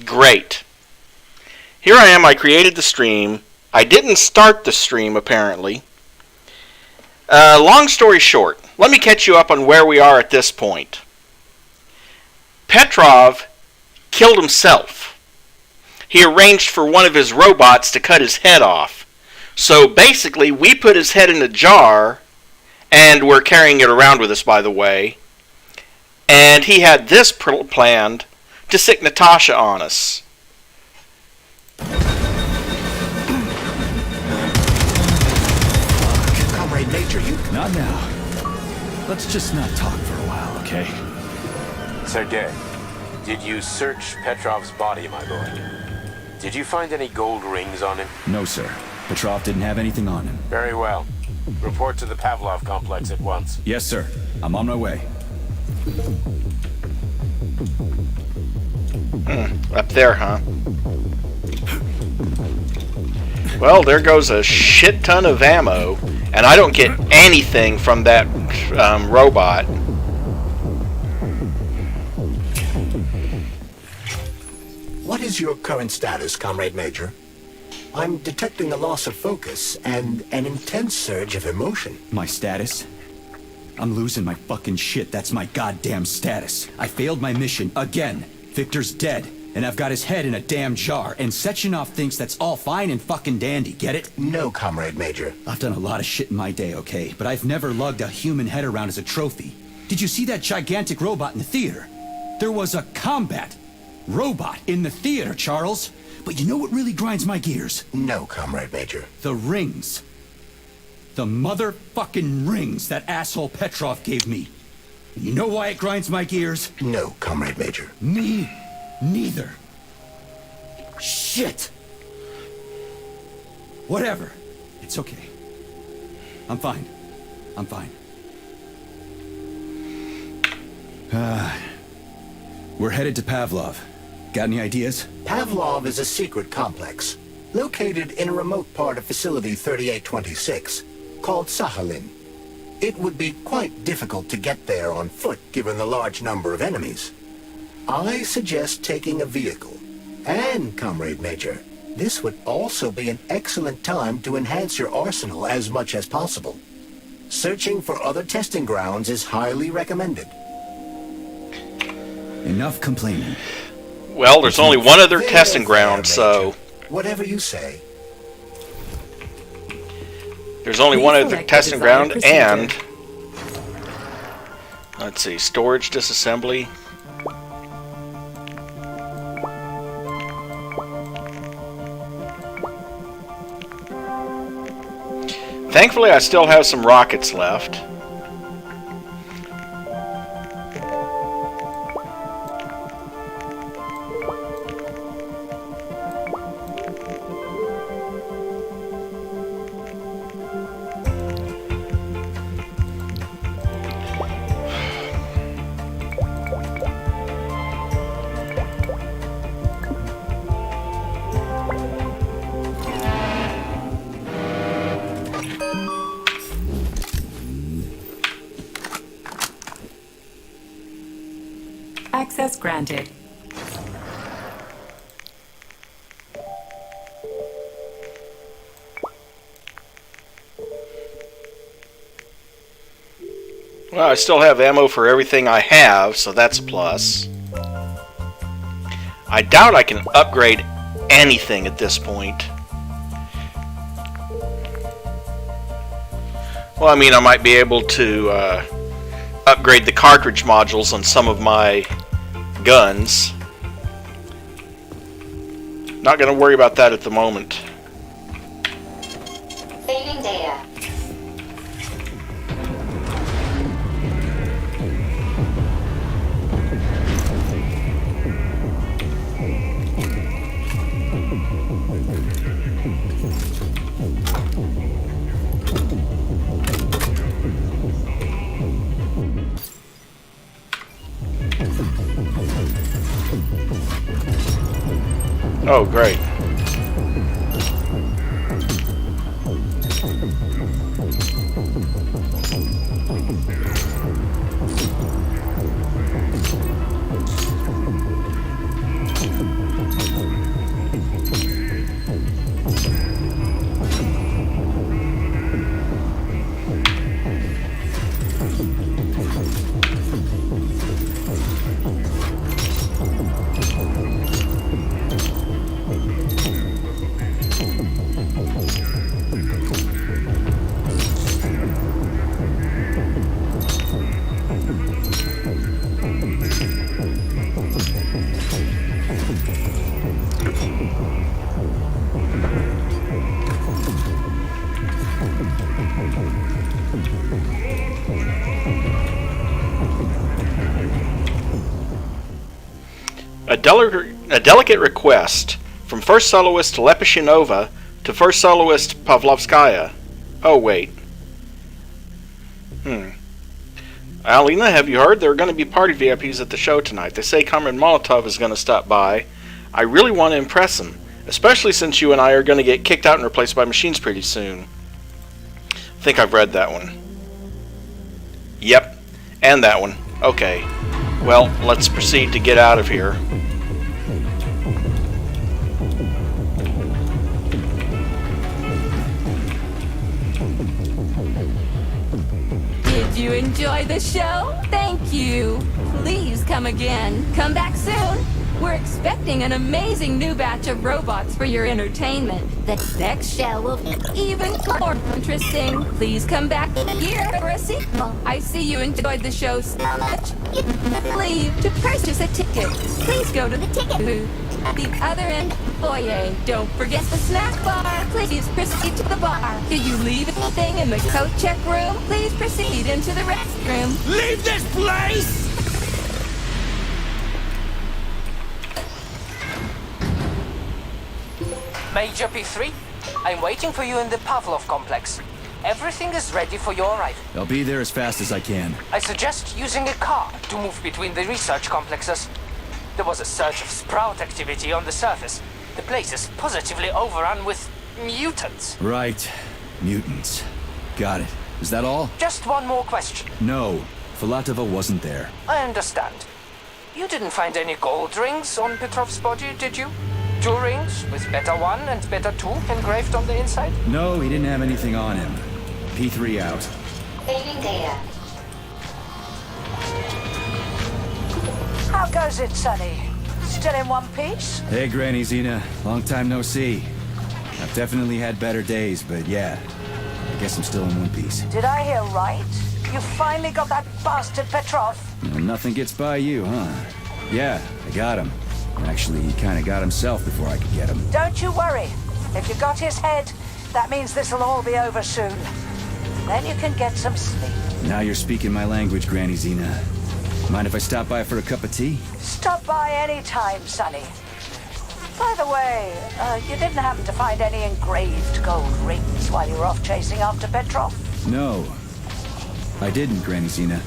Great. Here I am, I created the stream. I didn't start the stream, apparently. Long story short, let me catch you up on where we are at this point. Petrov killed himself. He arranged for one of his robots to cut his head off. So basically, we put his head in a jar, and we're carrying it around with us, by the way. And he had this planned to sick Natasha on us. Comrade Major, you... Not now. Let's just not talk for a while, okay? Sergei, did you search Petrov's body, my boy? Did you find any gold rings on him? No, sir. Petrov didn't have anything on him. Very well. Report to the Pavlov complex at once. Yes, sir. I'm on my way. Up there, huh? Well, there goes a shit ton of ammo, and I don't get anything from that robot. What is your current status, Comrade Major? I'm detecting a loss of focus and an intense surge of emotion. My status? I'm losing my fucking shit. That's my goddamn status. I failed my mission again. Victor's dead, and I've got his head in a damn jar, and Sechenov thinks that's all fine and fucking dandy, get it? No, Comrade Major. I've done a lot of shit in my day, okay? But I've never lugged a human head around as a trophy. Did you see that gigantic robot in the theater? There was a combat robot in the theater, Charles. But you know what really grinds my gears? No, Comrade Major. The rings. The motherfucking rings that asshole Petrov gave me. You know why it grinds my gears? No, Comrade Major. Me neither. Shit. Whatever. It's okay. I'm fine. I'm fine. We're headed to Pavlov. Got any ideas? Pavlov is a secret complex, located in a remote part of Facility 3826, called Sakhalin. It would be quite difficult to get there on foot given the large number of enemies. I suggest taking a vehicle. And, Comrade Major, this would also be an excellent time to enhance your arsenal as much as possible. Searching for other testing grounds is highly recommended. Enough complaining. Well, there's only one other testing ground, so... Whatever you say. There's only one other testing ground, and... Let's see, storage disassembly. Thankfully, I still have some rockets left. Access granted. Well, I still have ammo for everything I have, so that's a plus. I doubt I can upgrade anything at this point. Well, I mean, I might be able to upgrade the cartridge modules on some of my guns. Not going to worry about that at the moment. Saving data. Oh, great. A delicate request from first soloist Lepeshinova to first soloist Pavlovskaya. Oh, wait. Alina, have you heard? There are going to be party VIPs at the show tonight. They say Comrade Molotov is going to stop by. I really want to impress him, especially since you and I are going to get kicked out and replaced by machines pretty soon. I think I've read that one. Yep, and that one. Okay. Well, let's proceed to get out of here. Did you enjoy the show? Thank you. Please come again. Come back soon. We're expecting an amazing new batch of robots for your entertainment. The next show will be even more interesting. Please come back here for a sequel. I see you enjoyed the show so much. Leave to purchase a ticket. Please go to the ticket booth at the other end of the foyer. Don't forget the snack bar. Please proceed to the bar. Did you leave anything in the coat check room? Please proceed into the restroom. Leave this place! Major P3, I'm waiting for you in the Pavlov complex. Everything is ready for your arrival. I'll be there as fast as I can. I suggest using a car to move between the research complexes. There was a surge of sprout activity on the surface. The place is positively overrun with mutants. Right. Mutants. Got it. Is that all? Just one more question. No. Filatova wasn't there. I understand. You didn't find any gold rings on Petrov's body, did you? 2 rings with Beta 1 and Beta 2 engraved on the inside? No, he didn't have anything on him. P3 out. Saving data. How goes it, Sonny? Still in one piece? Hey, Granny Zena. Long time no see. I've definitely had better days, but yeah. I guess I'm still in one piece. Did I hear right? You finally got that bastard Petrov? Well, nothing gets by you, huh? Yeah, I got him. Actually, he kind of got himself before I could get him. Don't you worry. If you got his head, that means this'll all be over soon. Then you can get some sleep. Now you're speaking my language, Granny Zena. Mind if I stop by for a cup of tea? Stop by any time, Sonny. By the way, you didn't happen to find any engraved gold rings while you were off chasing after Petrov? No. I didn't, Granny Zena.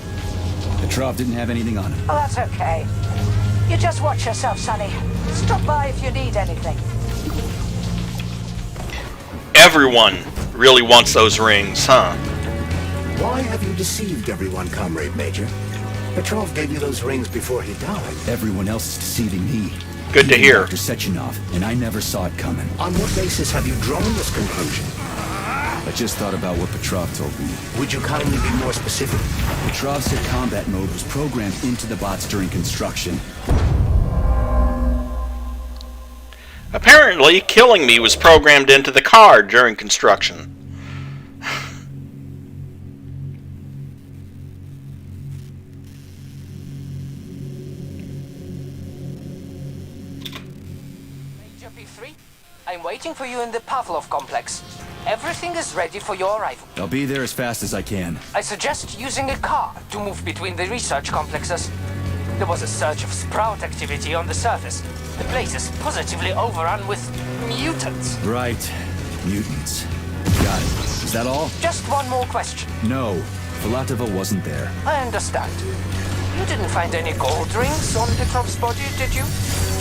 Petrov didn't have anything on him. Oh, that's okay. You just watch yourself, Sonny. Stop by if you need anything. Everyone really wants those rings, huh? Why have you deceived everyone, Comrade Major? Petrov gave you those rings before he died. Everyone else is deceiving me. Good to Even hear. Dr. Sechenov, and I never saw it coming. On what basis have you drawn this conclusion? I just thought about what Petrov told me. Would you kindly be more specific? Petrov said combat mode was programmed into the bots during construction. Apparently, killing me was programmed into the car during construction. Major P3, I'm waiting for you in the Pavlov complex. Everything is ready for your arrival. I'll be there as fast as I can. I suggest using a car to move between the research complexes. There was a surge of sprout activity on the surface. The place is positively overrun with mutants. Right. Mutants. Got it. Is that all? Just one more question. No. Filatova wasn't there. I understand. You didn't find any gold rings on Petrov's body, did you?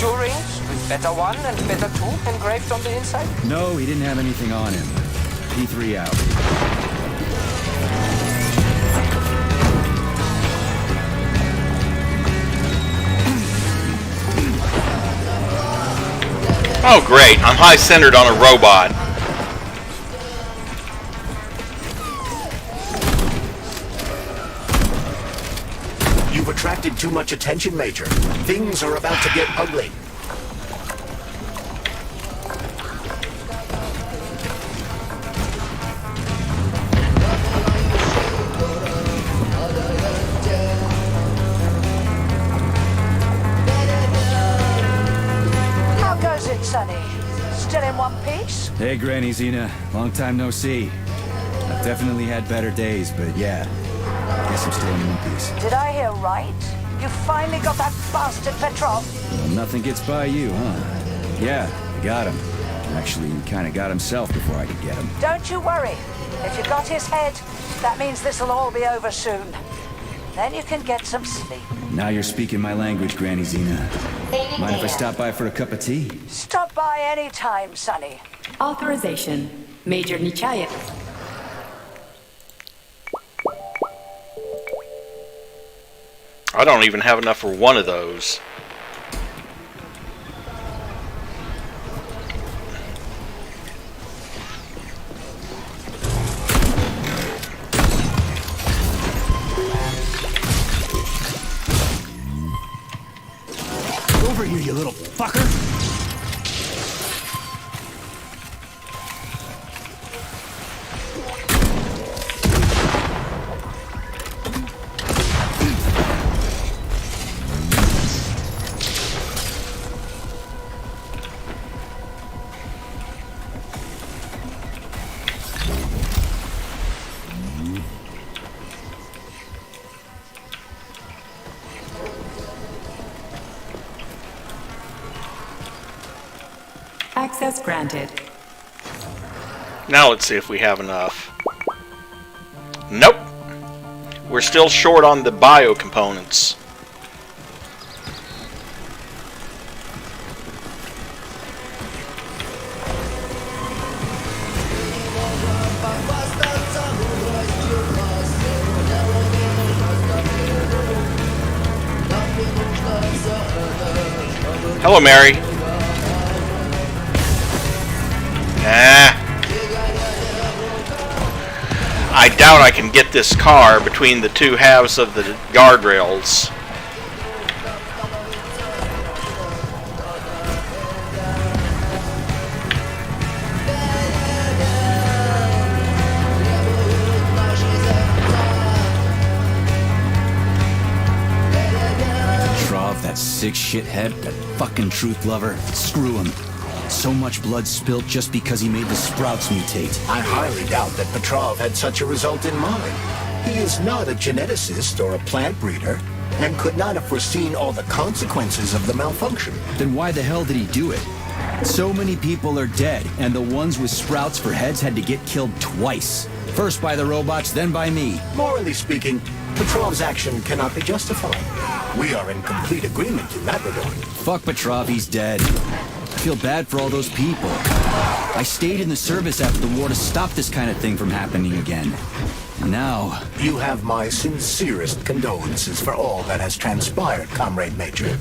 2 rings with Beta 1 and Beta 2 engraved on the inside? No, he didn't have anything on him. P3 out. Oh great, I'm high-centered on a robot. You've attracted too much attention, Major. Things are about to get ugly. How goes it, Sonny? Still in one piece? Hey, Granny Zena. Long time no see. I've definitely had better days, but yeah. I guess I'm still in one piece. Did I hear right? You finally got that bastard Petrov. Well, nothing gets by you, huh? Yeah, I got him. Actually, he kind of got himself before I could get him. Don't you worry. If you got his head, that means this'll all be over soon. Then you can get some sleep. Now you're speaking my language, Granny Xena. Mind if I stop by for a cup of tea? Stop by any time, Sonny. Authorization. Major Nechayev. I don't even have enough for one of those. Over here, you little fucker! Access granted. Now let's see if we have enough. Nope. We're still short on the bio components. Hello, Mary. I doubt I can get this car between the two halves of the guardrails. Petrov, that sick shithead, that fucking truth lover. Screw him. So much blood spilt just because he made the sprouts mutate. I highly doubt that Petrov had such a result in mind. He is not a geneticist or a plant breeder, and could not have foreseen all the consequences of the malfunction. Then why the hell did he do it? So many people are dead, and the ones with sprouts for heads had to get killed twice. First by the robots, then by me. Morally speaking, Petrov's action cannot be justified. We are in complete agreement in that regard. Fuck Petrov, he's dead. I feel bad for all those people. I stayed in the service after the war to stop this kind of thing from happening again. And now... You have my sincerest condolences for all that has transpired, Comrade Major.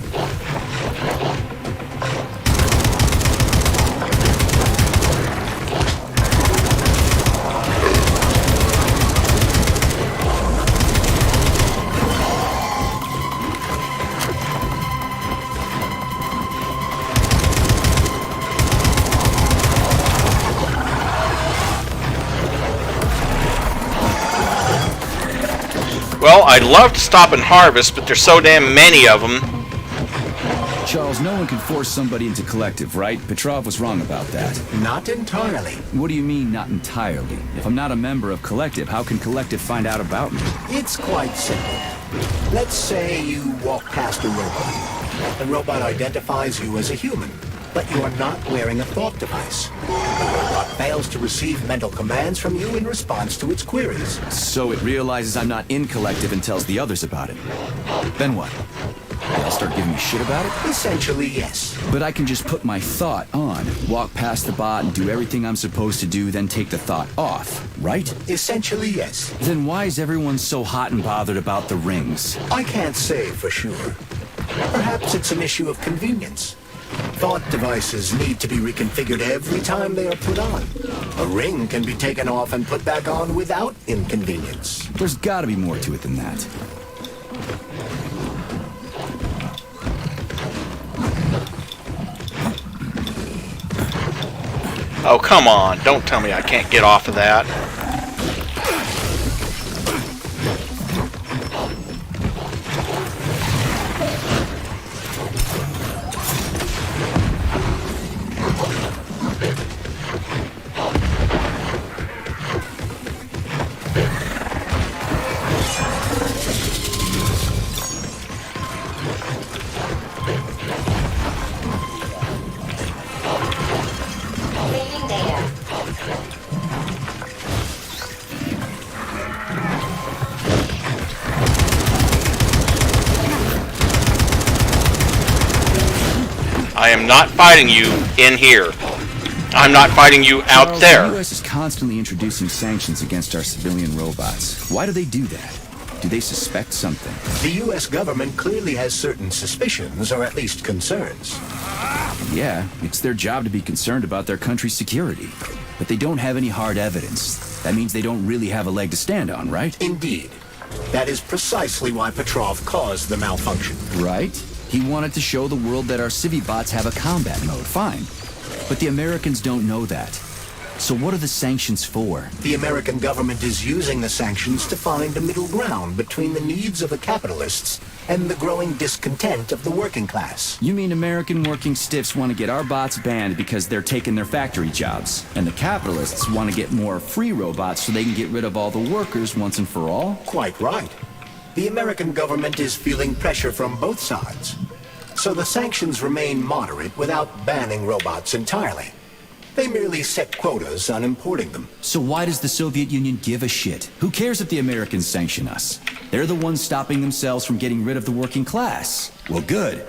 Well, I'd love to stop and harvest, but there's so damn many of them. Charles, no one can force somebody into Kollektiv, right? Petrov was wrong about that. Not entirely. What do you mean, not entirely? If I'm not a member of Kollektiv, how can Kollektiv find out about me? It's quite simple. Let's say you walk past a robot. The robot identifies you as a human, but you are not wearing a thought device. The robot fails to receive mental commands from you in response to its queries. So it realizes I'm not in Kollektiv and tells the others about it. Then what? They'll start giving me shit about it? Essentially, yes. But I can just put my thought on, walk past the bot and do everything I'm supposed to do, then take the thought off, right? Essentially, yes. Then why is everyone so hot and bothered about the rings? I can't say for sure. Perhaps it's an issue of convenience. Thought devices need to be reconfigured every time they are put on. A ring can be taken off and put back on without inconvenience. There's gotta be more to it than that. Oh, come on. Don't tell me I can't get off of that. I am not fighting you in here. I'm not fighting you out Charles, there. The U.S. is constantly introducing sanctions against our civilian robots. Why do they do that? Do they suspect something? The U.S. government clearly has certain suspicions, or at least concerns. Yeah, it's their job to be concerned about their country's security. But they don't have any hard evidence. That means they don't really have a leg to stand on, right? Indeed. That is precisely why Petrov caused the malfunction. Right? He wanted to show the world that our Civibots have a combat mode, fine. But the Americans don't know that. So what are the sanctions for? The American government is using the sanctions to find a middle ground between the needs of the capitalists and the growing discontent of the working class. You mean American working stiffs want to get our bots banned because they're taking their factory jobs, and the capitalists want to get more free robots so they can get rid of all the workers once and for all? Quite right. The American government is feeling pressure from both sides. So the sanctions remain moderate without banning robots entirely. They merely set quotas on importing them. So why does the Soviet Union give a shit? Who cares if the Americans sanction us? They're the ones stopping themselves from getting rid of the working class. Well, good.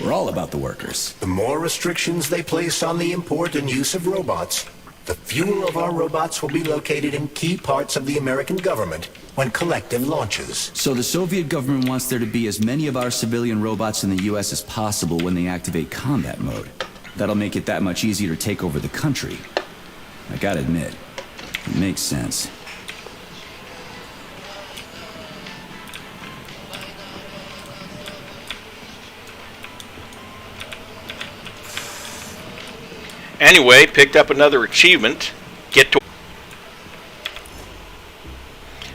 We're all about the workers. The more restrictions they place on the import and use of robots, the fewer of our robots will be located in key parts of the American government when Kollektiv launches. So the Soviet government wants there to be as many of our civilian robots in the US as possible when they activate combat mode. That'll make it that much easier to take over the country. I gotta admit, it makes sense. Anyway, picked up another achievement. Get to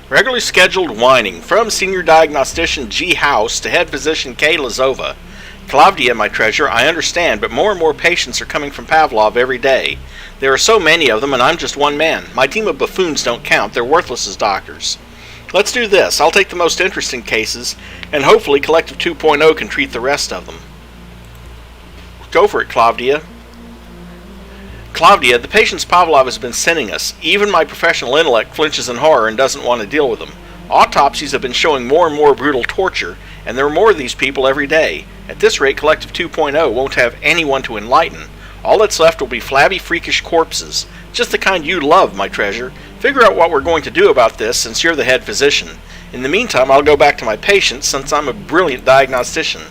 regularly scheduled whining from senior diagnostician G. House to head physician K. Lazova. Klavdia, my treasure, I understand, but more and more patients are coming from Pavlov every day. There are so many of them, and I'm just one man. My team of buffoons don't count. They're worthless as doctors. Let's do this. I'll take the most interesting cases, and hopefully Kollektiv 2.0 can treat the rest of them. Go for it, Klavdia. Klavdia, the patients Pavlov has been sending us. Even my professional intellect flinches in horror and doesn't want to deal with them. Autopsies have been showing more and more brutal torture, and there are more of these people every day. At this rate, Kollektiv 2.0 won't have anyone to enlighten. All that's left will be flabby, freakish corpses. Just the kind you love, my treasure. Figure out what we're going to do about this, since you're the head physician. In the meantime, I'll go back to my patients, since I'm a brilliant diagnostician.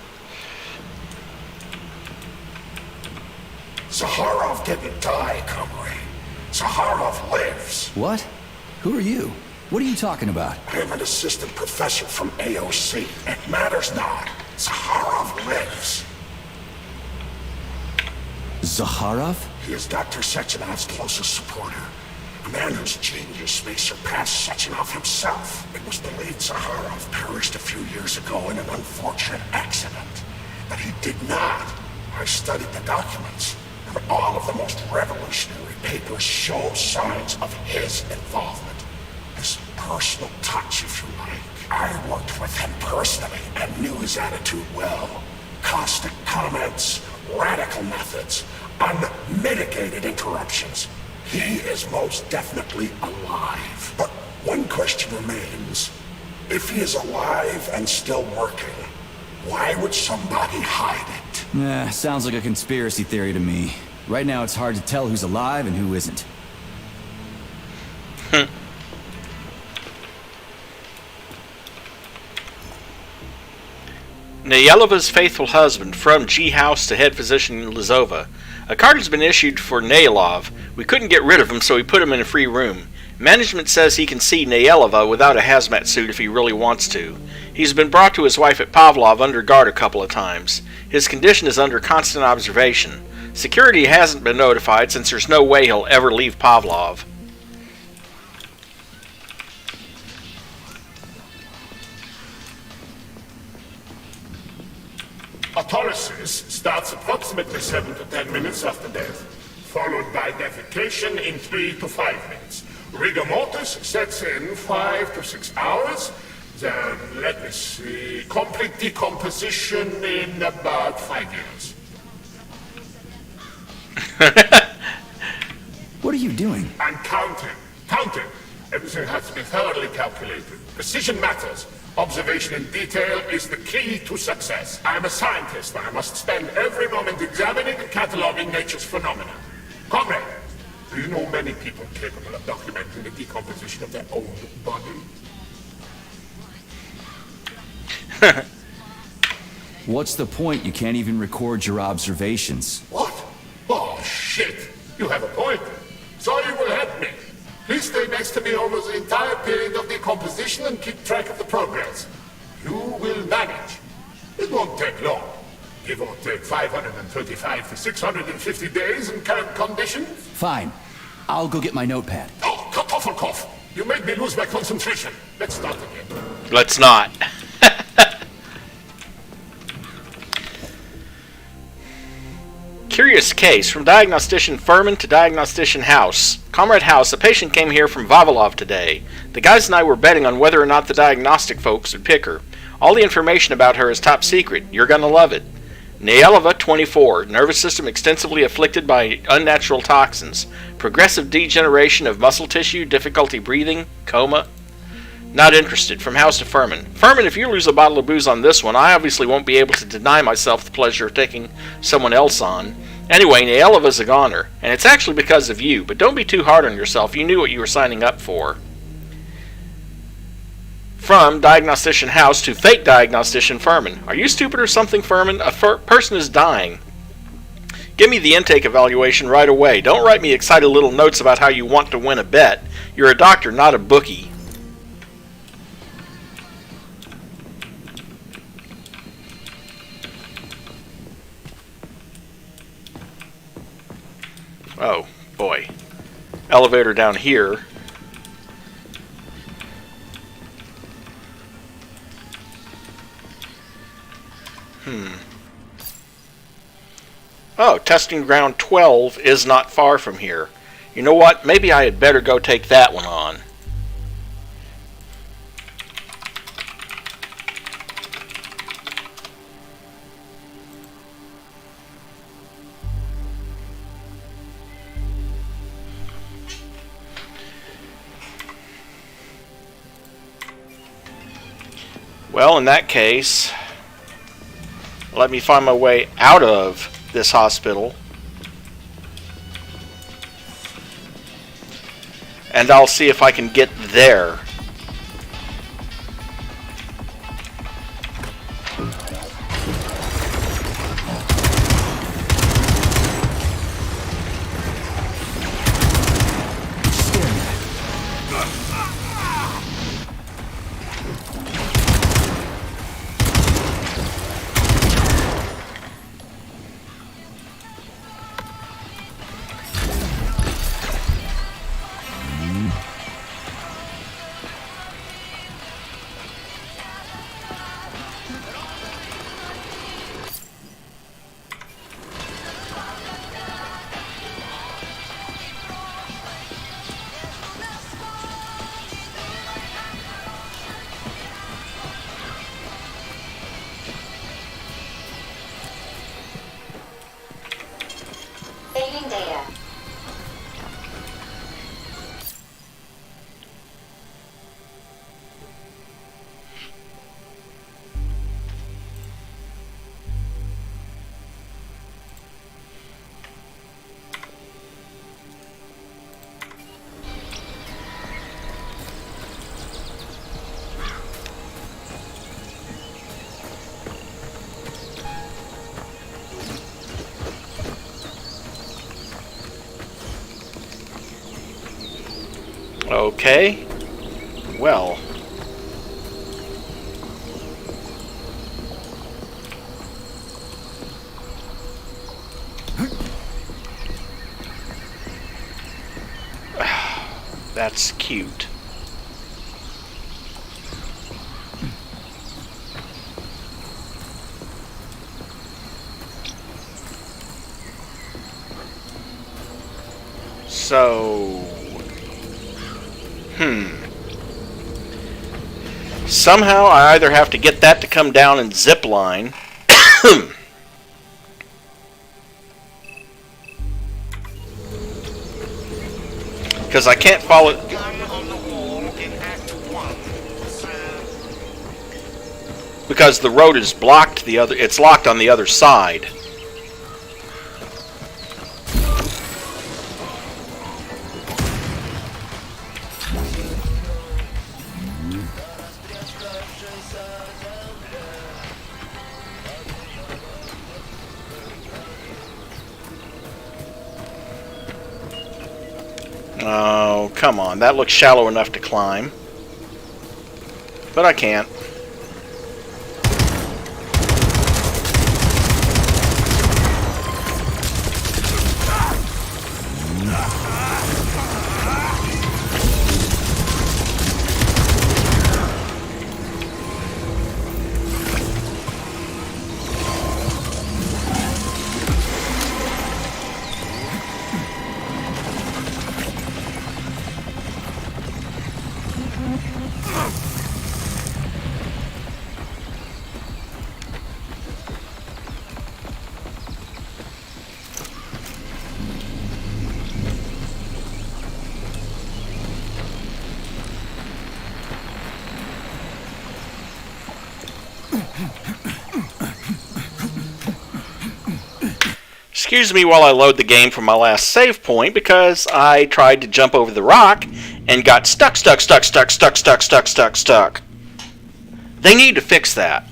Zaharov didn't die, comrade. Zaharov lives. What? Who are you? What are you talking about? I'm an assistant professor from AOC. It matters not. Zaharov lives. Zaharov? He is Dr. Sechenov's closest supporter. A man whose genius may surpass Sechenov himself. It was believed Zaharov perished a few years ago in an unfortunate accident. But he did not. I studied the documents, and all of the most revolutionary papers show signs of his involvement. His personal touch, if you like. I worked with him personally and knew his attitude well. Caustic comments, radical methods, unmitigated interruptions. He is most definitely alive. But one question remains. If he is alive and still working, why would somebody hide it? Sounds like a conspiracy theory to me. Right now it's hard to tell who's alive and who isn't. Nayelova's faithful husband, from G. House to head physician Lazova. A card has been issued for Nayelov. We couldn't get rid of him, so we put him in a free room. Management says he can see Nayelova without a hazmat suit if he really wants to. He's been brought to his wife at Pavlov under guard a couple of times. His condition is under constant observation. Security hasn't been notified since there's no way he'll ever leave Pavlov. Autolysis starts approximately 7 to 10 minutes after death, followed by defecation in 3 to 5 minutes. Rigor mortis sets in 5 to 6 hours. Then, let me see, complete decomposition in about 5 years. What are you doing? I'm counting. Everything has to be thoroughly calculated. Precision matters. Observation in detail is the key to success. I am a scientist. I must spend every moment examining and cataloging nature's phenomena. Comrade, do you know many people capable of documenting the decomposition of their own body? What's the point? You can't even record your observations. What? Oh, shit. You have a point. So you will help me. Please stay next to me over the entire period of decomposition and keep track of the progress. You will manage. It won't take long. Give or take 535 to 650 days in current conditions. Fine. I'll go get my notepad. Oh, Kartoffelkopf! You made me lose my concentration. Let's start again. Let's not. Curious case. From Diagnostician Furman to Diagnostician House. Comrade House, a patient came here from Vavilov today. The guys and I were betting on whether or not the diagnostic folks would pick her. All the information about her is top secret. You're gonna love it. Nayelova, 24. Nervous system extensively afflicted by unnatural toxins. Progressive degeneration of muscle tissue, difficulty breathing, coma. Not interested. From House to Furman. Furman, if you lose a bottle of booze on this one, I obviously won't be able to deny myself the pleasure of taking someone else on. Anyway, Nayelova's a goner, and it's actually because of you, but don't be too hard on yourself. You knew what you were signing up for. From Diagnostician House to Fake Diagnostician Furman. Are you stupid or something, Furman? A person is dying. Give me the intake evaluation right away. Don't write me excited little notes about how you want to win a bet. You're a doctor, not a bookie. Oh, boy. Elevator down here. Oh, testing ground 12 is not far from here. You know what? Maybe I had better go take that one on. Well, in that case, let me find my way out of this hospital, and I'll see if I can get there. Saving data. Okay. Well. That's cute. So... Somehow I either have to get that to come down and zip line, because I can't follow. Gun on the wall in Act 1, sir. because the road is blocked it's locked on the other side. Oh, come on. That looks shallow enough to climb. But I can't. Excuse me while I load the game from my last save point, because I tried to jump over the rock and got stuck. They need to fix that.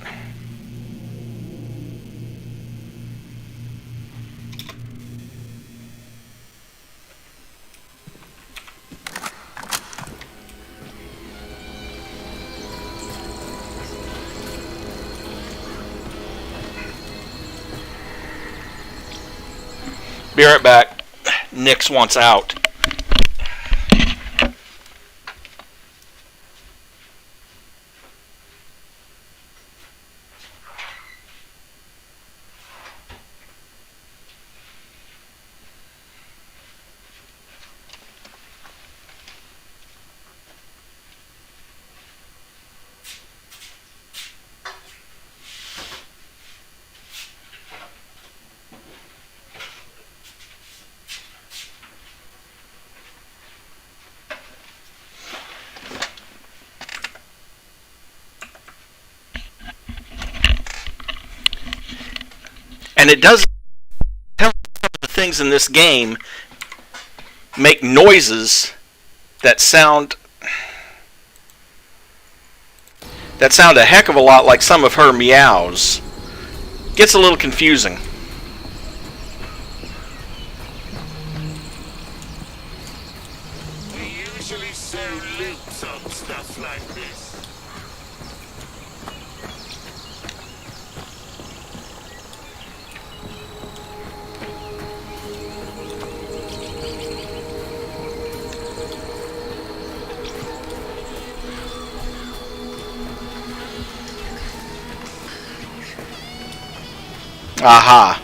Be right back. Nix wants out. And it does tell the things in this game make noises that sound a heck of a lot like some of her meows. Gets a little confusing. We usually sell loops on stuff like this. Aha.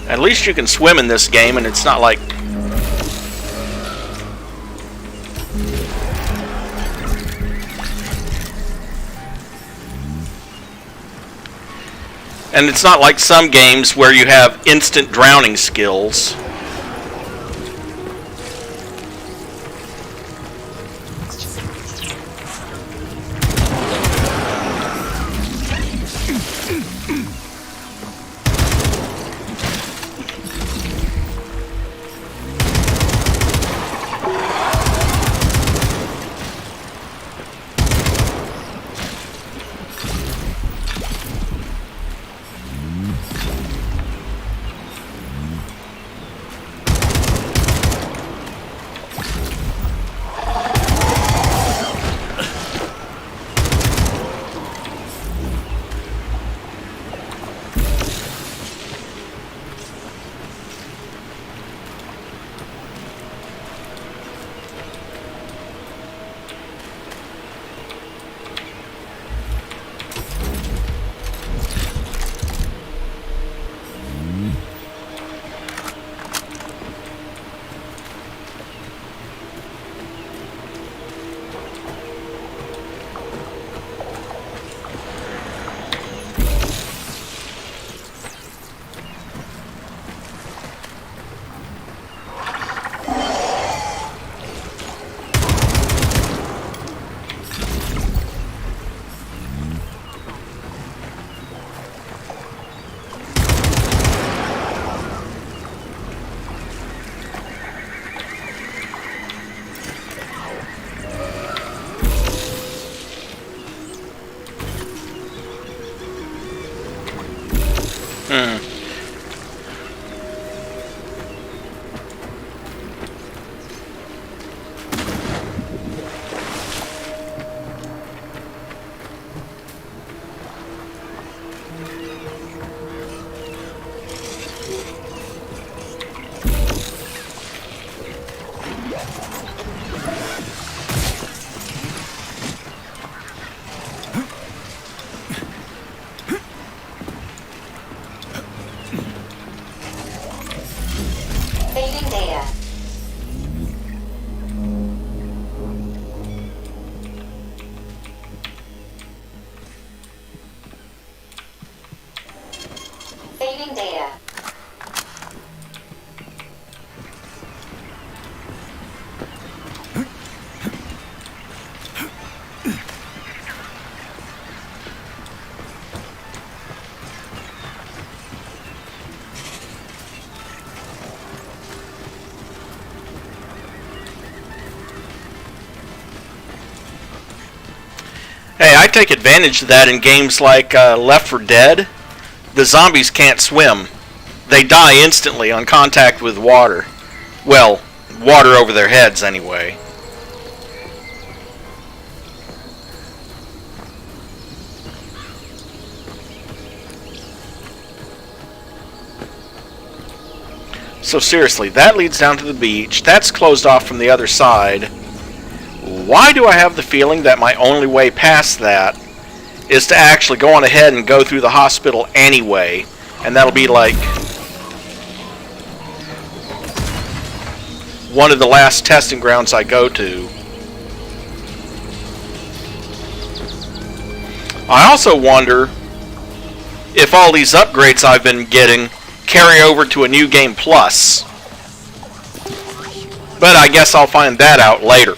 At least you can swim in this game, and it's not like... And it's not like some games where you have instant drowning skills. Saving data. Saving data. Hey, I take advantage of that in games like Left 4 Dead. The zombies can't swim. They die instantly on contact with water. Well, water over their heads anyway. So seriously, that leads down to the beach. That's closed off from the other side. Why do I have the feeling that my only way past that is to actually go on ahead and go through the hospital anyway? And that'll be like one of the last testing grounds I go to. I also wonder if all these upgrades I've been getting carry over to a New Game Plus. But I guess I'll find that out later.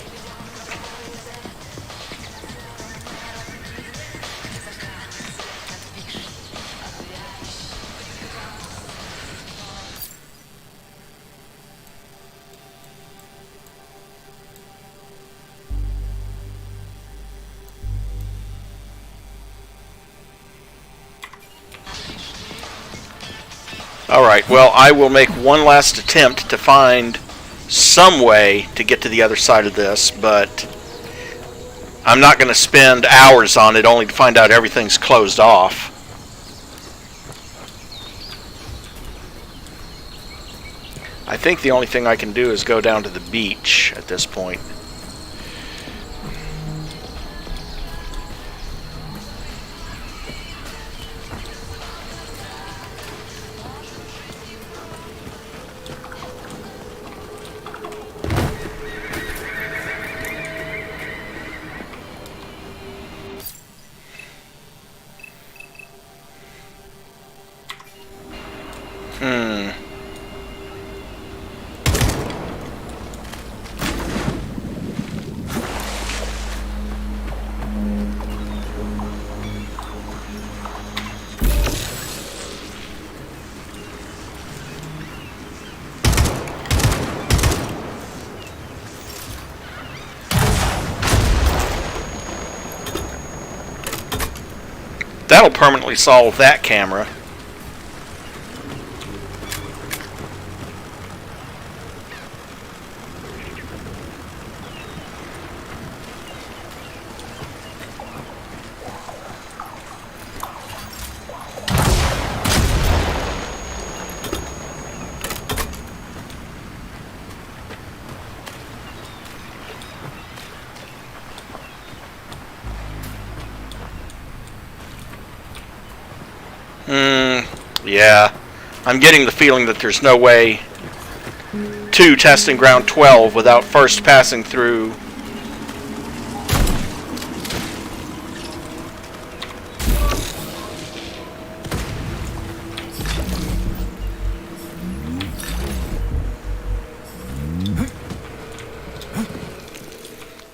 Alright, well, I will make one last attempt to find some way to get to the other side of this, but I'm not going to spend hours on it only to find out everything's closed off. I think the only thing I can do is go down to the beach at this point. That'll permanently solve that camera. Yeah, I'm getting the feeling that there's no way to testing ground 12 without first passing through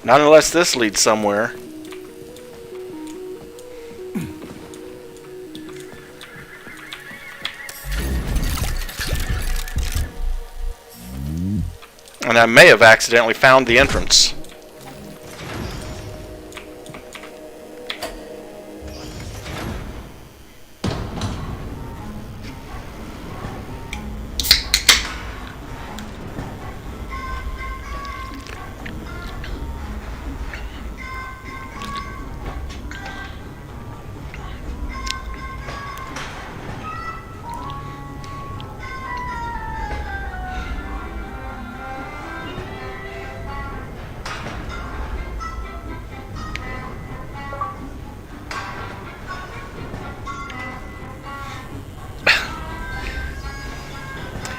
not unless this leads somewhere. And I may have accidentally found the entrance.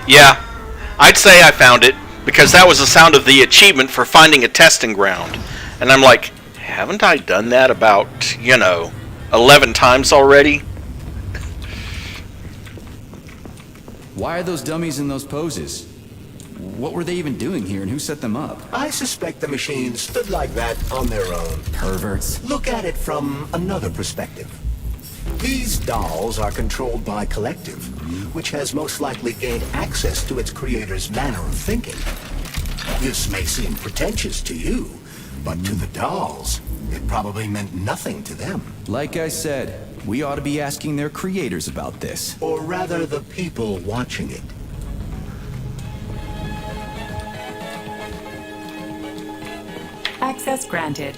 Yeah, I'd say I found it, because that was the sound of the achievement for finding a testing ground. And I'm like, haven't I done that about, 11 times already? Why are those dummies in those poses? What were they even doing here, and who set them up? I suspect the machines stood like that on their own. Perverts. Look at it from another perspective. These dolls are controlled by Kollektiv, which has most likely gained access to its creator's manner of thinking. This may seem pretentious to you, but to the dolls, it probably meant nothing to them. Like I said, we ought to be asking their creators about this. Or rather, the people watching it. Access granted.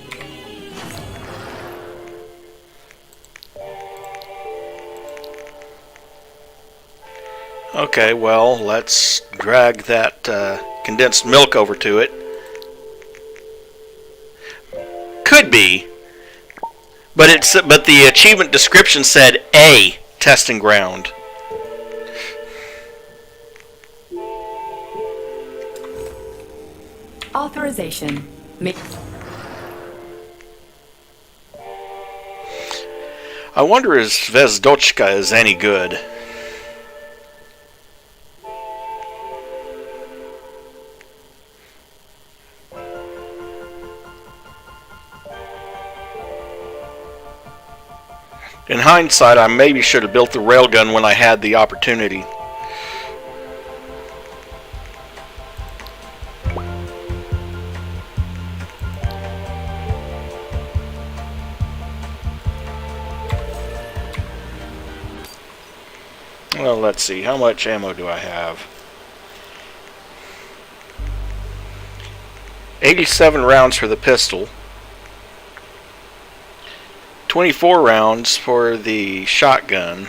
Okay, well, let's drag that condensed milk over to it. Could be, but the achievement description said a testing ground. Authorization. I wonder if Zvezdochka is any good. In hindsight, I maybe should have built the railgun when I had the opportunity. Well, let's see. How much ammo do I have? 87 rounds for the pistol. 24 rounds for the shotgun.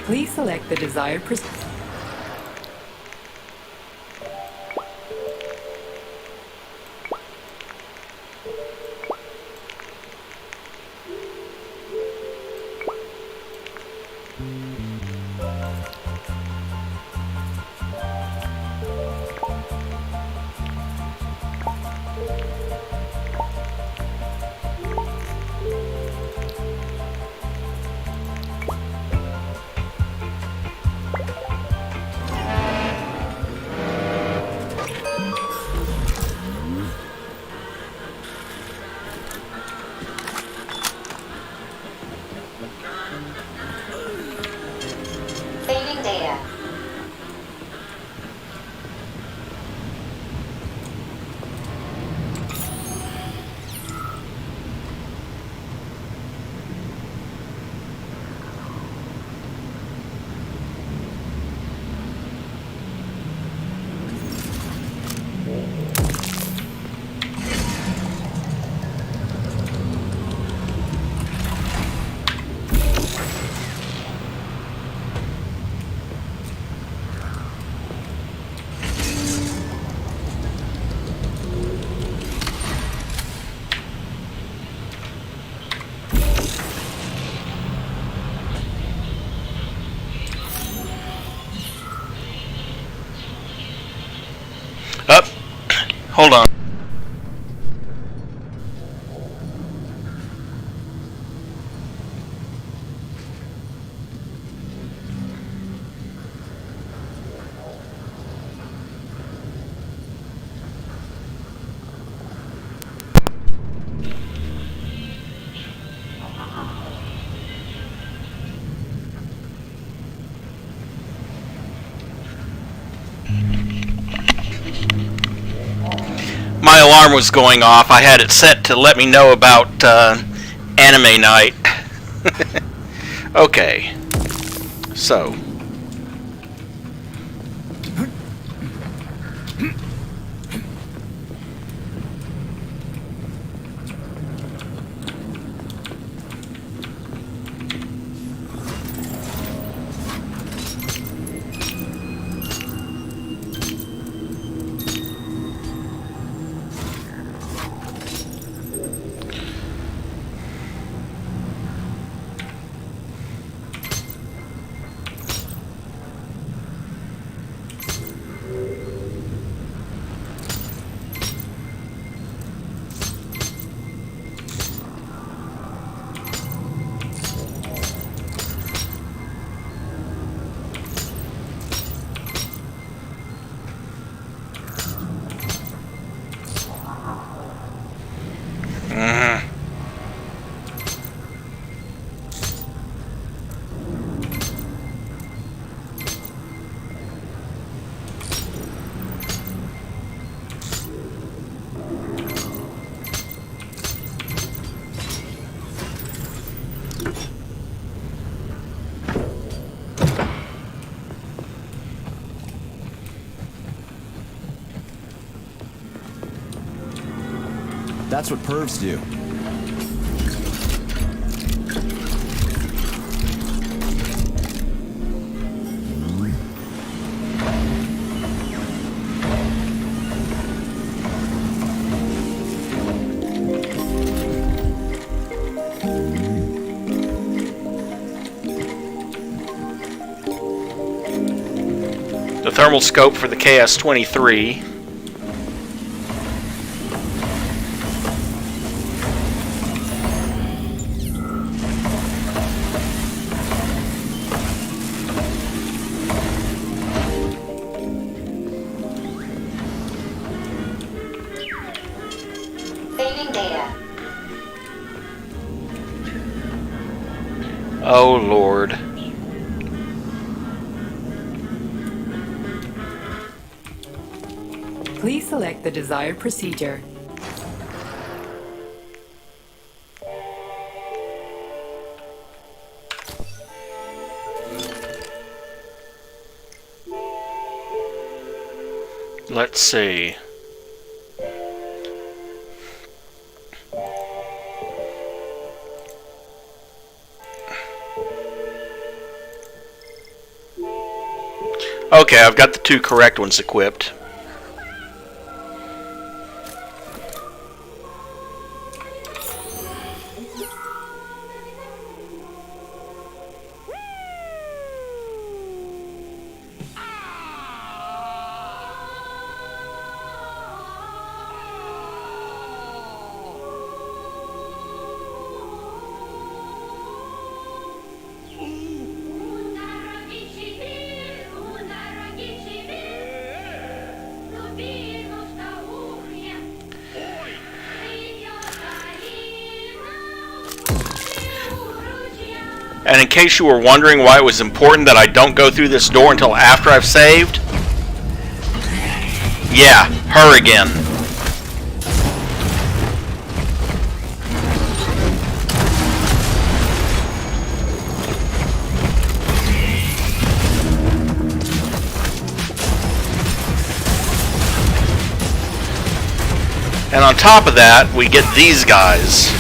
Please select the desired Saving data. Up. Hold on. My alarm was going off. I had it set to let me know about anime night. Okay. So. That's what pervs do. The thermal scope for the KS-23. Saving data. Oh, Lord. Please select the desired procedure. Let's see. Okay, I've got the two correct ones equipped. And in case you were wondering why it was important that I don't go through this door until after I've saved, yeah, her again. And on top of that, we get these guys.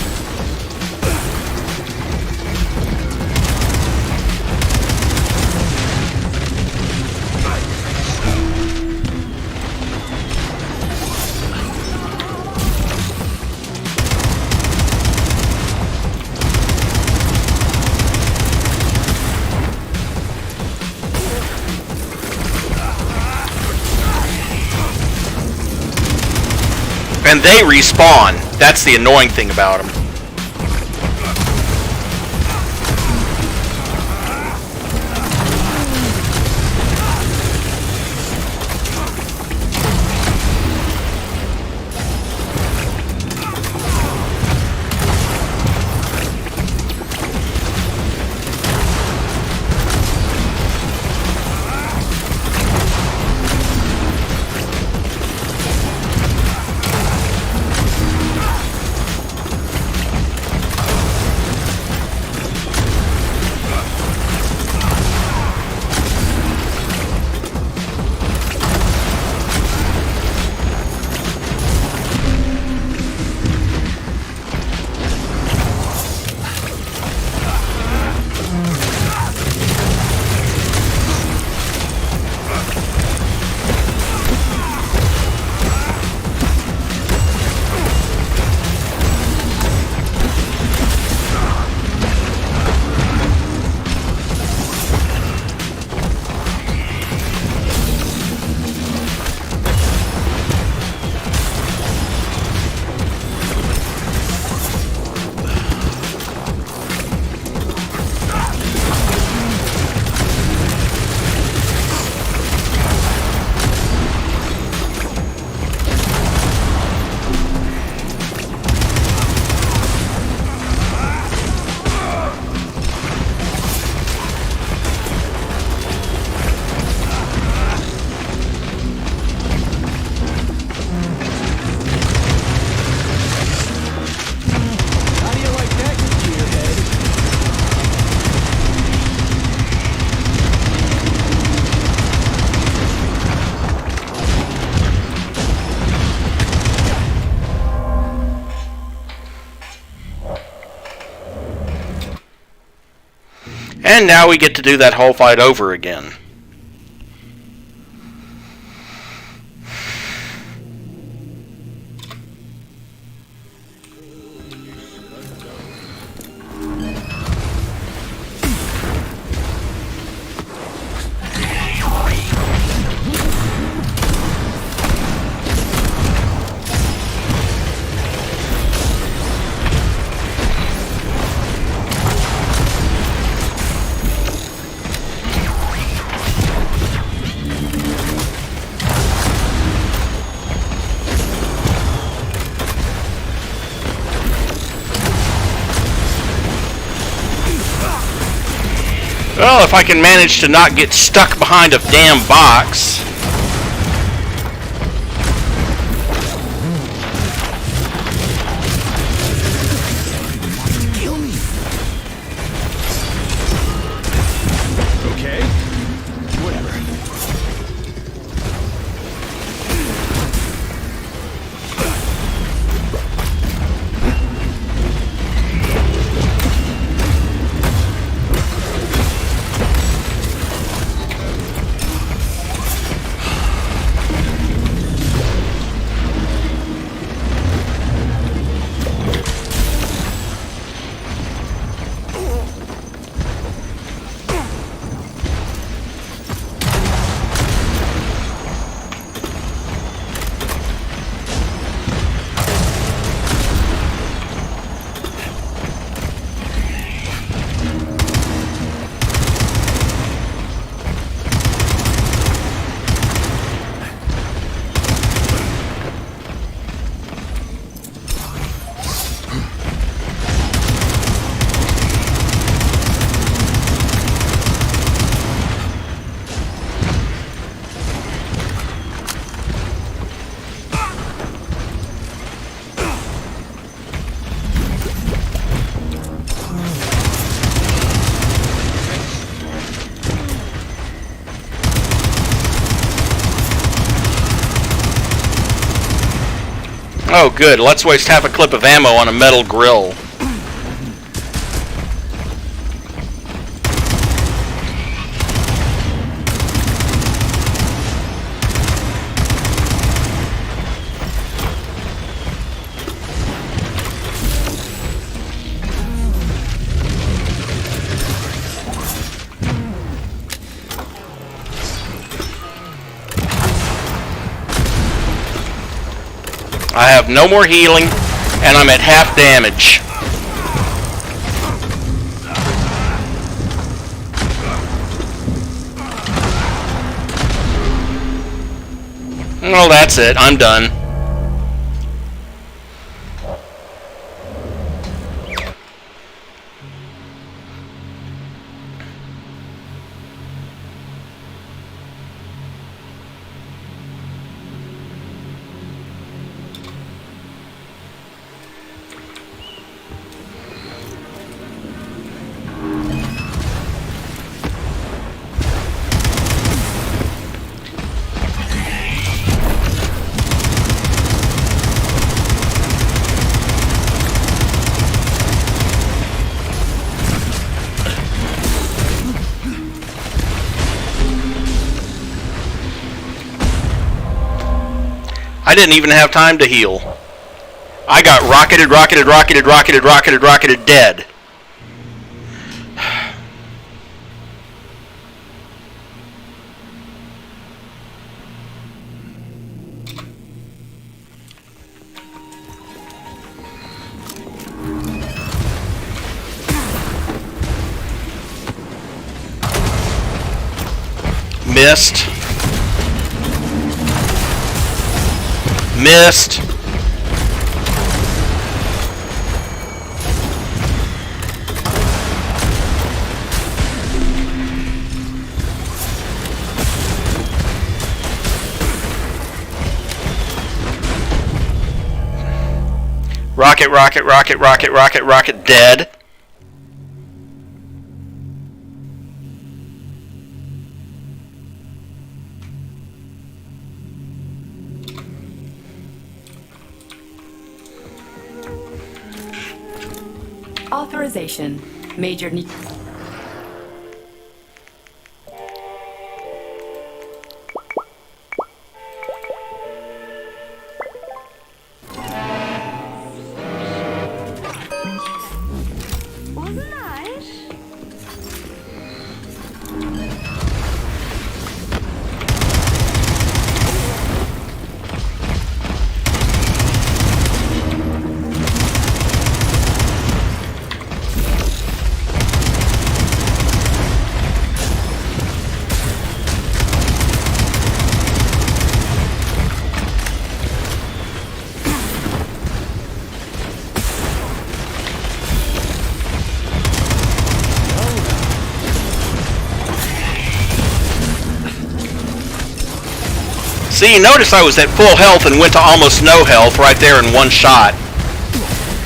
And they respawn. That's the annoying thing about them. And now we get to do that whole fight over again. Well, if I can manage to not get stuck behind a damn box. Kill me. Okay. Whatever. Oh good, let's waste half a clip of ammo on a metal grill. I have no more healing, and I'm at half damage. Well, that's it. I'm done. I didn't even have time to heal. I got rocketed, dead. Missed. Missed. Rocket, dead. Authorization. Major See, you notice I was at full health and went to almost no health right there in one shot.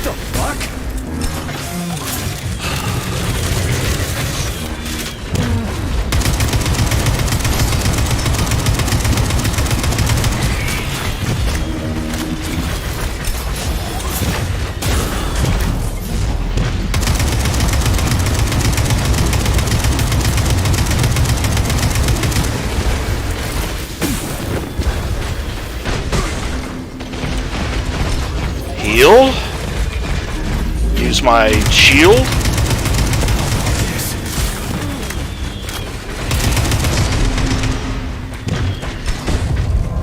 The fuck? Heal. Use my shield.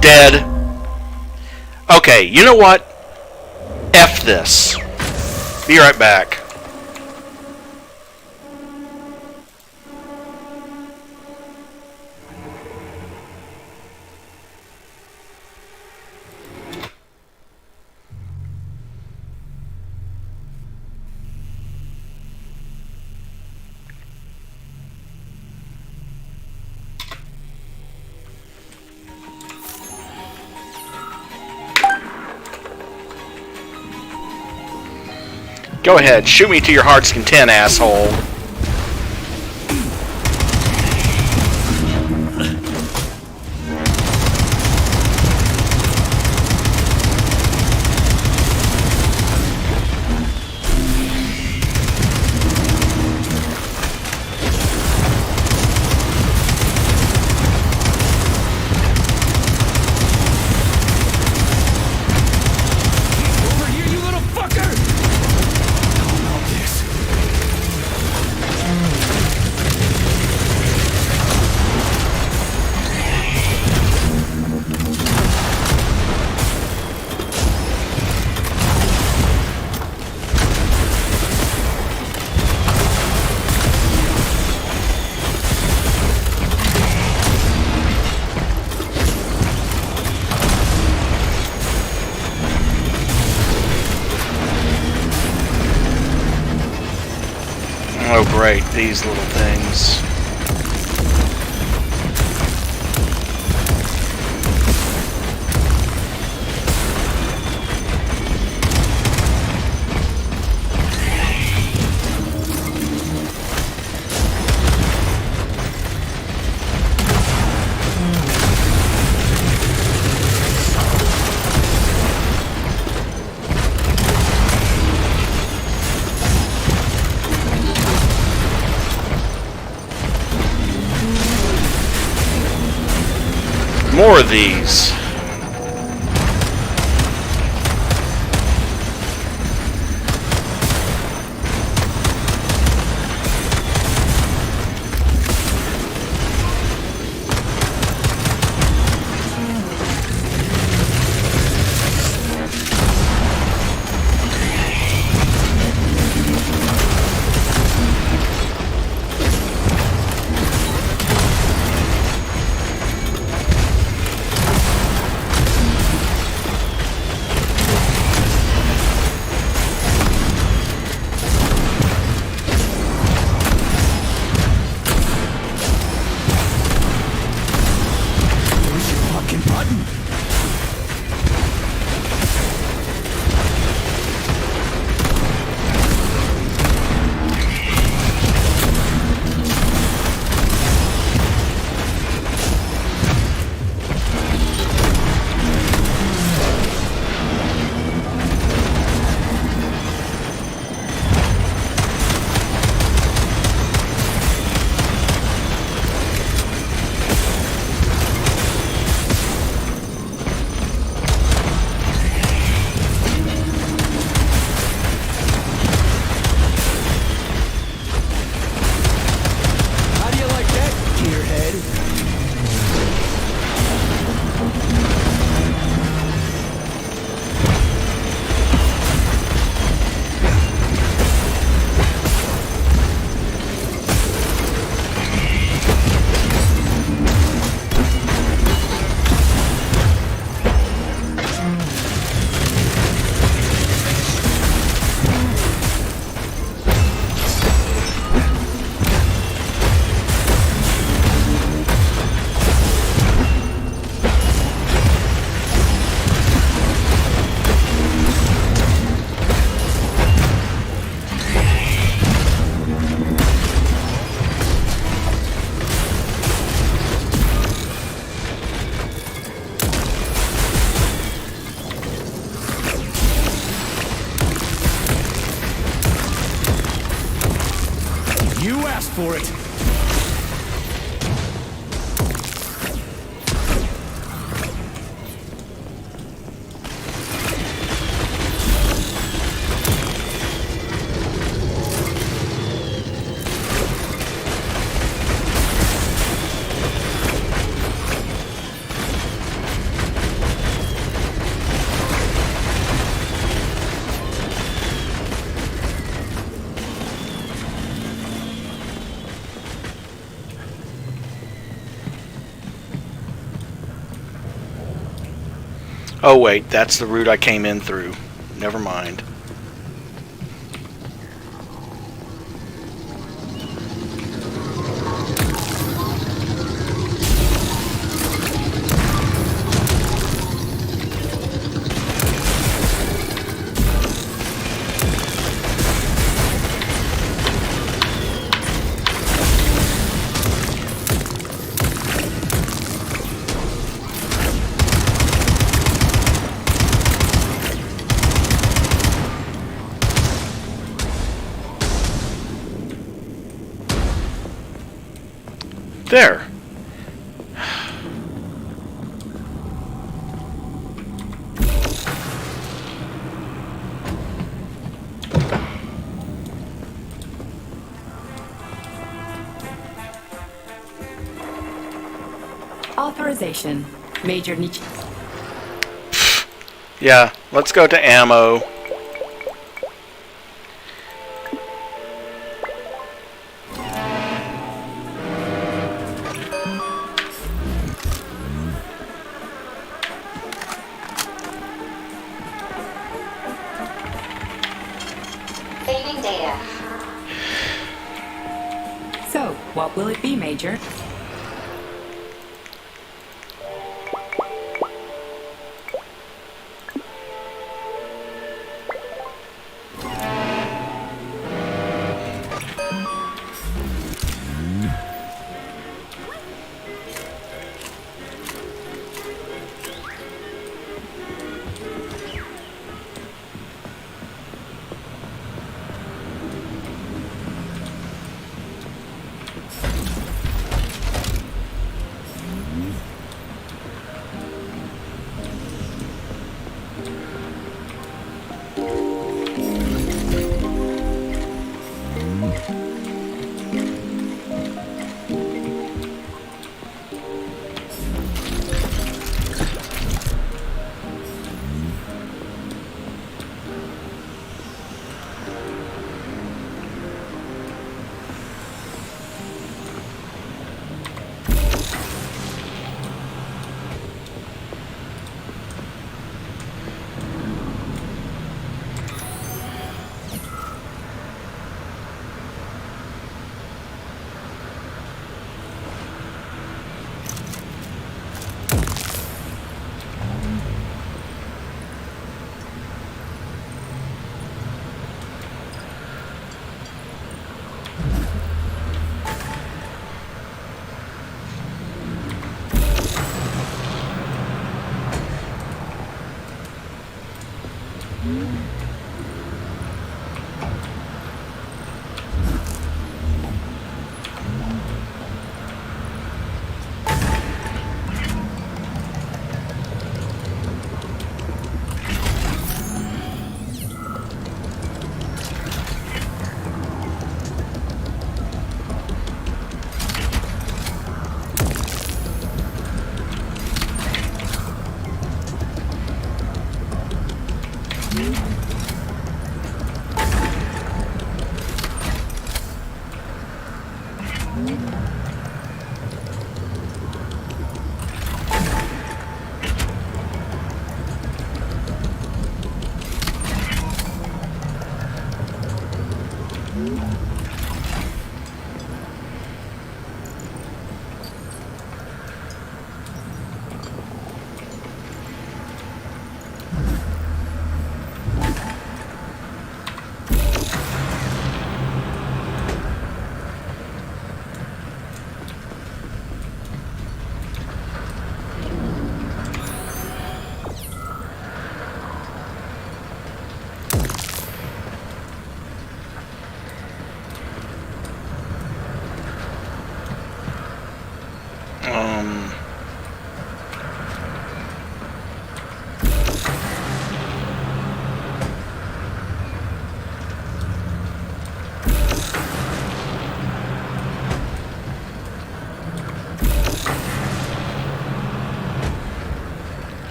Dead. Okay, you know what? F this. Be right back. Go ahead, shoot me to your heart's content, asshole. Over here, you little fucker! Oh great, these little things. More of these. You asked for it. Oh wait, that's the route I came in through. Never mind. There. Authorization. Major Nietzsche. Yeah, let's go to ammo. Saving data. So, what will it be, Major?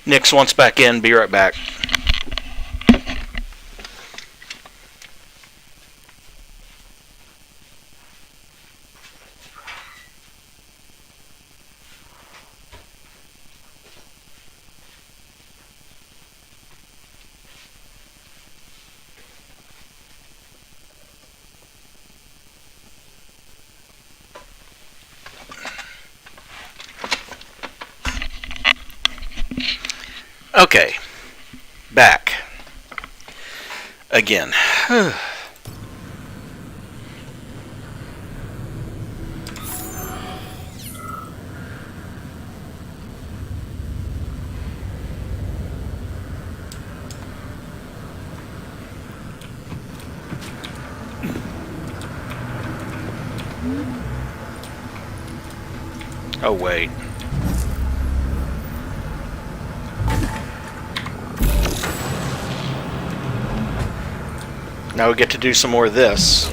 Nix wants back in. Be right back. Okay, back again. Oh, wait. Now we get to do some more of this.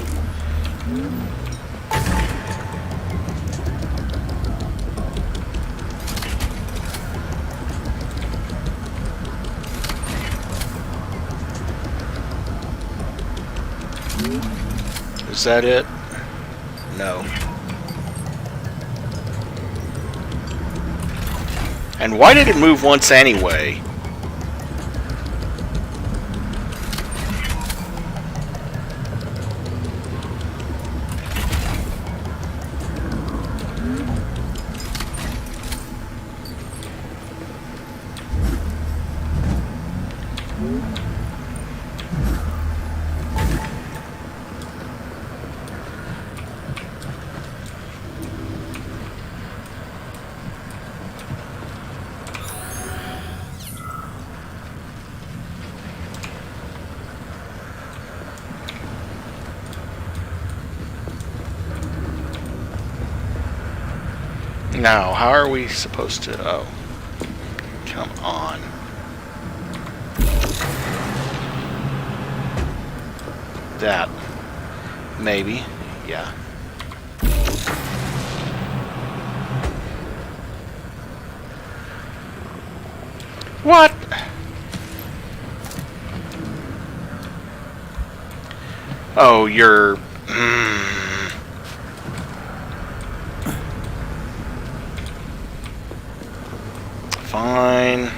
Is that it? No. And why did it move once anyway? Now, how are we supposed to... Oh. Come on. That. Maybe. Yeah. What? Oh, you're... Fine.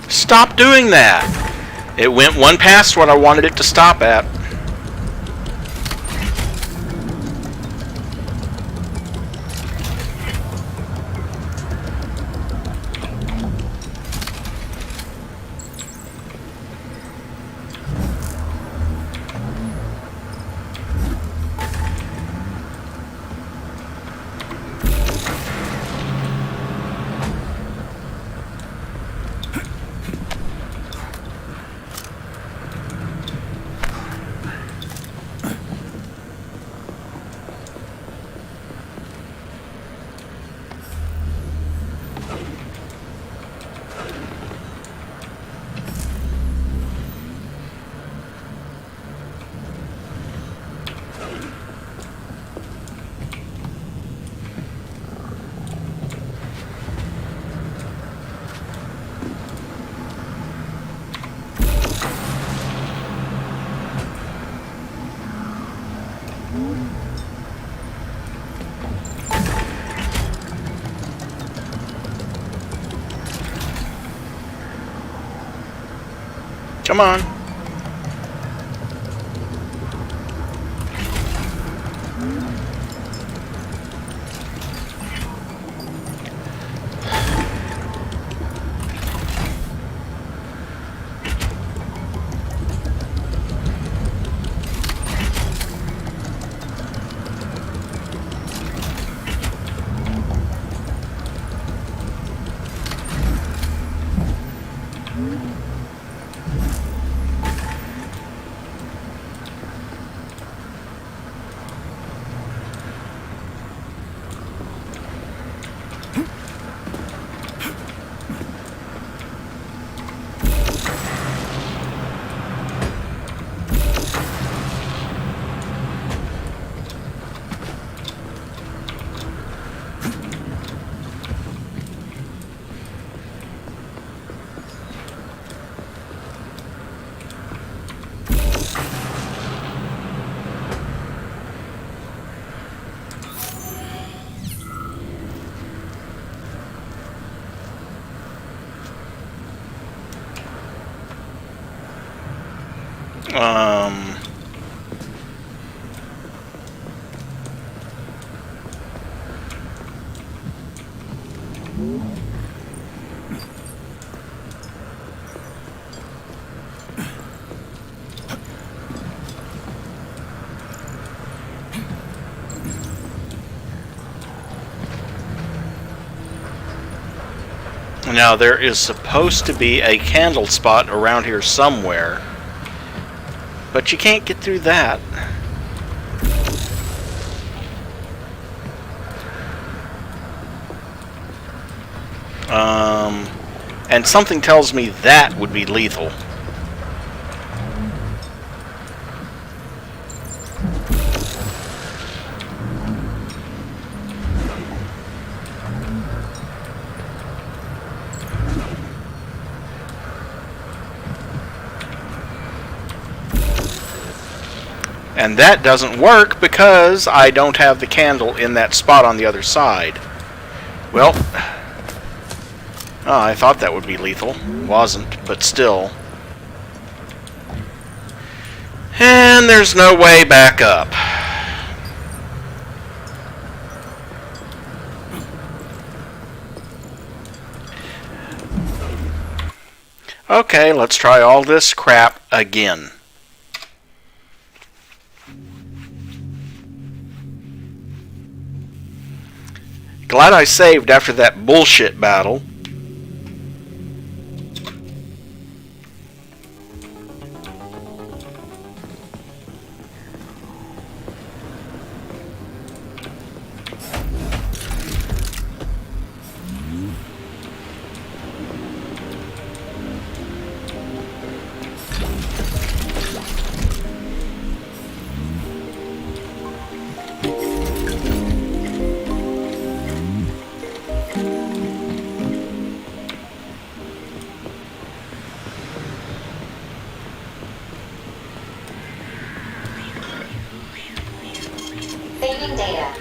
Stop doing that! It went one past what I wanted it to stop at. Come on. Um... Now, there is supposed to be a candle spot around here somewhere, but you can't get through that. And something tells me that would be lethal. And that doesn't work because I don't have the candle in that spot on the other side. Well, I thought that would be lethal. Wasn't, but still. And there's no way back up. Okay, let's try all this crap again. Glad I saved after that bullshit battle. Saving data.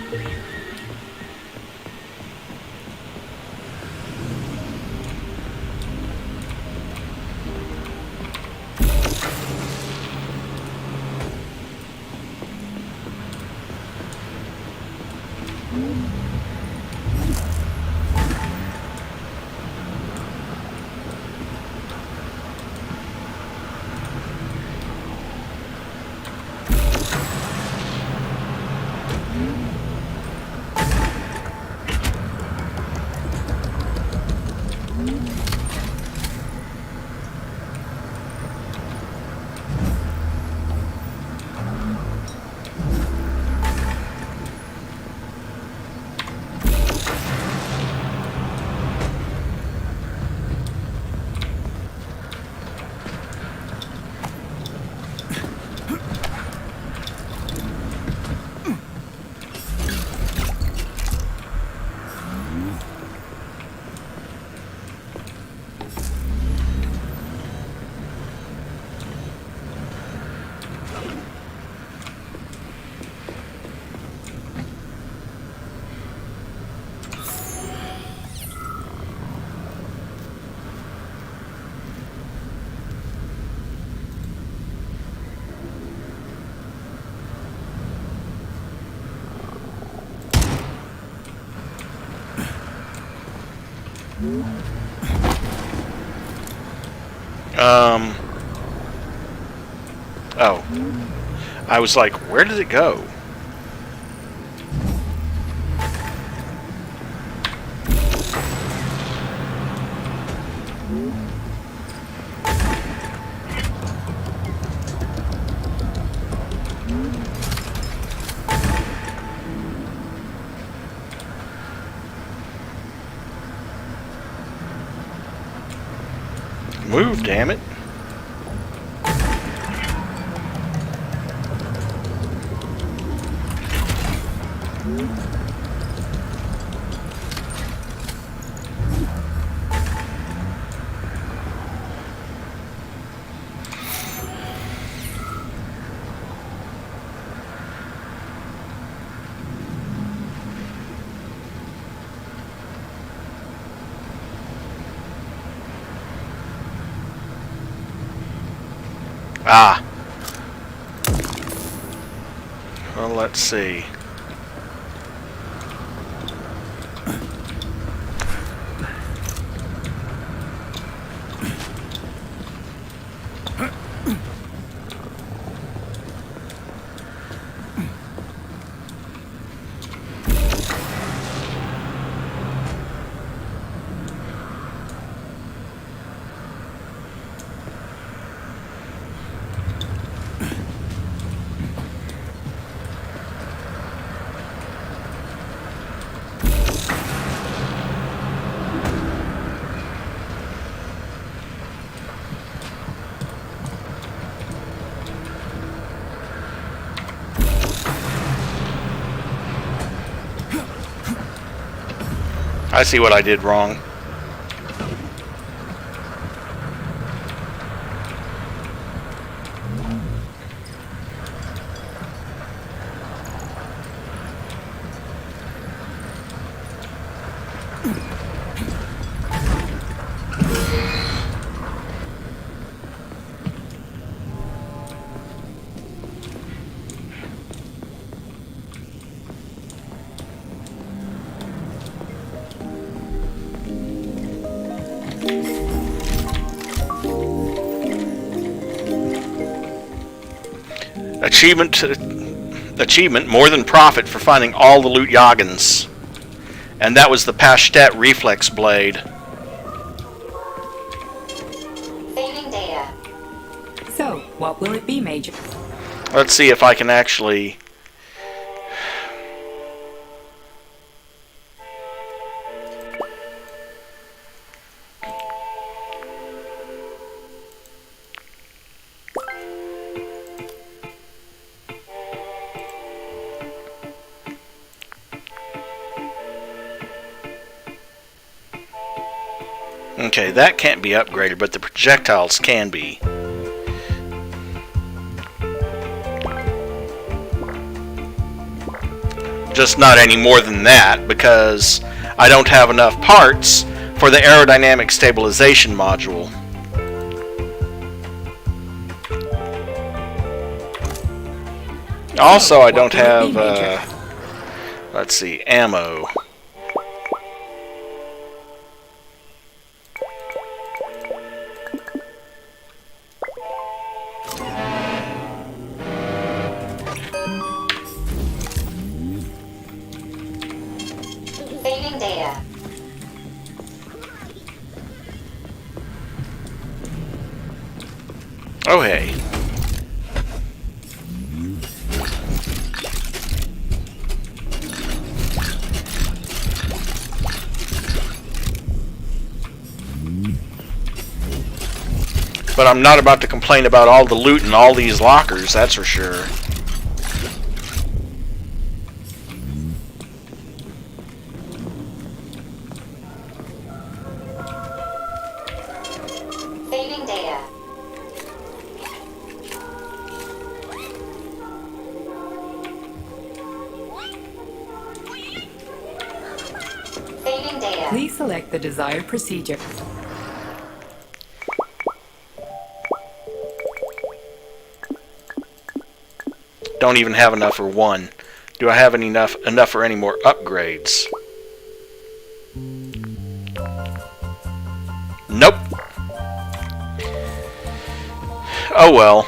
Oh. I was like, where did it go? Move, damn it. Ah. let's see. I see what I did wrong. Achievement more than profit for finding all the loot Yagans. And that was the Pashtet reflex blade. Saving data. So, what will it be, Major? Let's see if I can actually... Okay, that can't be upgraded, but the projectiles can be. Just not any more than that, because I don't have enough parts for the aerodynamic stabilization module. Also, I don't have, let's see, ammo. Saving data. Oh, hey. But I'm not about to complain about all the loot in all these lockers, that's for sure. Saving data. Saving data. Please select the desired procedure. Don't even have enough for one. Do I have enough for any more upgrades? Nope. Oh well.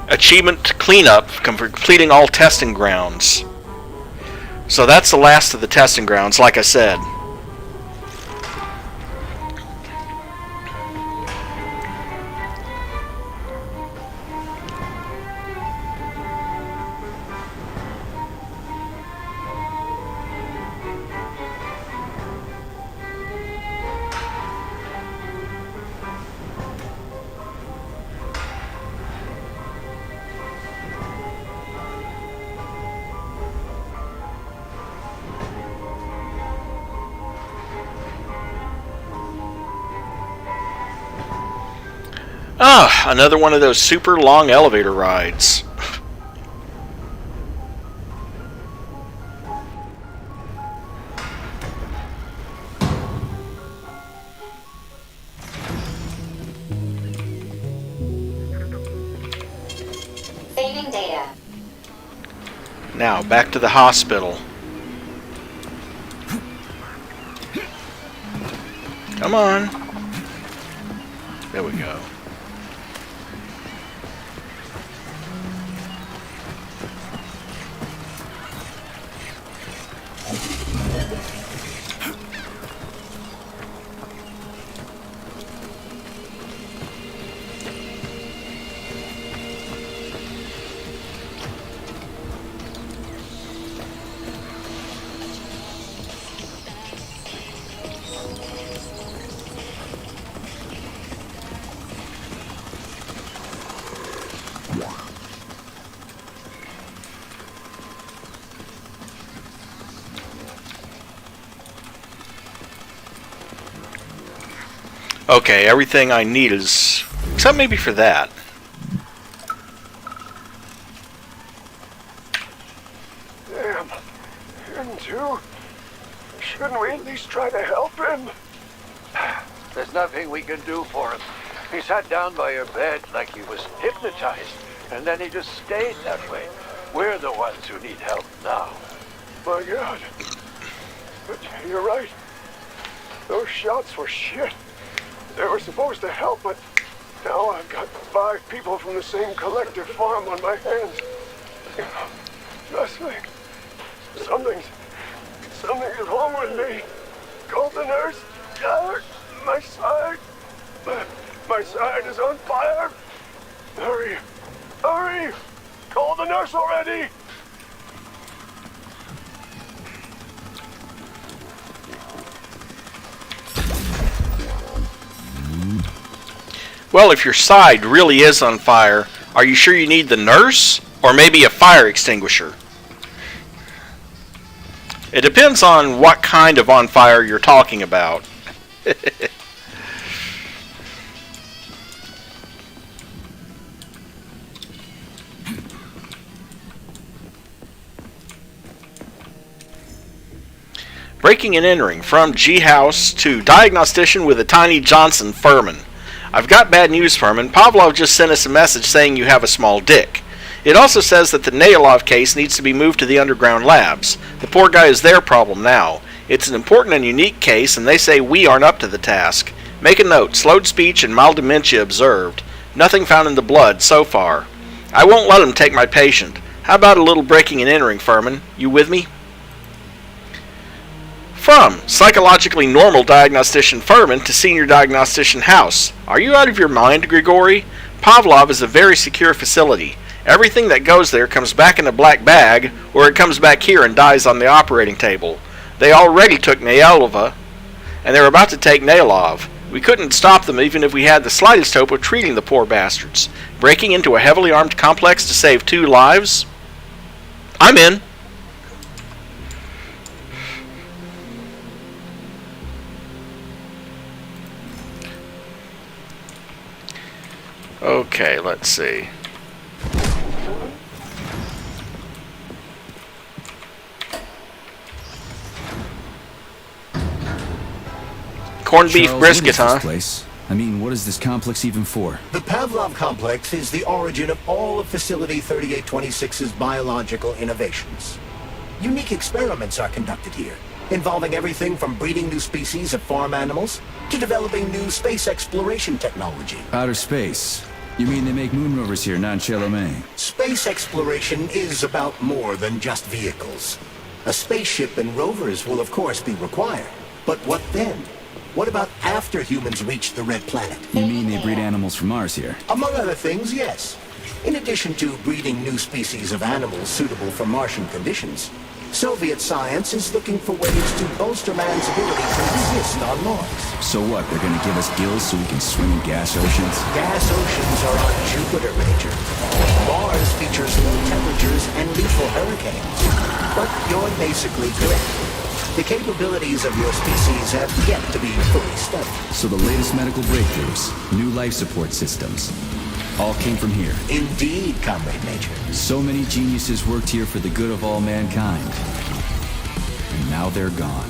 Achievement cleanup for completing all testing grounds. So that's the last of the testing grounds, like I said. Ah, another one of those super long elevator rides. data. Now, back to the hospital. Come on. There we go. Okay, everything I need is... except maybe for that. Damn. Him too? Shouldn't we at least try to help him? There's nothing we can do for him. He sat down by your bed like he was hypnotized, and then he just stayed that way. We're the ones who need help now. My God. But you're right. Those shots were shit. They were supposed to help, but now I've got 5 people from the same Kollektiv farm on my hands. Leslie, something's wrong with me. Call the nurse. My side is on fire. Hurry. Call the nurse already. Well, if your side really is on fire, are you sure you need the nurse? Or maybe a fire extinguisher? It depends on what kind of on fire you're talking about. Breaking and entering from G-House to diagnostician with a tiny Johnson Furman. I've got bad news, Furman. Pavlov just sent us a message saying you have a small dick. It also says that the Nailov case needs to be moved to the underground labs. The poor guy is their problem now. It's an important and unique case, and they say we aren't up to the task. Make a note. Slowed speech and mild dementia observed. Nothing found in the blood so far. I won't let him take my patient. How about a little breaking and entering, Furman? You with me? From psychologically normal diagnostician Furman to senior diagnostician House. Are you out of your mind, Grigori? Pavlov is a very secure facility. Everything that goes there comes back in a black bag, or it comes back here and dies on the operating table. They already took Nailova, and they're about to take Nailov. We couldn't stop them even if we had the slightest hope of treating the poor bastards. Breaking into a heavily armed complex to save 2 lives? I'm in. Okay, let's see. Corned beef Charles, brisket, what is huh? this place? I mean, what is this complex even for? The Pavlov complex is the origin of all of Facility 3826's biological innovations. Unique experiments are conducted here, involving everything from breeding new species of farm animals to developing new space exploration technology. Outer space? You mean they make moon rovers here, not Chelomé? Space exploration is about more than just vehicles. A spaceship and rovers will of course be required. But what then? What about after humans reach the Red Planet? You mean they breed animals from Mars here? Among other things, yes. In addition to breeding new species of animals suitable for Martian conditions, Soviet science is looking for ways to bolster man's ability to exist on Mars. So what, they're gonna give us gills so we can swim in gas oceans? Gas oceans are on Jupiter, Major. Mars features low temperatures and lethal hurricanes. But you're basically correct. The capabilities of your species have yet to be fully studied. So the latest medical breakthroughs, new life support systems, all came from here. Indeed, Comrade Major. So many geniuses worked here for the good of all mankind. And now they're gone.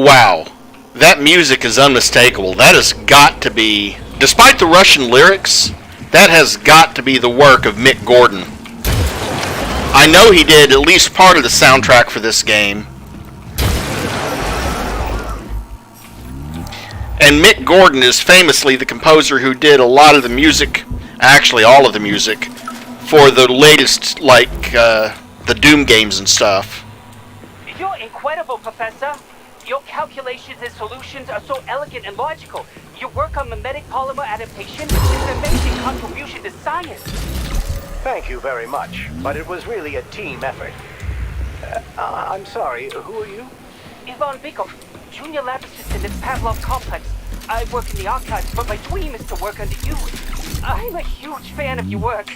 Wow. That music is unmistakable. That has got to be, despite the Russian lyrics, that has got to be the work of Mick Gordon. I know he did at least part of the soundtrack for this game. And Mick Gordon is famously the composer who did a lot of the music, actually all of the music, for the latest, like, the Doom games and stuff. You're incredible, Professor. Your calculations and solutions are so elegant and logical. Your work on mimetic polymer adaptation is an amazing contribution to science. Thank you very much, but it was really a team effort. I'm sorry, who are you? Ivan Bikov, junior lab assistant at Pavlov Complex. I work in the archives, but my dream is to work under you. I'm a huge fan of your work.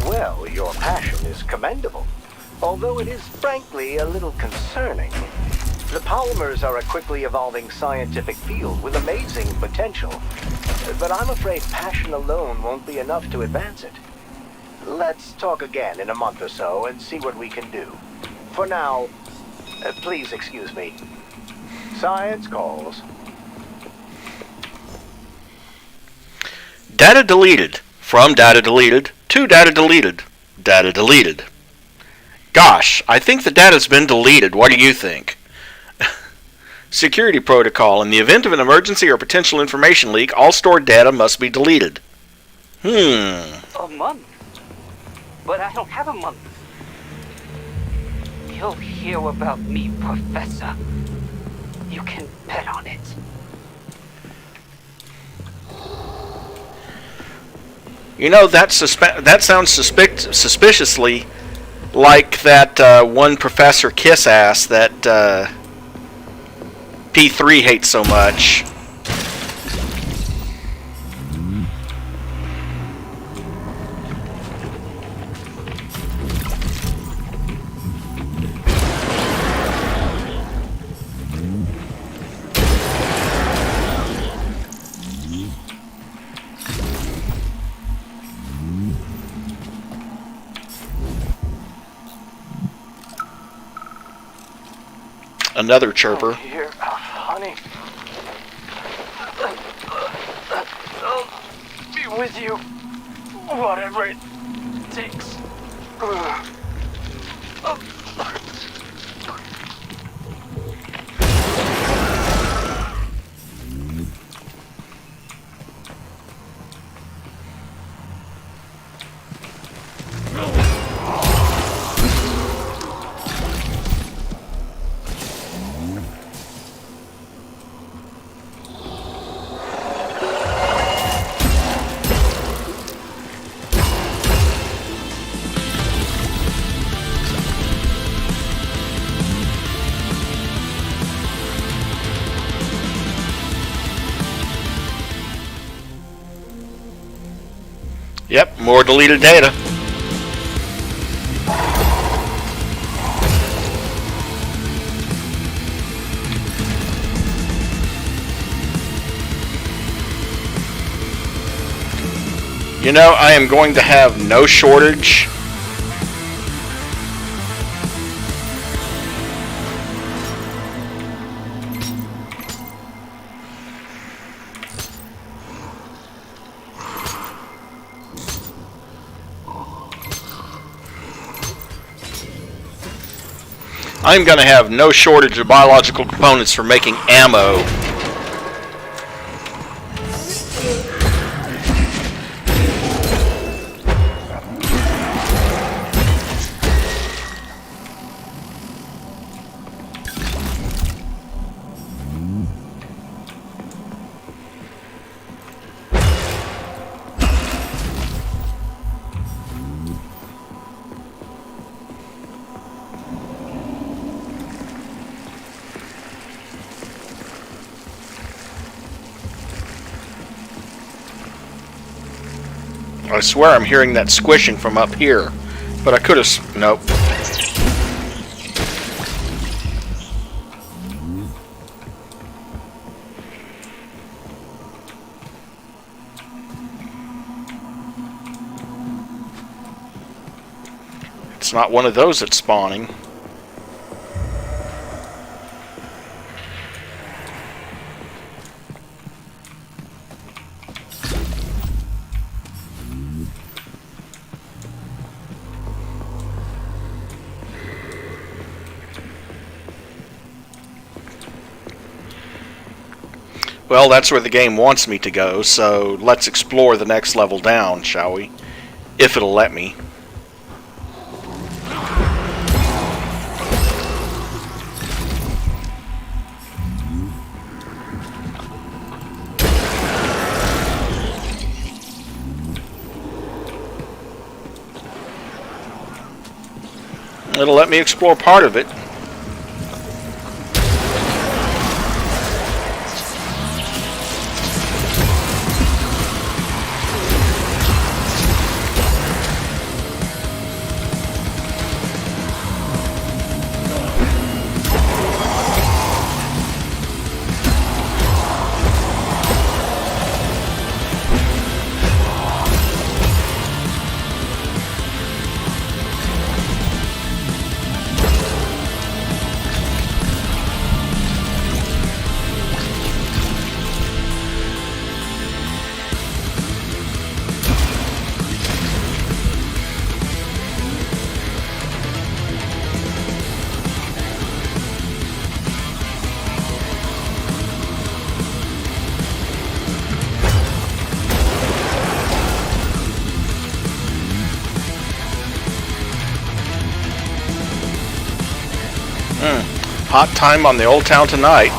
Well, your passion is commendable, although it is frankly a little concerning. The polymers are a quickly evolving scientific field with amazing potential, but I'm afraid passion alone won't be enough to advance it. Let's talk again in a month or so and see what we can do. For now, please excuse me. Science calls. Data deleted. From data deleted to data deleted. Data deleted. Gosh, I think the data's been deleted. What do you think? Security protocol. In the event of an emergency or potential information leak, all stored data must be deleted. A month? But I don't have a month. You'll hear about me, Professor. You can bet on it. You know, that sounds suspiciously like that one Professor Kiss-Ass that P3 hates so much. Another chirper. Here, honey. I'll be with you, whatever it takes. Yep, more deleted data. You know, I am going to have no shortage I'm going to have no shortage of biological components for making ammo. I swear I'm hearing that squishing from up here, but I could have... Nope. It's not one of those that's spawning. Well, that's where the game wants me to go, so let's explore the next level down, shall we? If it'll let me. It'll let me explore part of it. Hot time on the old town tonight.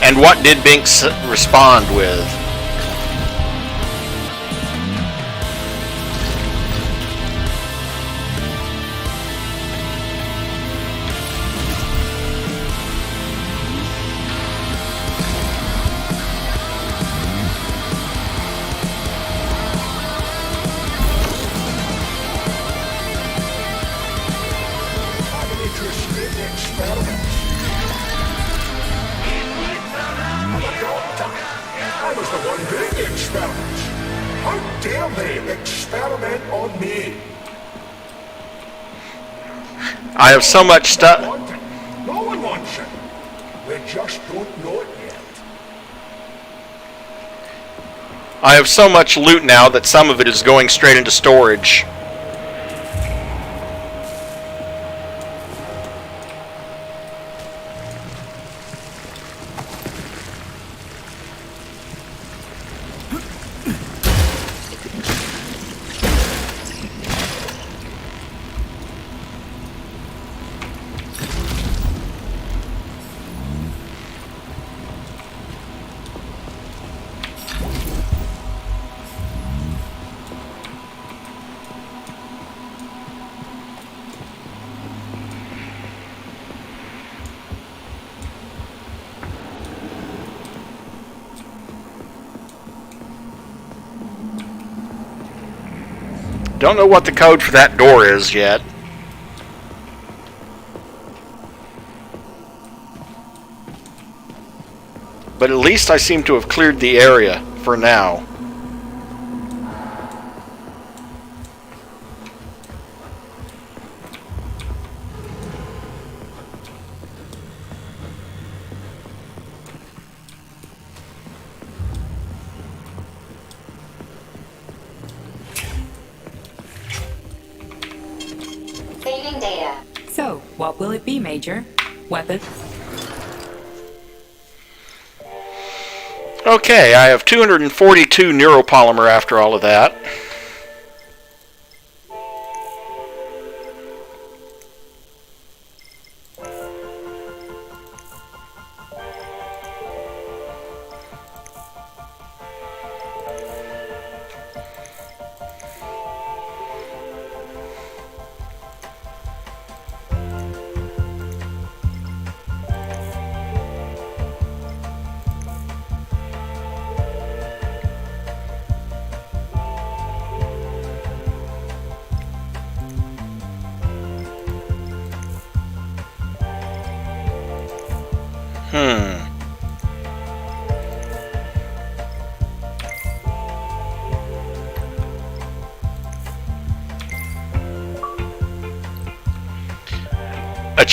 And what did Binks respond with? I was the one doing the experiments. How dare they experiment on me? I have so much stuff. No one wants it. We just don't know it yet. I have so much loot now that some of it is going straight into storage. Don't know what the code for that door is yet. But at least I seem to have cleared the area for now. Saving data. So, what will it be, Major? Weapons? Okay, I have 242 neuropolymer after all of that.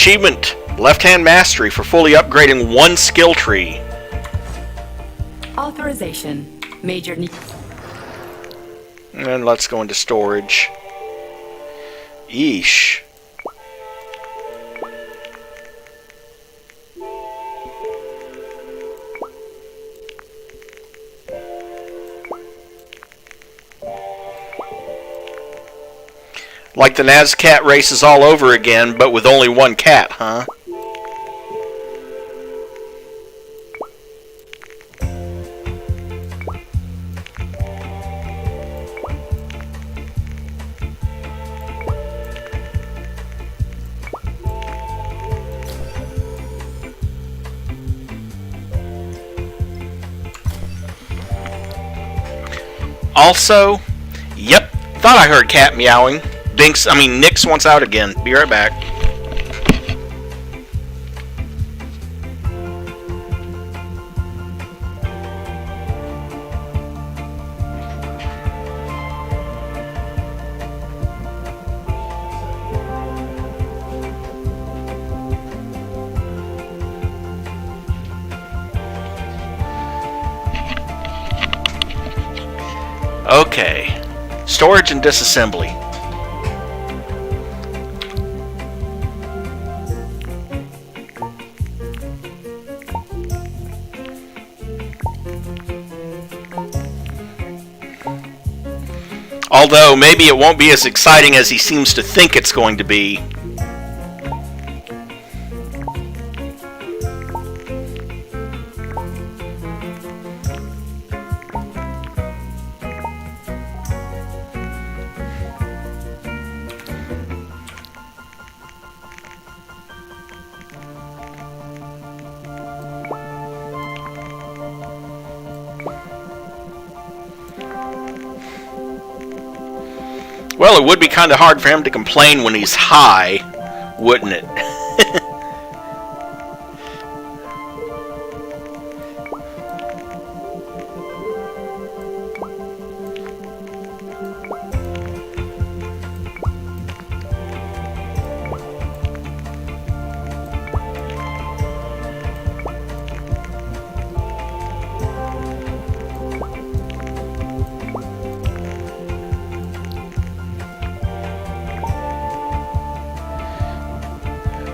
Achievement, left-hand mastery for fully upgrading one skill tree. Authorization. Major need. And let's go into storage. Yeesh. Like the NASCAT races all over again, but with only one cat, huh? Also, yep, thought I heard cat meowing. Nix wants out again. Be right back. Okay. Storage and disassembly. Although, maybe it won't be as exciting as he seems to think it's going to be. Well, it would be kind of hard for him to complain when he's high, wouldn't it?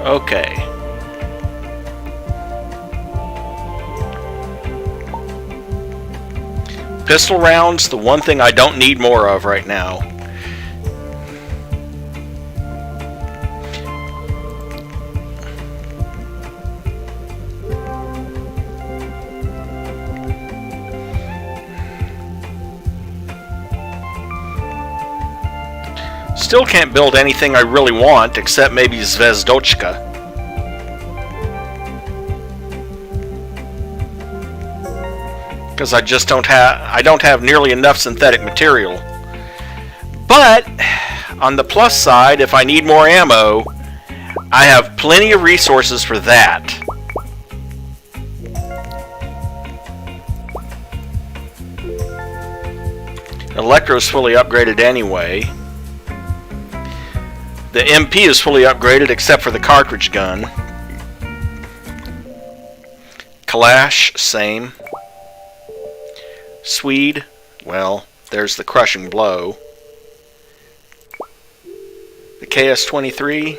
Okay. Pistol rounds, the one thing I don't need more of right now. Still can't build anything I really want, except maybe Zvezdochka. Because I just don't have nearly enough synthetic material. But on the plus side, if I need more ammo, I have plenty of resources for that. Electro's fully upgraded anyway. The MP is fully upgraded except for the cartridge gun. Kalash, same. Swede, well, there's the crushing blow. The KS-23.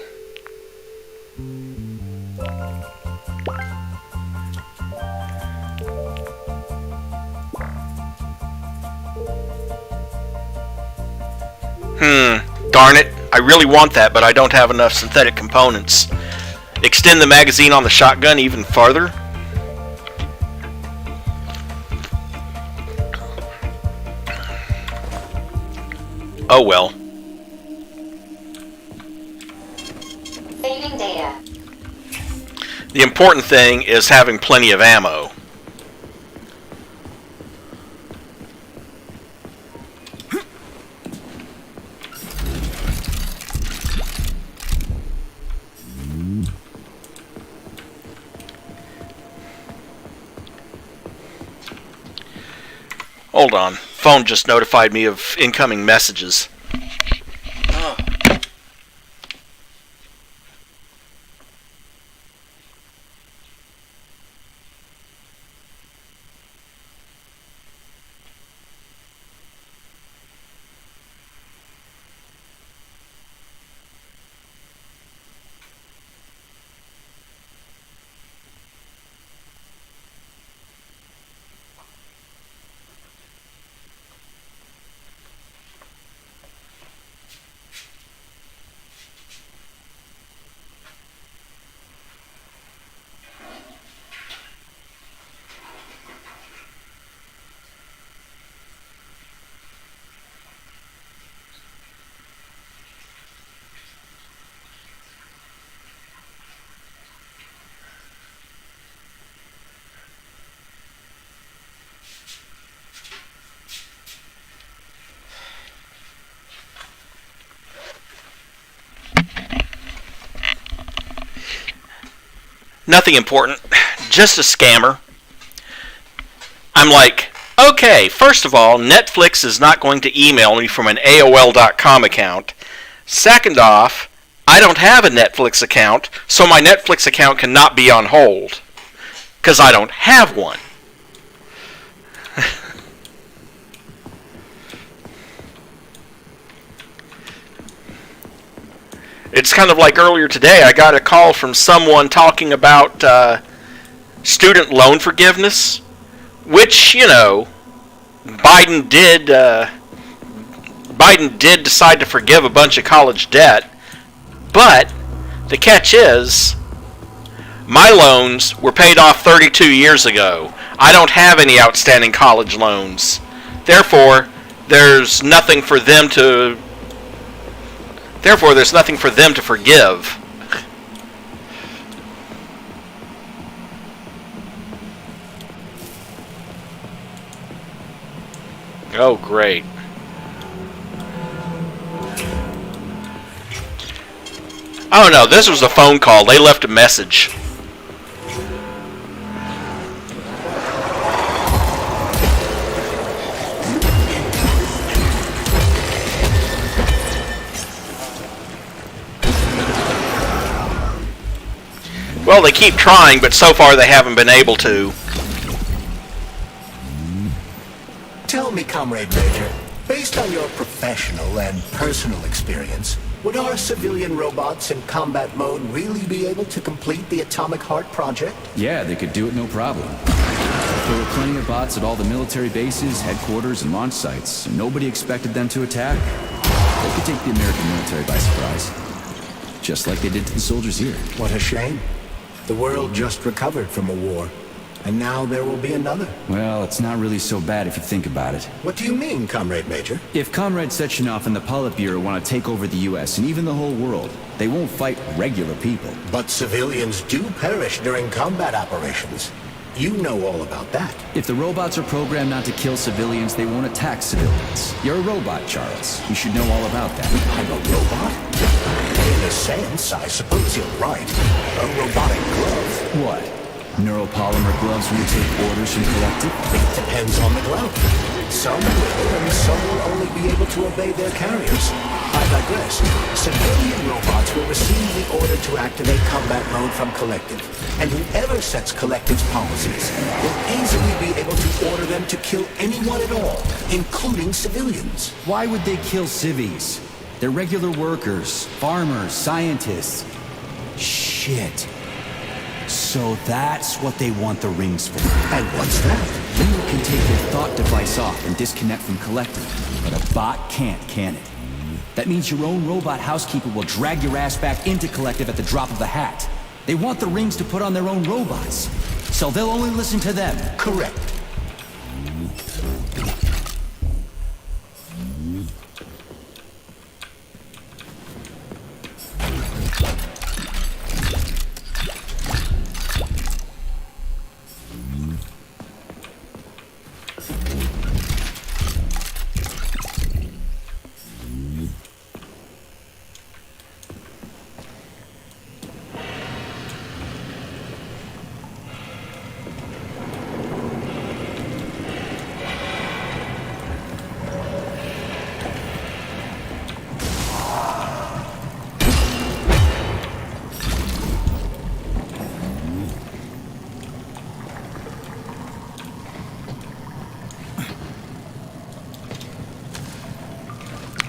Darn it. I really want that, but I don't have enough synthetic components. Extend the magazine on the shotgun even farther. Oh well. Saving data. The important thing is having plenty of ammo. Hold on. Phone just notified me of incoming messages. Nothing important. Just a scammer. I'm like, okay, first of all, Netflix is not going to email me from an AOL.com account. Second off, I don't have a Netflix account, so my Netflix account cannot be on hold. Because I don't have one. It's kind of like earlier today, I got a call from someone talking about student loan forgiveness, which, you know, Biden did decide to forgive a bunch of college debt, but the catch is, my loans were paid off 32 years ago. I don't have any outstanding college loans. Therefore, there's nothing for them to forgive. Oh, great. Oh no, this was a phone call. They left a message. Well, they keep trying, but so far they haven't been able to. Tell me, Comrade Major, based on your professional and personal experience, would our civilian robots in combat mode really be able to complete the Atomic Heart project? Yeah, they could do it no problem. There were plenty of bots at all the military bases, headquarters, and launch sites, and nobody expected them to attack. They could take the American military by surprise. Just like they did to the soldiers here. What a shame. The world just recovered from a war, and now there will be another. Well, it's not really so bad if you think about it. What do you mean, Comrade Major? If Comrade Sechenov and the Politburo want to take over the US and even the whole world, they won't fight regular people. But civilians do perish during combat operations. You know all about that. If the robots are programmed not to kill civilians, they won't attack civilians. You're a robot, Charles. You should know all about that. I'm a robot? In a sense, I suppose you're right. A robotic glove. What? Neuropolymer gloves when you take orders from Kollektiv? It depends on the glove. Some will, and some will only be able to obey their carriers. I digress. Civilian robots will receive the order to activate combat mode from Kollektiv, and whoever sets Kollektiv's policies will easily be able to order them to kill anyone at all, including civilians. Why would they kill civvies? They're regular workers, farmers, scientists. Shit. So that's what they want the rings for. And what's that? You can take your thought device off and disconnect from Kollektiv, but a bot can't, can it? That means your own robot housekeeper will drag your ass back into Kollektiv at the drop of a hat. They want the rings to put on their own robots, so they'll only listen to them. Correct.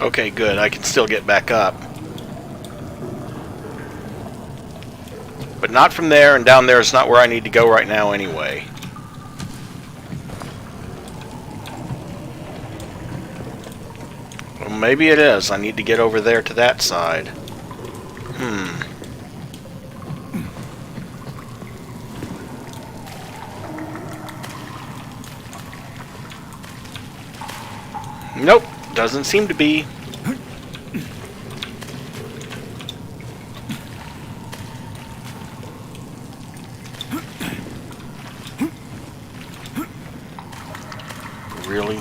Okay, good. I can still get back up. But not from there, and down there is not where I need to go right now anyway. Well, maybe it is. I need to get over there to that side. Nope. Doesn't seem to be. Really?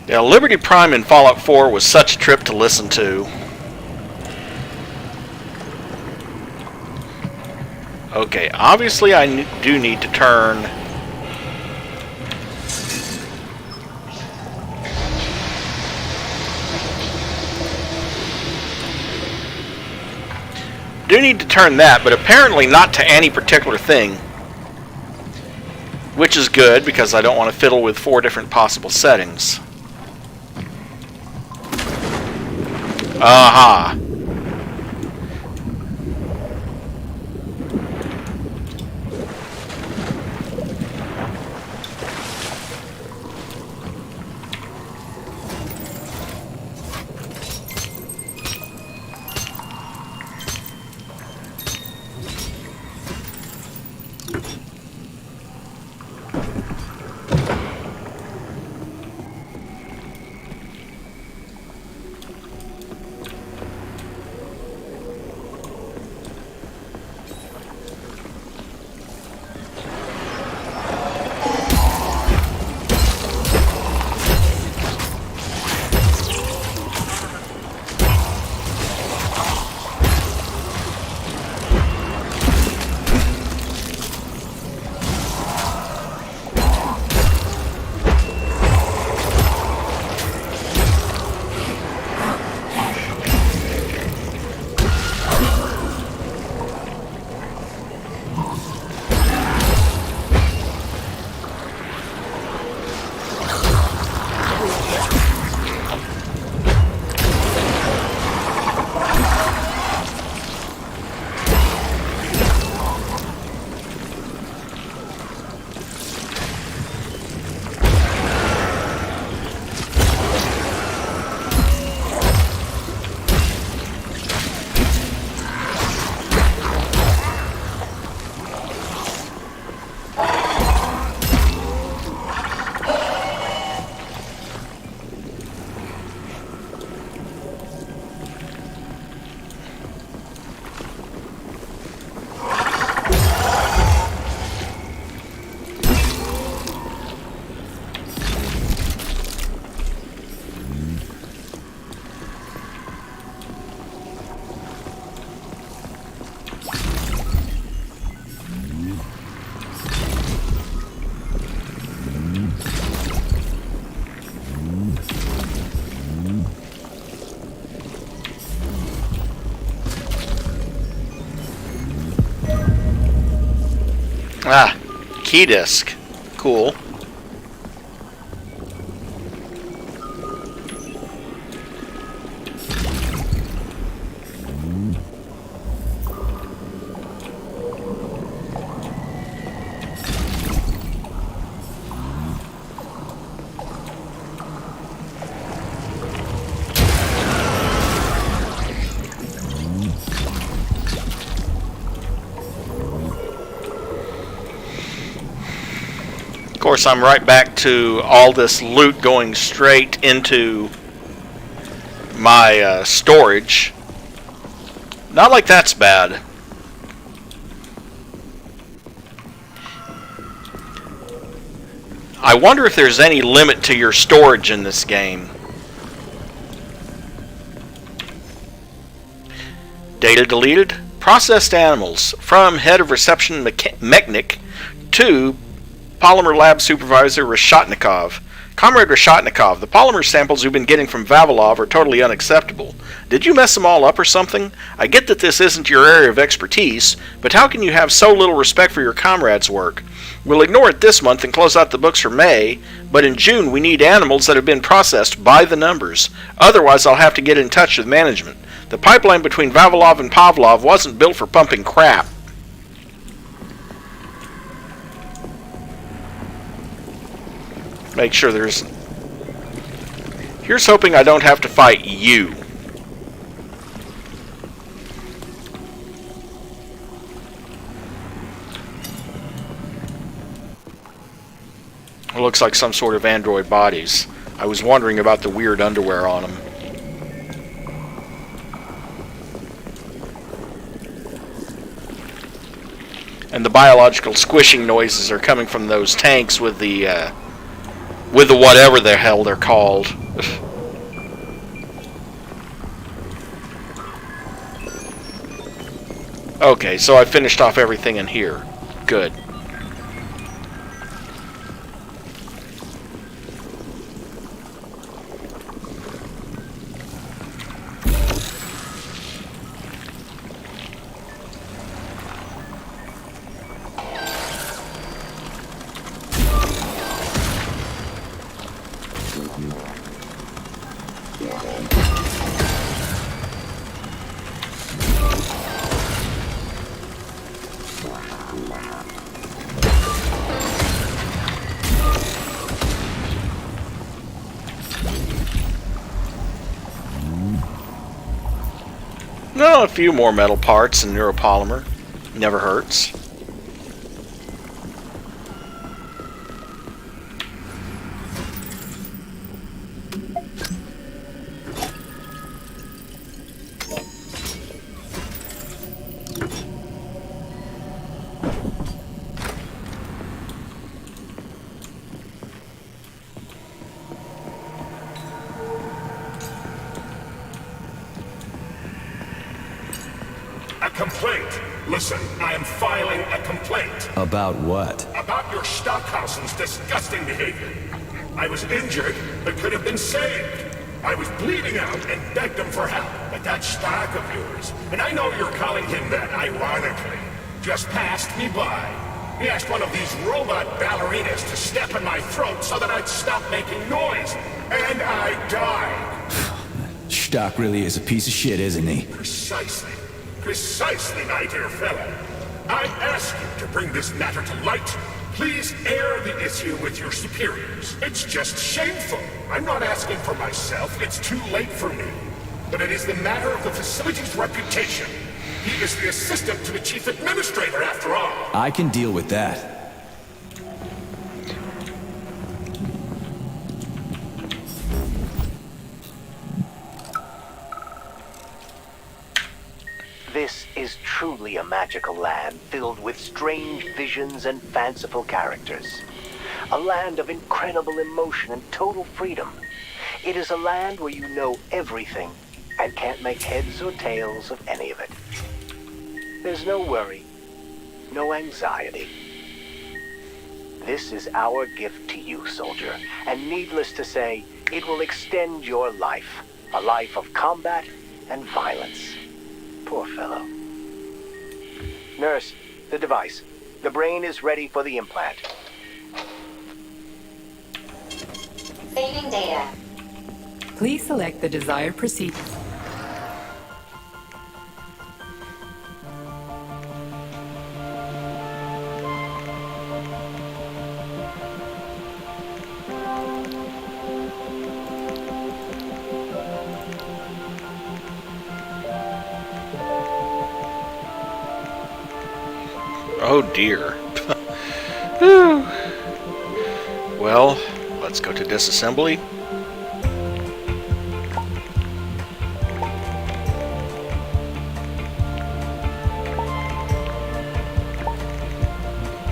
Yeah, Liberty Prime in Fallout 4 was such a trip to listen to. Okay, obviously I do need to turn... Do need to turn that, but apparently not to any particular thing. Which is good, because I don't want to fiddle with 4 different possible settings. Aha! Ah, key disc. Cool. Of course, I'm right back to all this loot going straight into my storage. Not like that's bad. I wonder if there's any limit to your storage in this game. Data deleted. Processed animals. From head of reception mechanic to Polymer lab supervisor Reshetnikov. Comrade Reshetnikov, the polymer samples you've been getting from Vavilov are totally unacceptable. Did you mess them all up or something? I get that this isn't your area of expertise, but how can you have so little respect for your comrades' work? We'll ignore it this month and close out the books for May, but in June we need animals that have been processed by the numbers. Otherwise I'll have to get in touch with management. The pipeline between Vavilov and Pavlov wasn't built for pumping crap. Make sure there's... Here's hoping I don't have to fight you. It looks like some sort of android bodies. I was wondering about the weird underwear on them. And the biological squishing noises are coming from those tanks with the With the whatever the hell they're called. Okay, so I finished off everything in here. Good. No, a few more metal parts and neuropolymer. Never hurts. Complaint. Listen, I am filing a complaint. About what? About your Stockhausen's disgusting behavior. I was injured, but could have been saved. I was bleeding out and begged him for help, but that stock of yours, and I know you're calling him that ironically, just passed me by. He asked one of these robot ballerinas to step in my throat so that I'd stop making noise, and I died. Stock really is a piece of shit, isn't he? Precisely. Precisely, my dear fellow. I ask you to bring this matter to light. Please air the issue with your superiors. It's just shameful. I'm not asking for myself. It's too late for me. But it is the matter of the facility's reputation. He is the assistant to the chief administrator, after all. I can deal with that. This is truly a magical land filled with strange visions and fanciful characters. A land of incredible emotion and total freedom. It is a land where you know everything and can't make heads or tails of any of it. There's no worry, no anxiety. This is our gift to you, soldier, and needless to say, it will extend your life. A life of combat and violence. Poor fellow. Nurse, the device. The brain is ready for the implant. Saving data. Please select the desired procedure. Oh dear. Well, let's go to disassembly.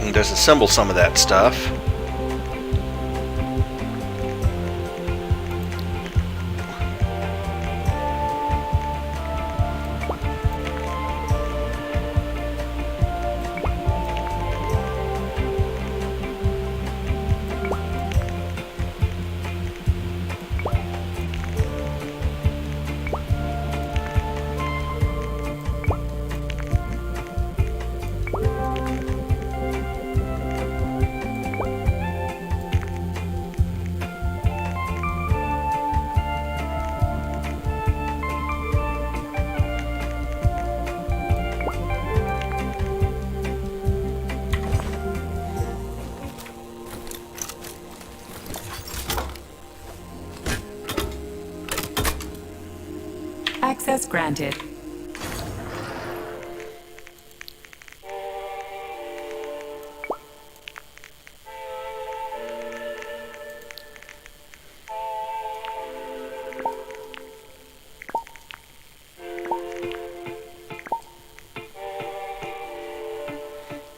And disassemble some of that stuff. Access granted.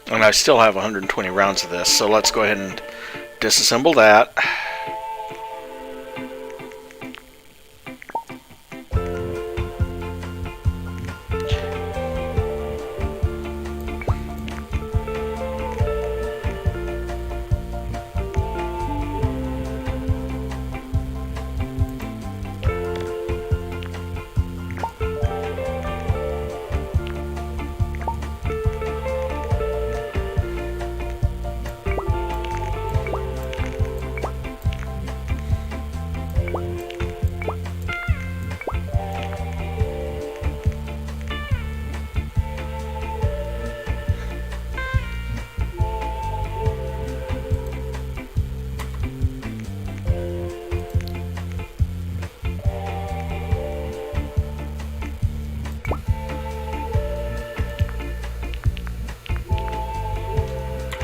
And I still have 120 rounds of this, so let's go ahead and disassemble that.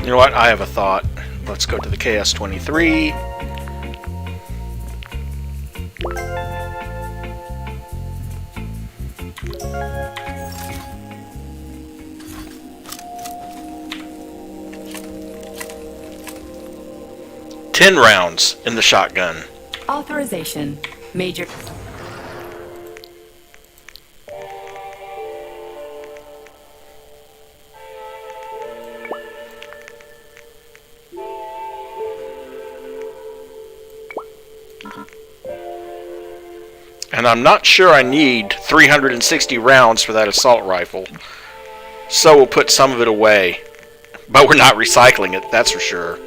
You know what? I have a thought. Let's go to the KS-23. Ten rounds in the shotgun. Authorization. Major. And I'm not sure I need 360 rounds for that assault rifle. So we'll put some of it away. But we're not recycling it, that's for sure.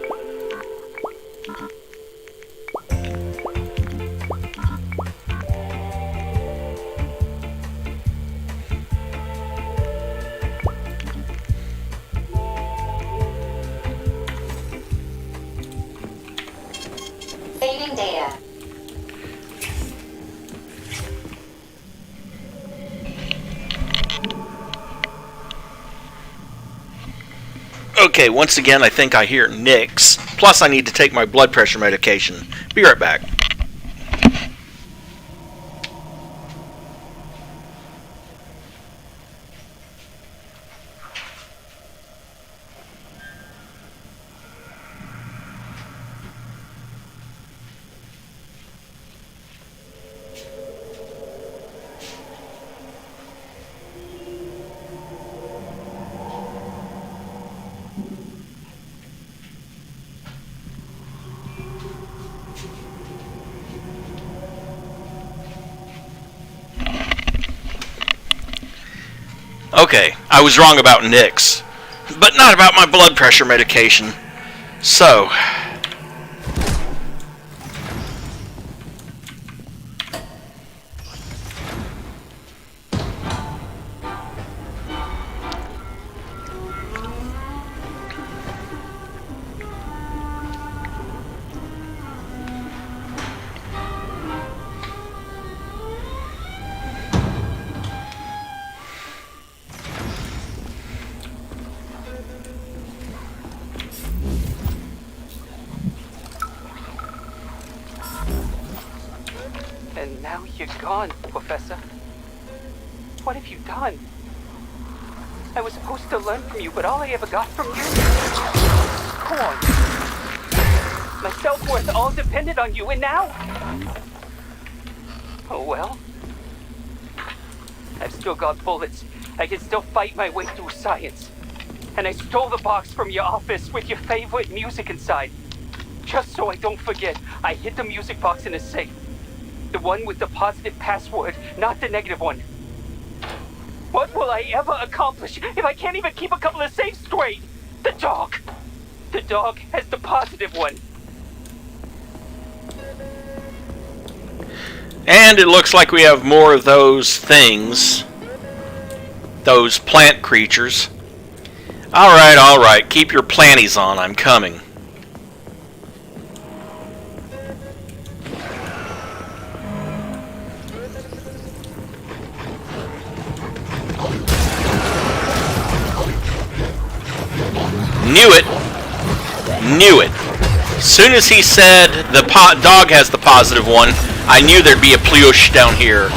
Saving data. Okay, once again, I think I hear nicks. Plus, I need to take my blood pressure medication. Be right back. Okay, I was wrong about nicks, but not about my blood pressure medication. So, And now you're gone, Professor. What have you done? I was supposed to learn from you, but all I ever got from you... corn. My self-worth all depended on you, and now... oh well. I've still got bullets. I can still fight my way through science. And I stole the box from your office with your favorite music inside. Just so I don't forget, I hid the music box in a safe. The one with the positive password, not the negative one. What will I ever accomplish if I can't even keep a couple of safes straight? The dog! The dog has the positive one. and it looks like we have more of those things. Those plant creatures. Alright, keep your planties on, I'm coming. Knew it. Soon as he said the dog has the positive one, I knew there'd be a plioche down here.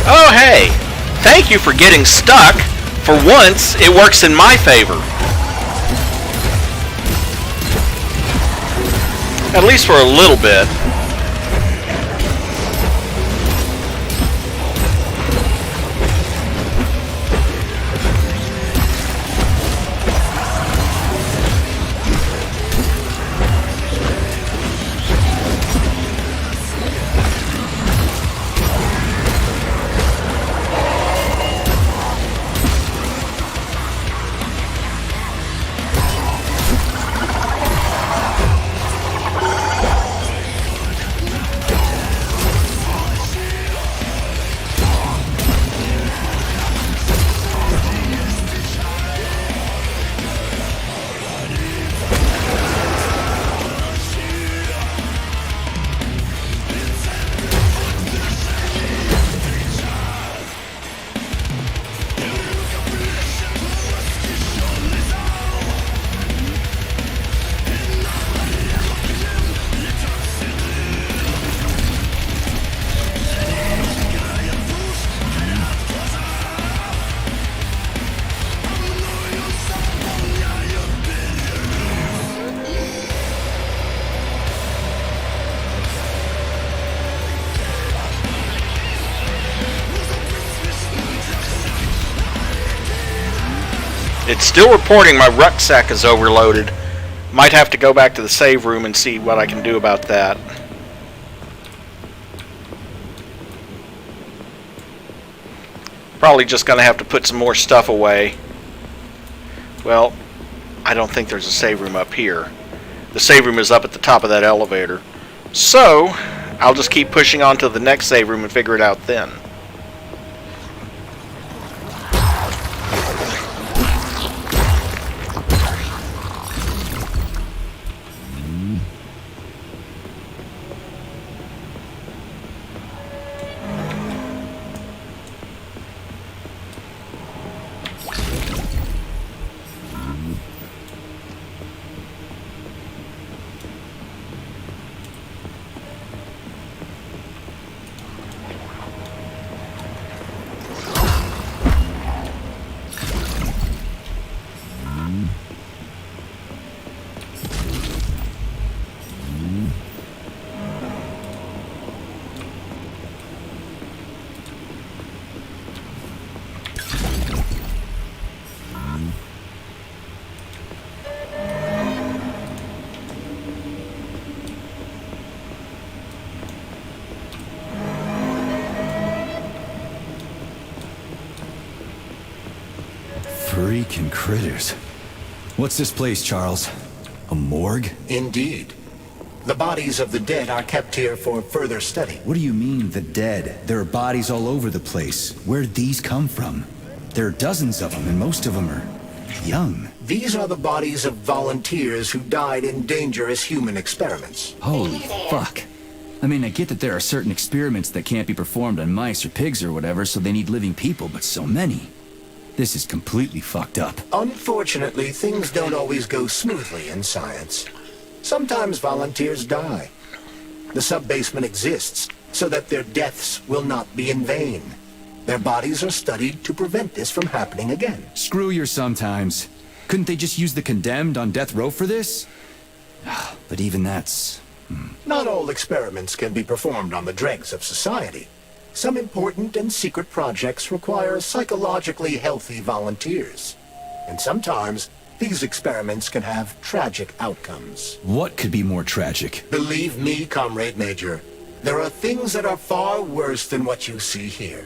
Oh hey, thank you for getting stuck. For once, it works in my favor. At least for a little bit. It's still reporting my rucksack is overloaded. Might have to go back to the save room and see what I can do about that. Probably just gonna have to put some more stuff away. Well, I don't think there's a save room up here. The save room is up at the top of that elevator. So, I'll just keep pushing on to the next save room and figure it out then. Freaking critters. What's this place, Charles? A morgue? Indeed. The bodies of the dead are kept here for further study. What do you mean, the dead? There are bodies all over the place. Where'd these come from? There are dozens of them, and most of them are young. These are the bodies of volunteers who died in dangerous human experiments. Holy fuck. I mean, I get that there are certain experiments that can't be performed on mice or pigs or whatever, so they need living people, but so many. This is completely fucked up. Unfortunately, things don't always go smoothly in science. Sometimes volunteers die. The sub-basement exists so that their deaths will not be in vain. Their bodies are studied to prevent this from happening again. Screw your sometimes. Couldn't they just use the condemned on death row for this? But even that's... Not all experiments can be performed on the dregs of society. Some important and secret projects require psychologically healthy volunteers. And sometimes, these experiments can have tragic outcomes. What could be more tragic? Believe me, Comrade Major, there are things that are far worse than what you see here.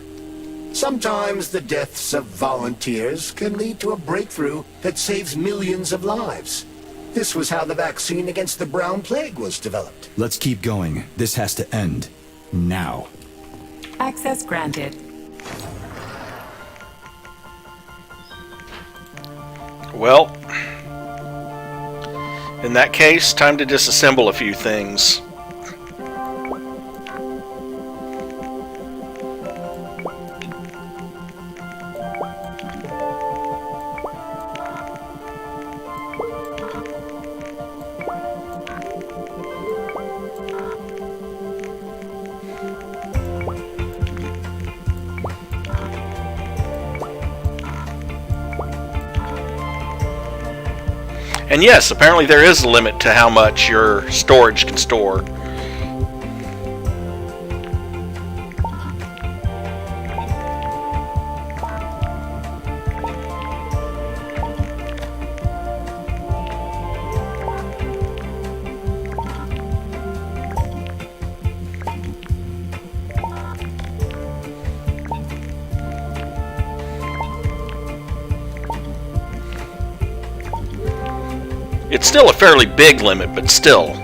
Sometimes the deaths of volunteers can lead to a breakthrough that saves millions of lives. This was how the vaccine against the brown plague was developed. Let's keep going. This has to end. Now. Access granted. Well, in that case, time to disassemble a few things. And yes, apparently there is a limit to how much your storage can store. It's still a fairly big limit, but still.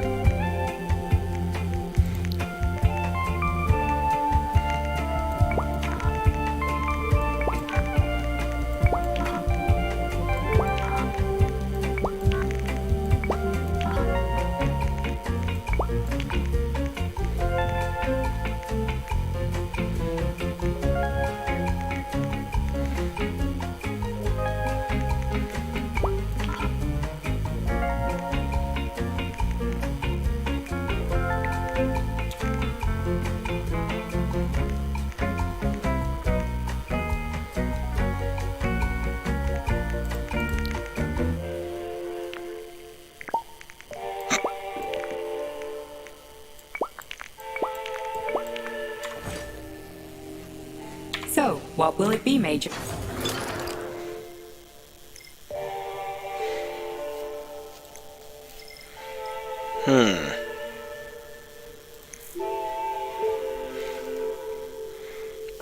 So, what will it be, Major?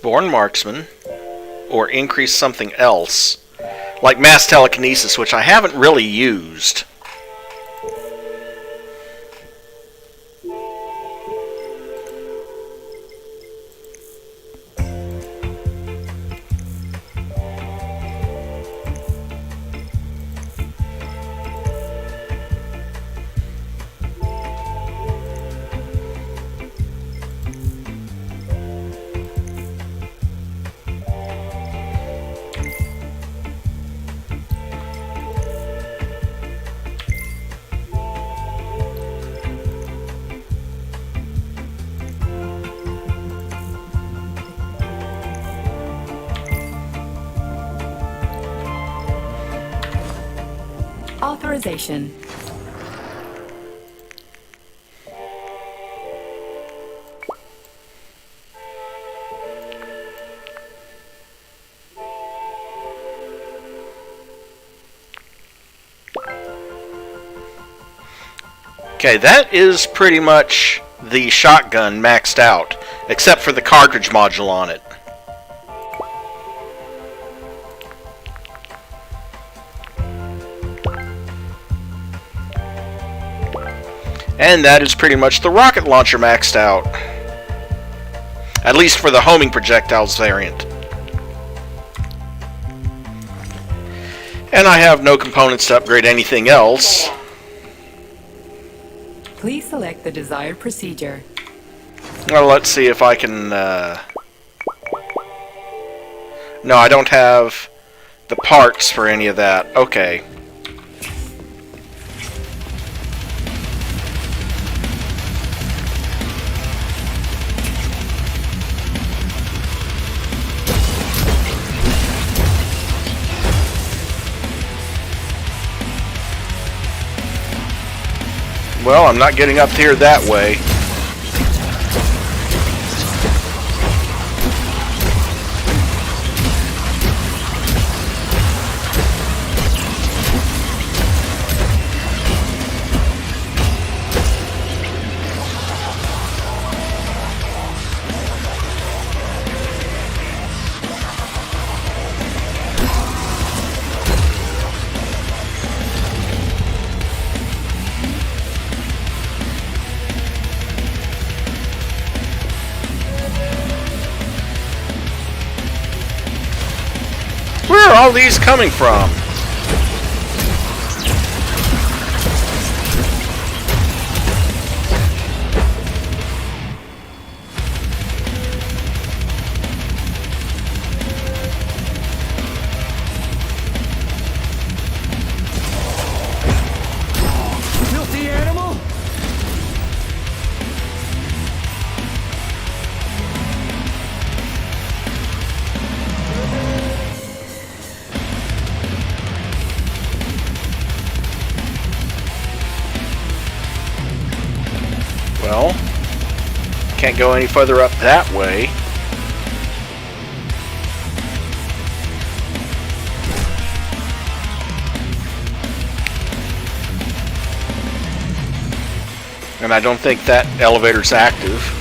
Born marksman, or increase something else, like mass telekinesis, which I haven't really used. Authorization. Okay, that is pretty much the shotgun maxed out, except for the cartridge module on it. And that is pretty much the rocket launcher maxed out. At least for the homing projectiles variant. And I have no components to upgrade anything else. Please select the desired procedure. Well, let's see if I can... No, I don't have the parts for any of that. Okay. Well, I'm not getting up here that way. Where are all these coming from? Filthy animal! Well, can't go any further up that way. And I don't think that elevator's active.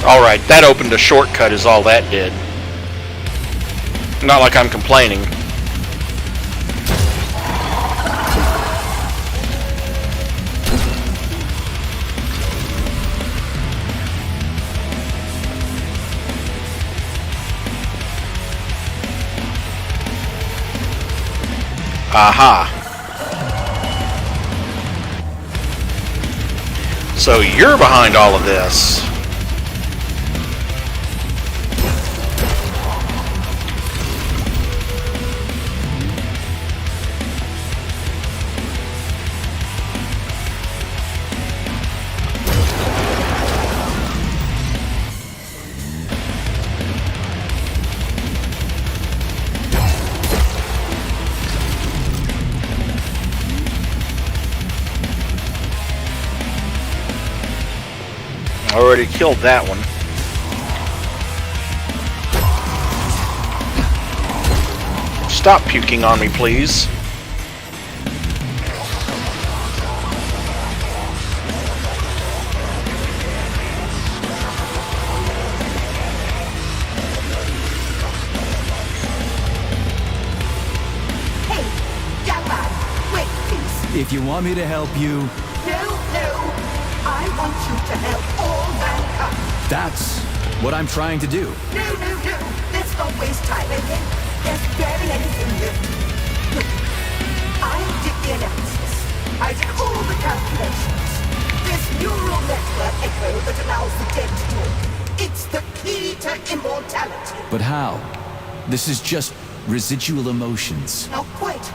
Alright, that opened a shortcut is all that did. Not like I'm complaining. Aha. So you're behind all of this. Already killed that one. Stop puking on me, please. Hey, young man, wait, please. If you want me to help you... No. I want you to help all mankind. That's what I'm trying to do. No. Let's not waste time, okay? There's barely anything left. Look, I did the analysis. I did all the calculations. This neural network echo that allows the dead to talk. It's the key to immortality. But how? This is just residual emotions. Not quite.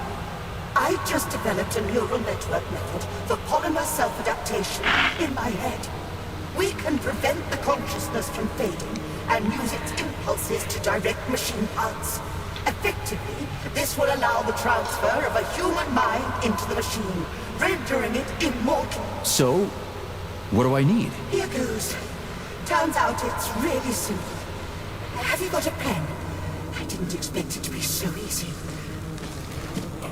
I just developed a neural network method for polymer self-adaptation in my head. We can prevent the consciousness from fading and use its impulses to direct machine parts. Effectively, this will allow the transfer of a human mind into the machine, rendering it immortal. So, what do I need? Here goes. Turns out it's really simple. Have you got a pen? I didn't expect it to be so easy.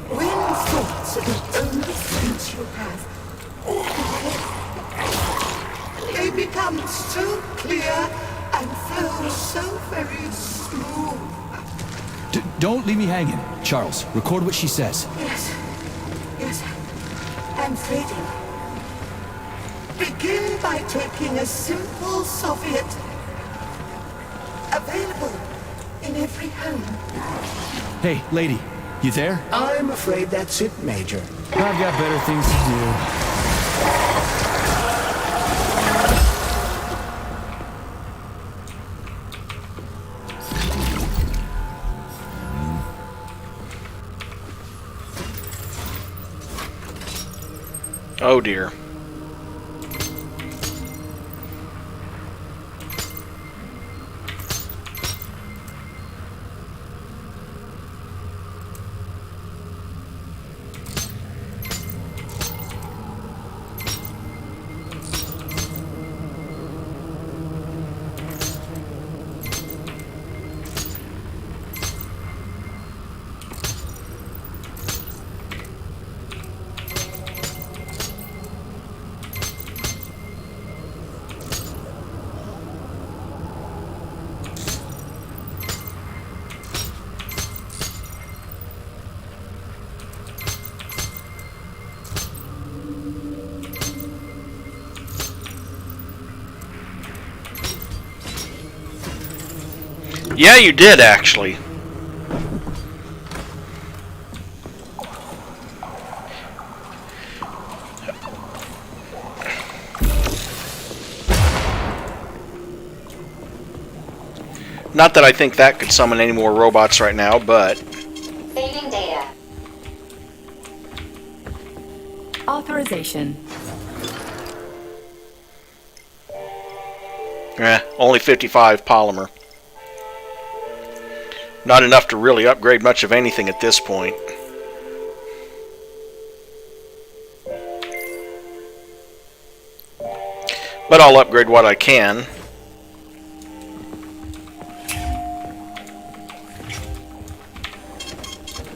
When thoughts are the only things you have, they become so clear and flow so very smooth. Don't leave me hanging. Charles, record what she says. Yes. I'm fading. Begin by taking a simple Soviet. Available in every home. Hey, lady, you there? I'm afraid that's it, Major. I've got better things to do. Oh dear. Yeah, you did, actually. Not that I think that could summon any more robots right now, but... Saving data. Authorization. Only 55 polymer. Not enough to really upgrade much of anything at this point. But I'll upgrade what I can.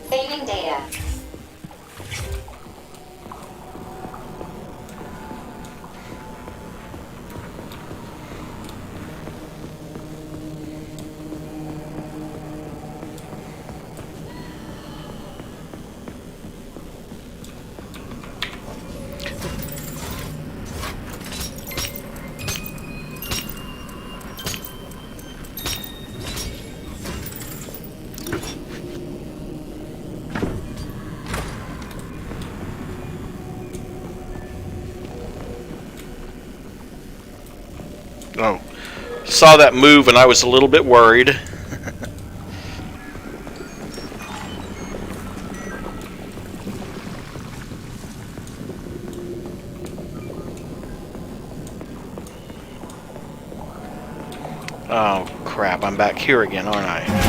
Saving data. Oh, saw that move and I was a little bit worried. Oh crap, I'm back here again, aren't I?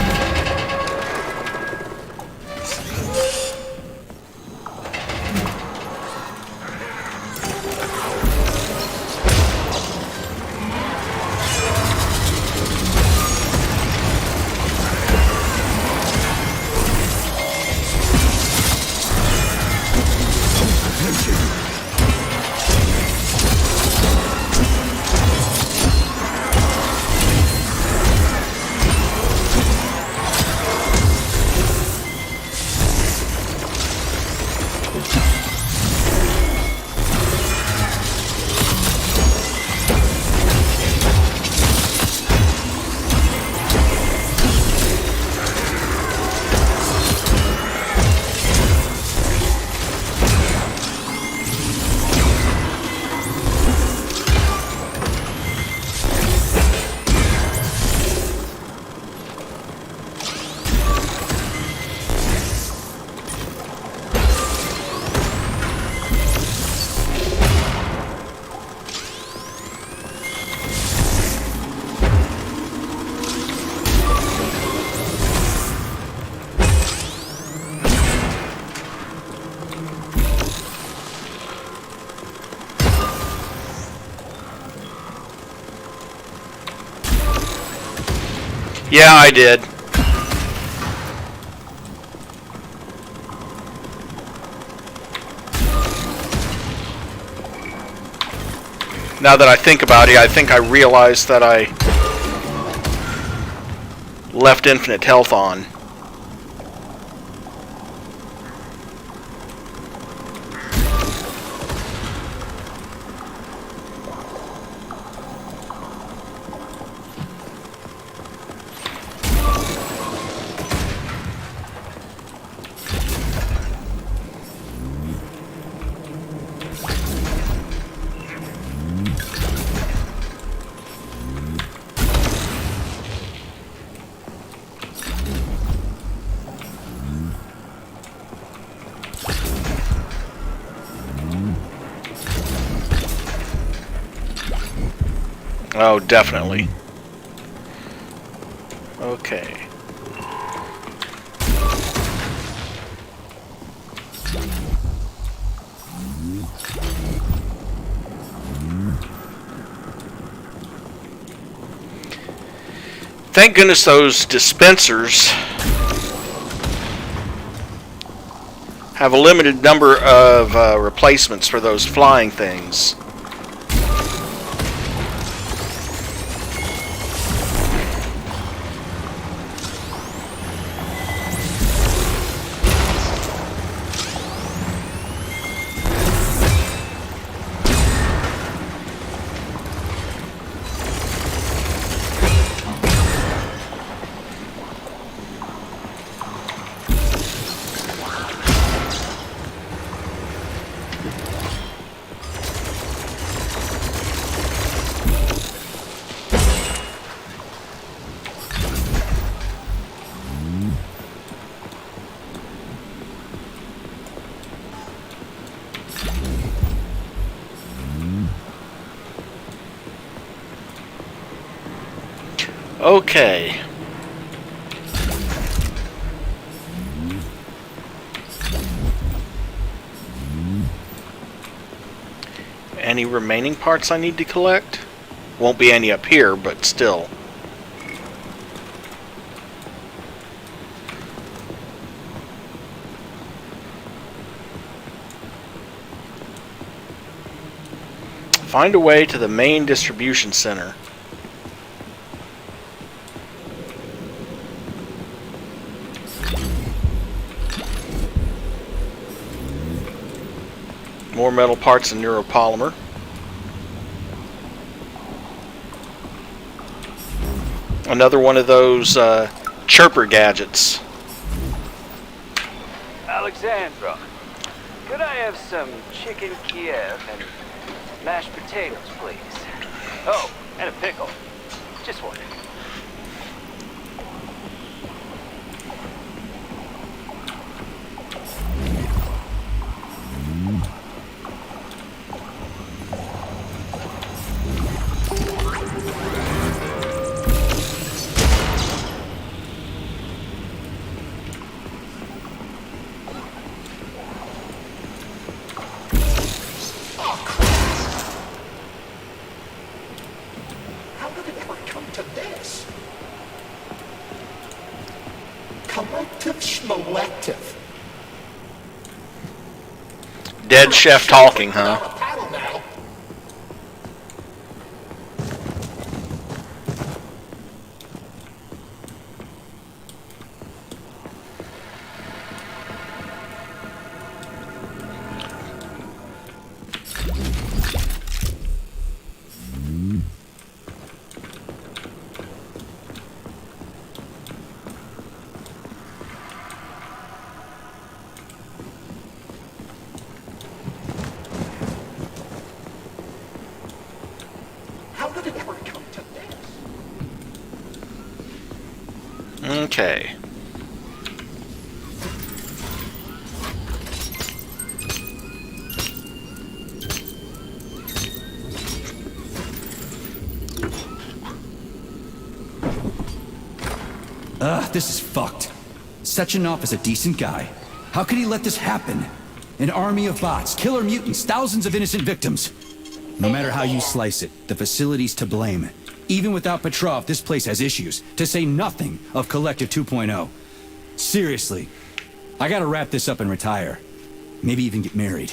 Yeah, I did. Now that I think about it, I think I realized that I left infinite health on. Oh, definitely. Okay. Thank goodness those dispensers have a limited number of replacements for those flying things. Okay. Any remaining parts I need to collect? Won't be any up here, but still. Find a way to the main distribution center. More metal parts and neuropolymer. Another one of those chirper gadgets. Alexandra, could I have some chicken Kiev and mashed potatoes, please? Oh, and a pickle. Just one. How did it ever come to this? Kollektiv Schmollektiv. Dead chef talking, huh? Without a paddle now. How did it ever come to this? Okay. This is fucked. Sechenov is a decent guy. How could he let this happen? An army of bots, killer mutants, thousands of innocent victims. No matter how you slice it, the facility's to blame. Even without Petrov, this place has issues, to say nothing of Kollektiv 2.0. Seriously, I gotta wrap this up and retire. Maybe even get married.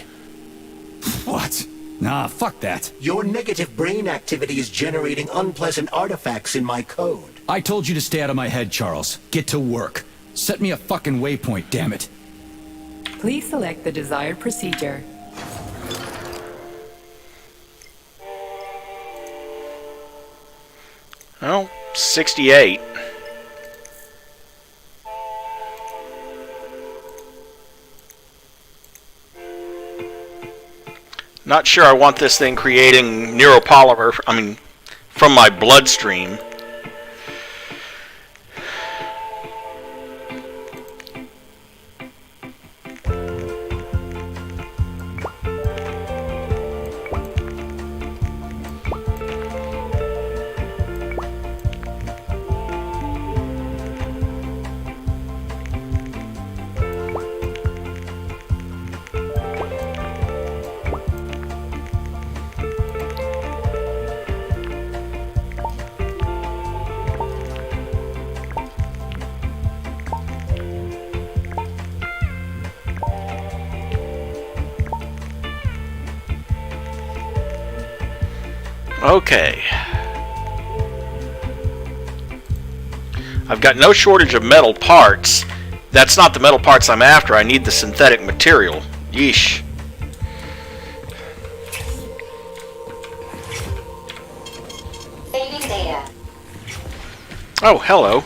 What? Nah, fuck that. Your negative brain activity is generating unpleasant artifacts in my code. I told you to stay out of my head, Charles. Get to work. Set me a fucking waypoint, damn it. Please select the desired procedure. Well, 68. Not sure I want this thing creating neuropolymer, from my bloodstream. Okay. I've got no shortage of metal parts. That's not the metal parts I'm after. I need the synthetic material. Yeesh. Saving data. Oh, hello.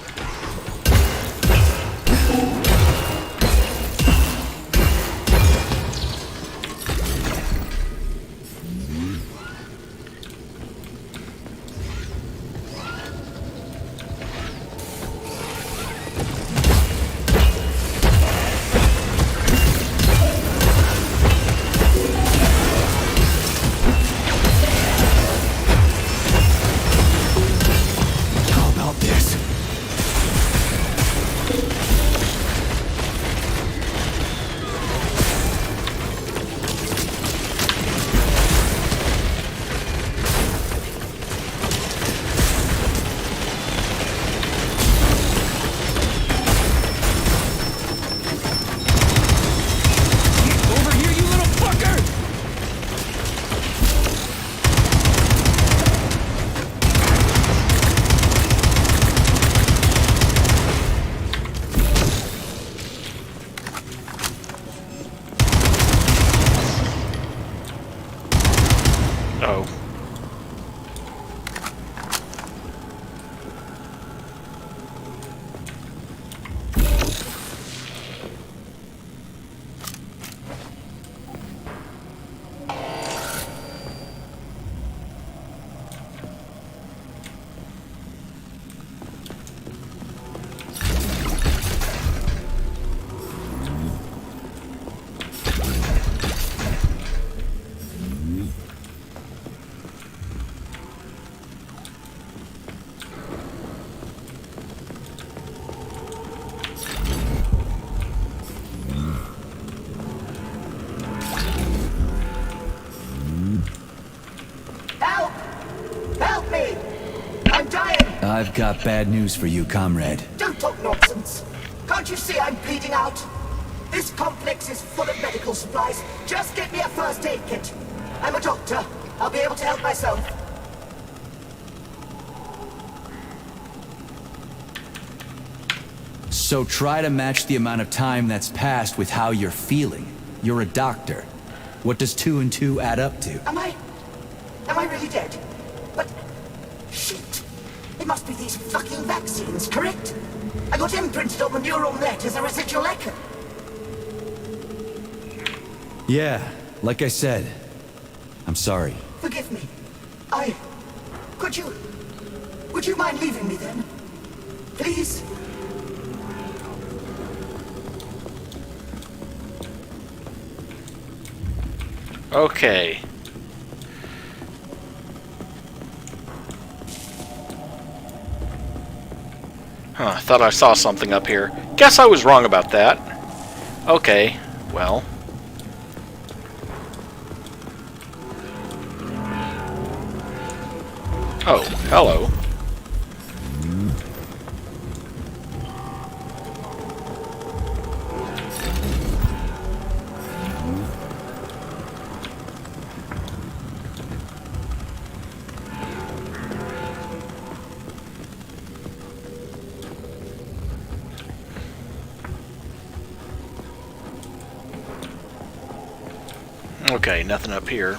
I've got bad news for you, comrade. Don't talk nonsense. Can't you see I'm bleeding out? This complex is full of medical supplies. Just get me a first aid kit. I'm a doctor. I'll be able to help myself. So try to match the amount of time that's passed with how you're feeling. You're a doctor. What does 2 and 2 add up to? Am I really dead? But... shit. It must be these fucking vaccines, correct? I got imprinted on the neural net as a residual echo. Yeah, like I said. I'm sorry. Forgive me. Would you mind leaving me then? Please? Okay. Huh, thought I saw something up here. Guess I was wrong about that. Okay, well. Oh, hello. Okay, nothing up here.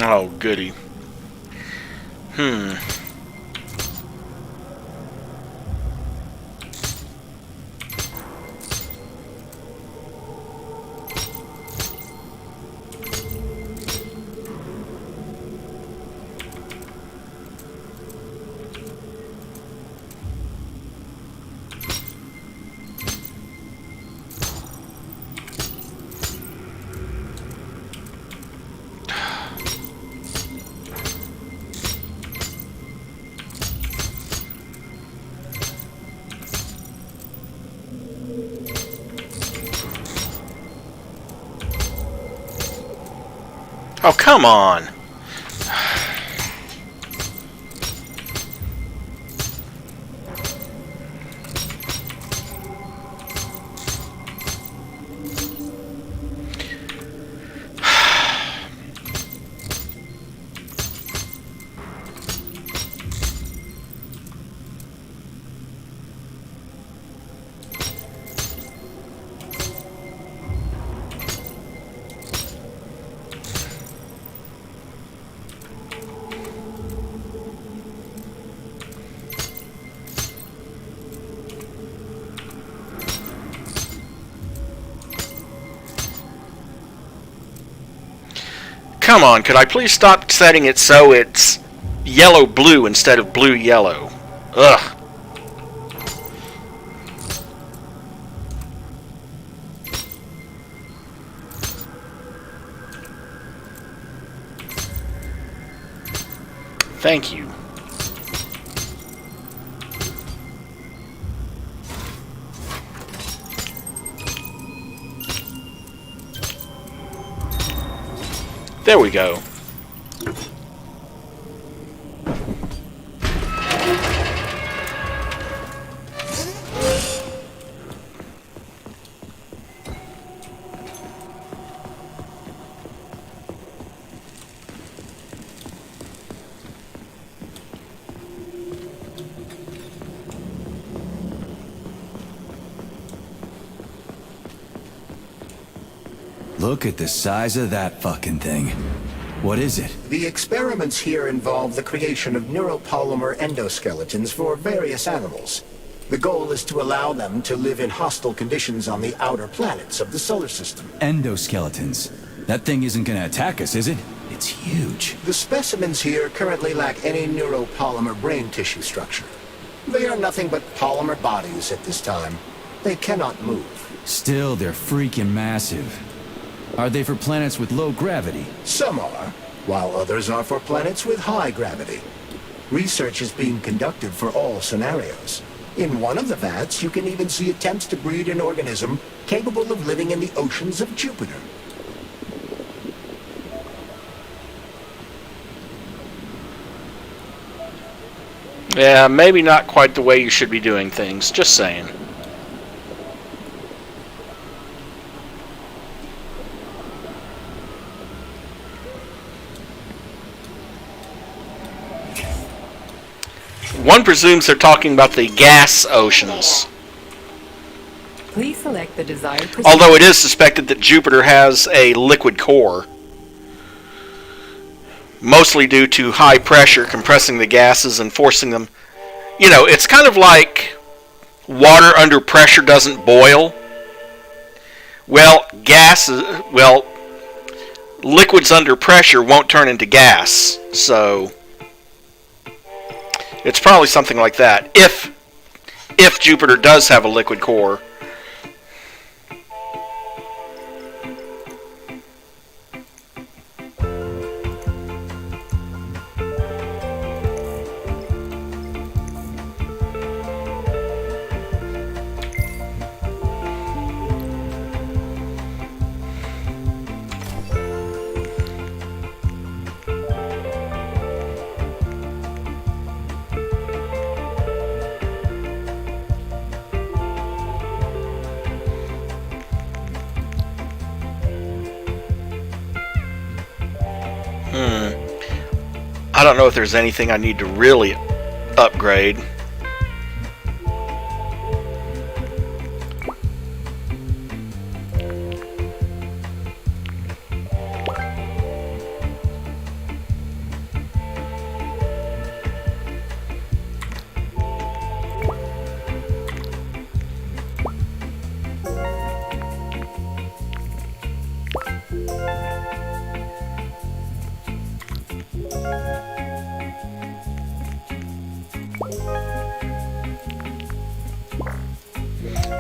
Oh, goody. Oh, come on! Come on, could I please stop setting it so it's yellow-blue instead of blue-yellow? Ugh. Thank you. There we go. Look at the size of that fucking thing. What is it? The experiments here involve the creation of neuropolymer endoskeletons for various animals. The goal is to allow them to live in hostile conditions on the outer planets of the solar system. Endoskeletons. That thing isn't gonna attack us, is it? It's huge. The specimens here currently lack any neuropolymer brain tissue structure. They are nothing but polymer bodies at this time. They cannot move. Still, they're freaking massive. Are they for planets with low gravity? Some are, while others are for planets with high gravity. Research is being conducted for all scenarios. In one of the vats, you can even see attempts to breed an organism capable of living in the oceans of Jupiter. Yeah, maybe not quite the way you should be doing things. Just saying. One presumes they're talking about the gas oceans. Please select the desired procedure. Although it is suspected that Jupiter has a liquid core. Mostly due to high pressure compressing the gases and forcing them. You know, it's kind of like water under pressure doesn't boil. Well, liquids under pressure won't turn into gas. So it's probably something like that. If Jupiter does have a liquid core. I don't know if there's anything I need to really upgrade.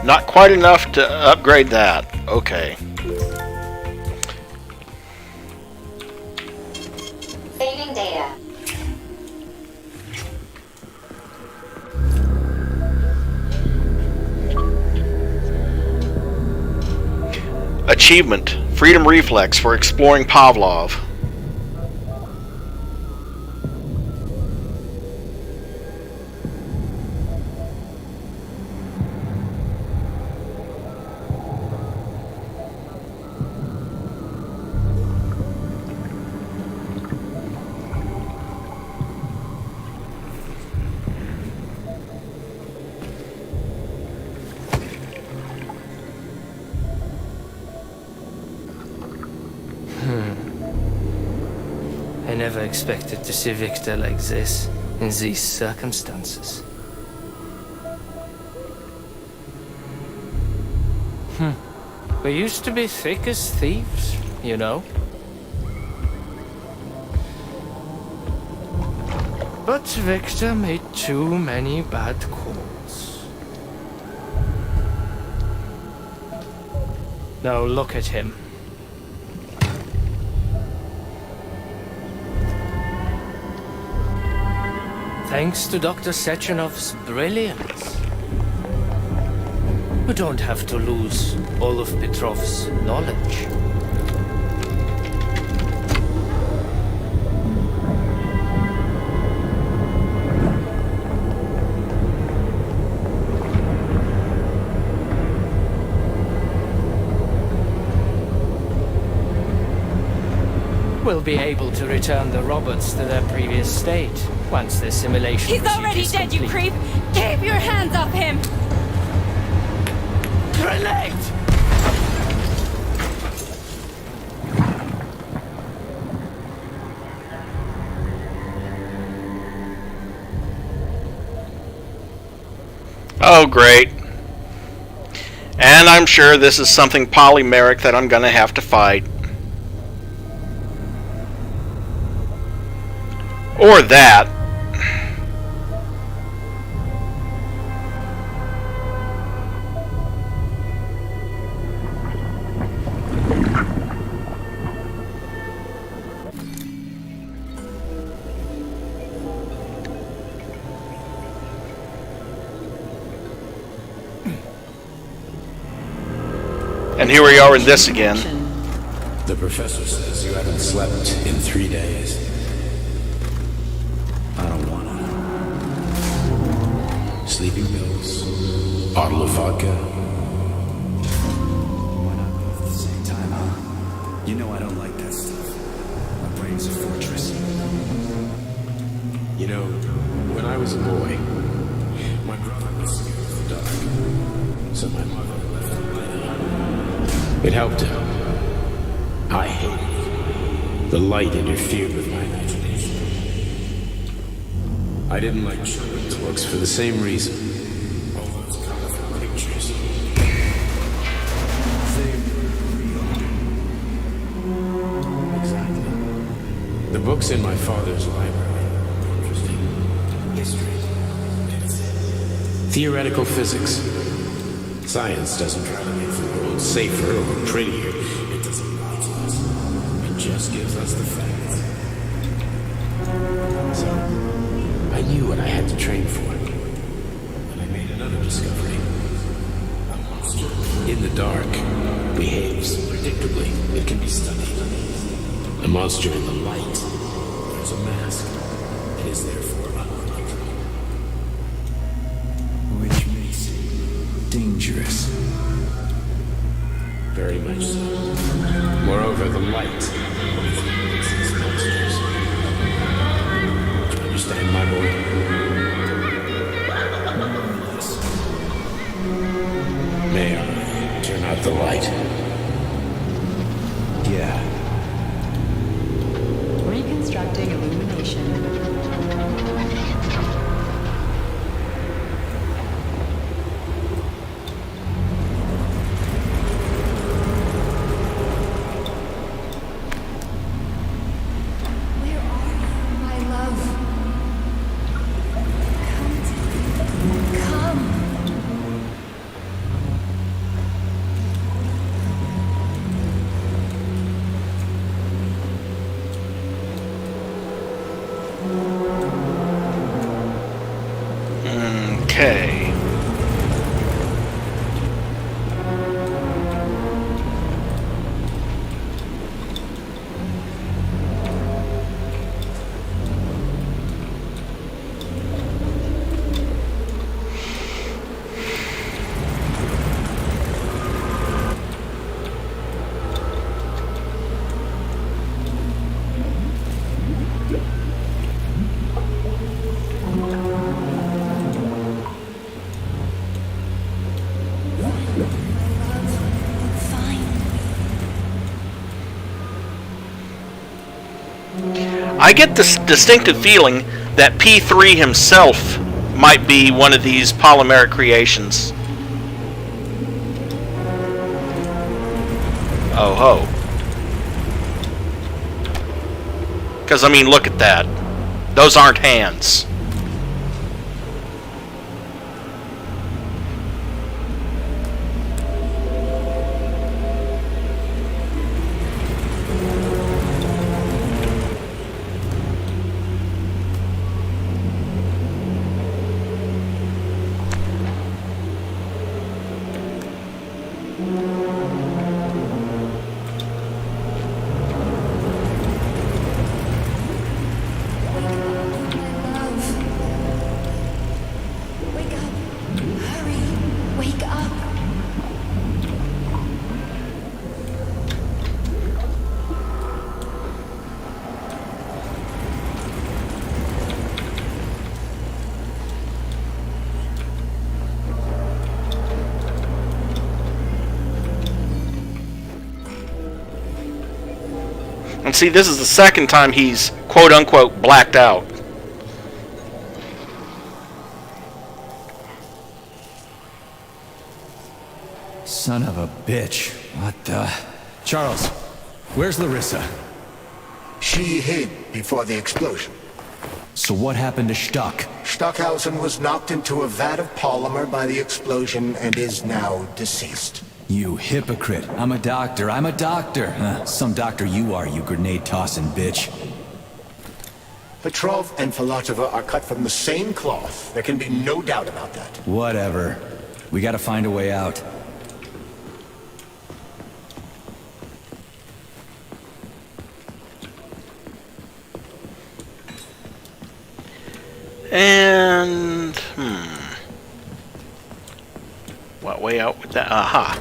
Not quite enough to upgrade that. Okay. Saving data. Achievement. Freedom Reflex for exploring Pavlov. I never expected to see Victor like this, in these circumstances. We used to be thick as thieves, you know. But Victor made too many bad calls. Now look at him. Thanks to Dr. Sechenov's brilliance, we don't have to lose all of Petrov's knowledge. We'll be able to return the robots to their previous state once the simulation He's already is dead, you complete. creep! Keep your hands off him! Grenade! Oh, great. And I'm sure this is something polymeric that I'm going to have to fight. Or that. And here we are in this again. The professor says you haven't slept in 3 days. I don't wanna. Sleeping pills, bottle of vodka. Why not both at the same time, huh? You know I don't like that stuff. My brain's a fortress. You know, when I was a boy, my brother was scared of the dark, so my mother left him behind. It helped him. I hated it. The light interfered with my imagination. I didn't like children's books for the same reason. All those colorful pictures. They were real. Exactly. The books in my father's library were interesting. History. Theoretical physics. Science doesn't try to make the world safer or prettier. It doesn't lie to us. It just gives us the facts. So, I knew what I had to train for. And I made another discovery. A monster in the dark behaves predictably. It can be studied. A monster in the light. There's a mask. It is therefore unpredictable. Which makes it dangerous. Very much so. Moreover, the light makes these monsters. Do you understand, my boy? May I turn out the light? Yeah. Reconstructing illumination. Okay. I get this distinctive feeling that P3 himself might be one of these polymeric creations. Oh ho. Because, I mean, look at that. Those aren't hands. And see, this is the second time he's quote-unquote blacked out. Son of a bitch. What the... Charles, where's Larissa? She hid before the explosion. So what happened to Stuck? Stockhausen was knocked into a vat of polymer by the explosion and is now deceased. You hypocrite. I'm a doctor. I'm a doctor. Some doctor you are, you grenade-tossing bitch. Petrov and Filatova are cut from the same cloth. There can be no doubt about that. Whatever. We gotta find a way out. And... What way out with that? Aha.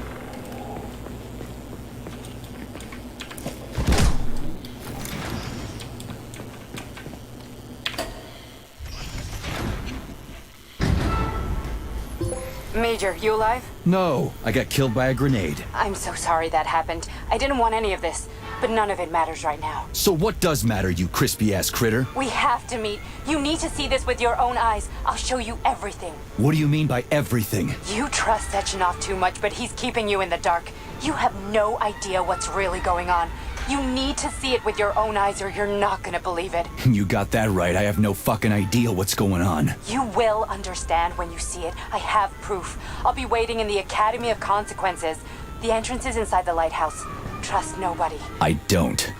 Major, you alive? No, I got killed by a grenade. I'm so sorry that happened. I didn't want any of this, but none of it matters right now. So what does matter, you crispy-ass critter? We have to meet. You need to see this with your own eyes. I'll show you everything. What do you mean by everything? You trust Sechenov too much, but he's keeping you in the dark. You have no idea what's really going on. You need to see it with your own eyes or you're not gonna believe it. You got that right. I have no fucking idea what's going on. You will understand when you see it. I have proof. I'll be waiting in the Academy of Consequences. The entrance is inside the lighthouse. Trust nobody. I don't.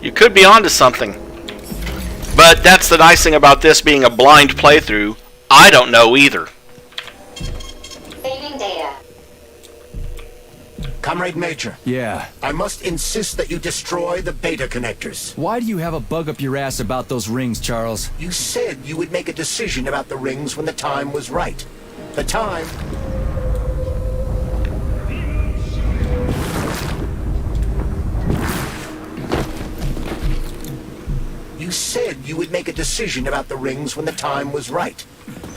You could be onto something. But that's the nice thing about this being a blind playthrough. I don't know either. Saving data. Comrade Major. Yeah. I must insist that you destroy the beta connectors. Why do you have a bug up your ass about those rings, Charles? You said you would make a decision about the rings when the time was right. The time... You said you would make a decision about the rings when the time was right.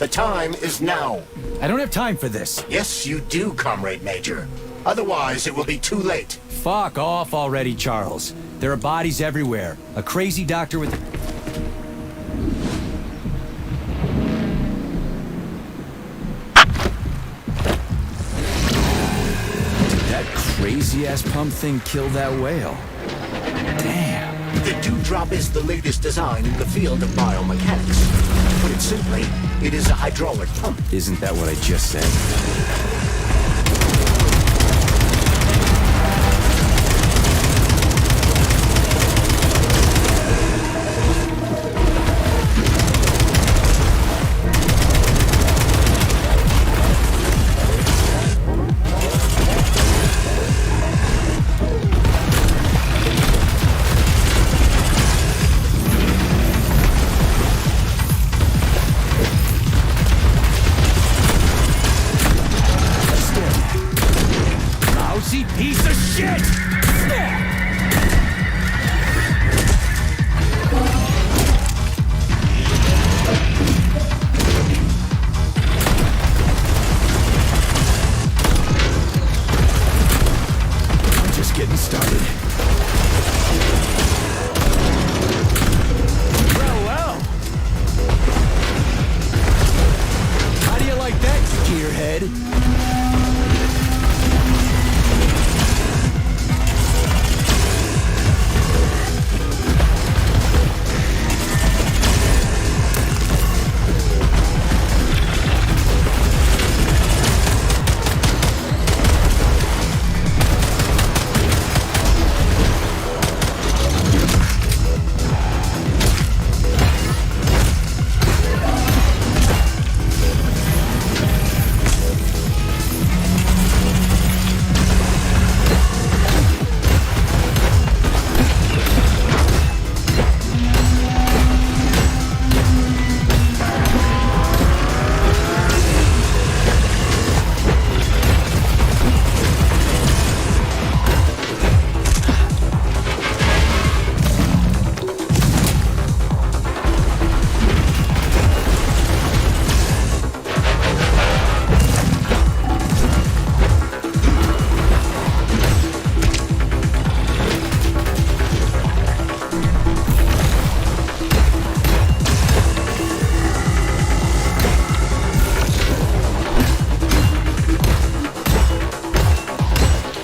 The time is now. I don't have time for this. Yes, you do, Comrade Major. Otherwise, it will be too late. Fuck off already, Charles. There are bodies everywhere. A crazy doctor with... Did that crazy-ass pump thing kill that whale? Damn. The dewdrop is the latest design in the field of biomechanics. To put it simply, it is a hydraulic pump. Isn't that what I just said?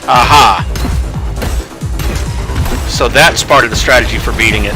Aha! So that's part of the strategy for beating it.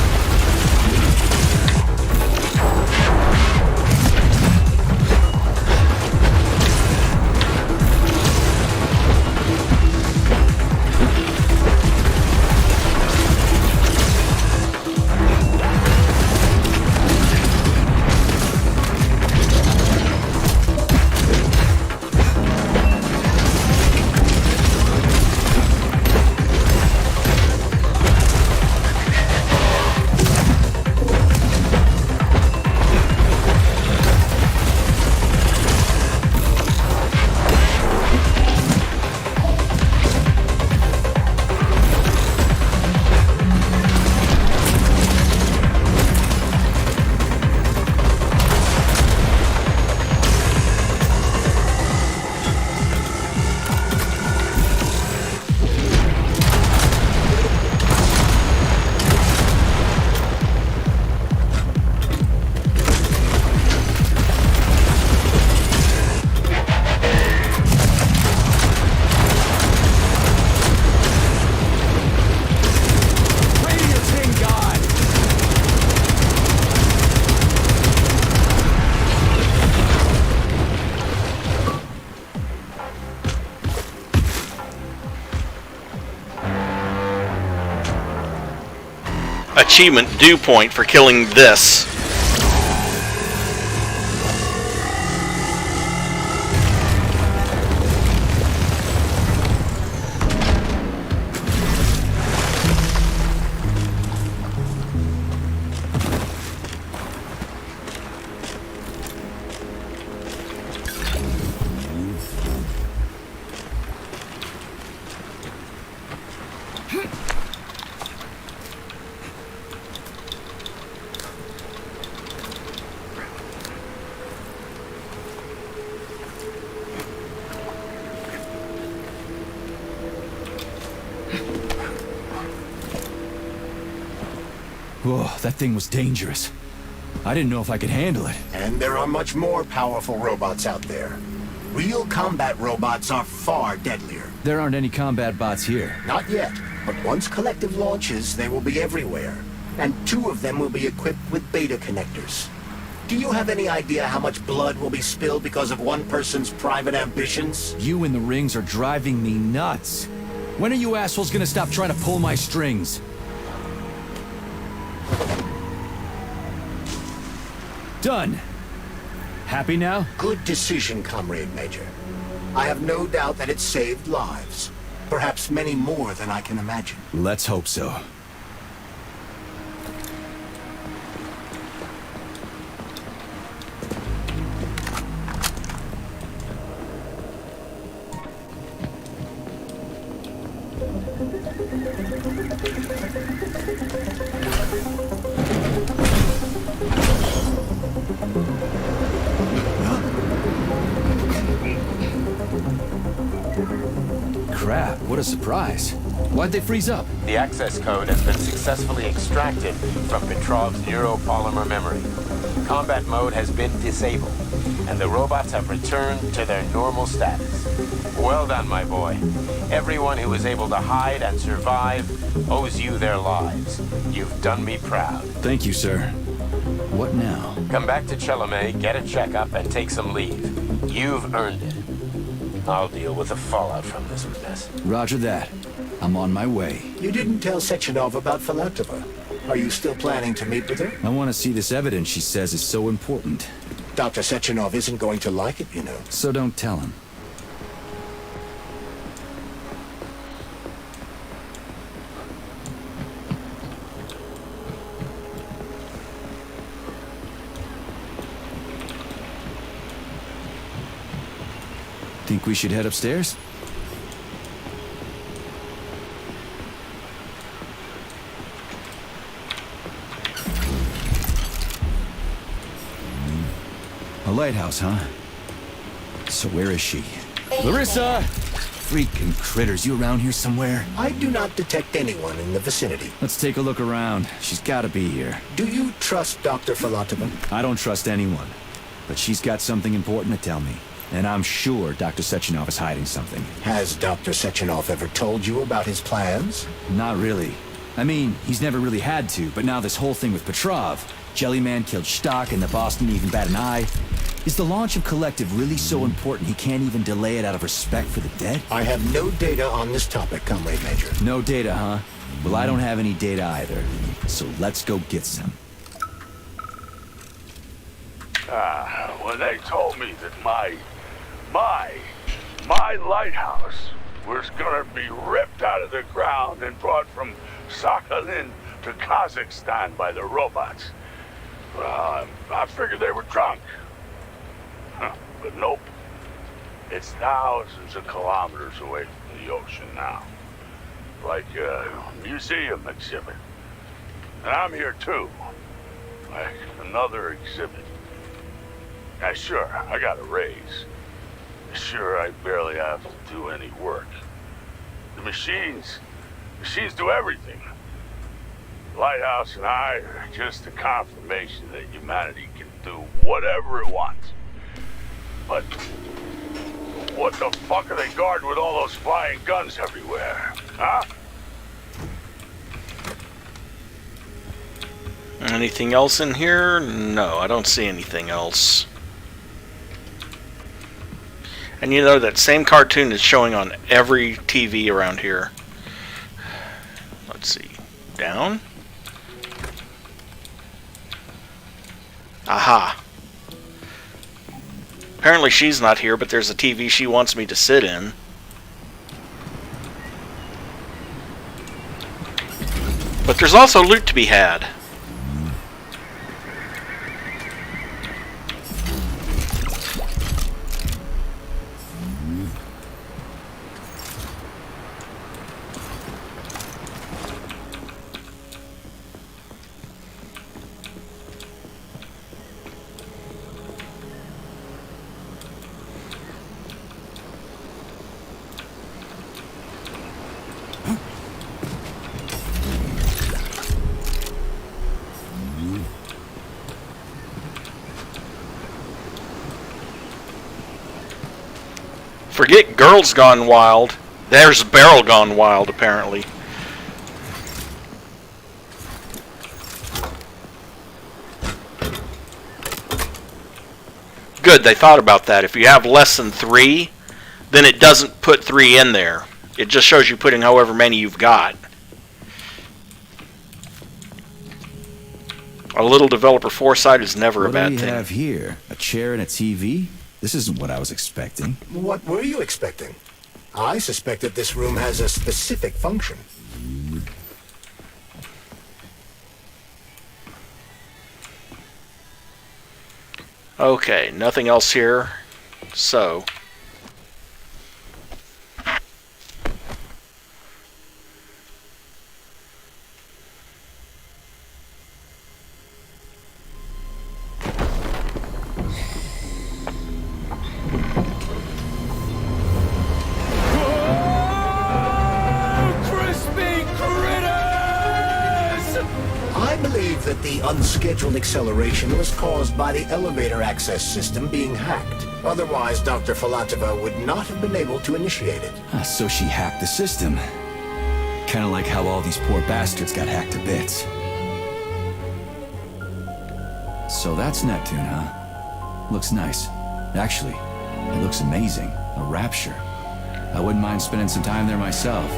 Achievement due point for killing this. Whoa, that thing was dangerous. I didn't know if I could handle it. And there are much more powerful robots out there. Real combat robots are far deadlier. There aren't any combat bots here. Not yet, but once Kollektiv launches, they will be everywhere. And 2 of them will be equipped with beta connectors. Do you have any idea how much blood will be spilled because of one person's private ambitions? You in the rings are driving me nuts. When are you assholes gonna stop trying to pull my strings? Done. Happy now? Good decision, Comrade Major. I have no doubt that it saved lives. Perhaps many more than I can imagine. Let's hope so. Crap, what a surprise. Why'd they freeze up? The access code has been successfully extracted from Petrov's neuropolymer memory. Combat mode has been disabled, and the robots have returned to their normal status. Well done, my boy. Everyone who was able to hide and survive owes you their lives. You've done me proud. Thank you, sir. What now? Come back to Chelome, get a checkup, and take some leave. You've earned it. I'll deal with the fallout from this mess. Roger that. I'm on my way. You didn't tell Sechenov about Filatova. Are you still planning to meet with her? I want to see this evidence she says is so important. Dr. Sechenov isn't going to like it, you know. So don't tell him. Think we should head upstairs? A lighthouse, huh? So where is she? Larissa! Freaking critters, you around here somewhere? I do not detect anyone in the vicinity. Let's take a look around. She's gotta be here. Do you trust Dr. Filatova? I don't trust anyone. But she's got something important to tell me. And I'm sure Dr. Sechenov is hiding something. Has Dr. Sechenov ever told you about his plans? Not really. I mean, he's never really had to, but now this whole thing with Petrov, Jellyman killed Stock and the boss didn't even bat an eye. Is the launch of Kollektiv really so important he can't even delay it out of respect for the dead? I have no data on this topic, Comrade Major. No data, huh? Well, I don't have any data either. So let's go get some. When they told me that my lighthouse was gonna be ripped out of the ground and brought from Sakhalin to Kazakhstan by the robots, well, I figured they were drunk. But nope. It's thousands of kilometers away from the ocean now. Like a museum exhibit. And I'm here too. Like another exhibit. Now sure, I got a raise. Sure, I barely have to do any work. The machines do everything. Lighthouse and I are just a confirmation that humanity can do whatever it wants. But what the fuck are they guarding with all those flying guns everywhere, huh? Anything else in here? No, I don't see anything else. And you know, that same cartoon is showing on every TV around here. Let's see. Down? Aha. Apparently she's not here, but there's a TV she wants me to sit in. But there's also loot to be had. Forget Girls Gone Wild. There's Barrel Gone Wild, apparently. Good, they thought about that. If you have less than 3, then it doesn't put 3 in there. It just shows you putting however many you've got. A little developer foresight is never a bad thing. What do we have here? A chair and a TV? This isn't what I was expecting. What were you expecting? I suspect that this room has a specific function. Okay, nothing else here. So... The unscheduled acceleration was caused by the elevator access system being hacked. Otherwise, Dr. Filatova would not have been able to initiate it. So she hacked the system. Kinda like how all these poor bastards got hacked to bits. So that's Neptune, huh? Looks nice. Actually, it looks amazing. A rapture. I wouldn't mind spending some time there myself.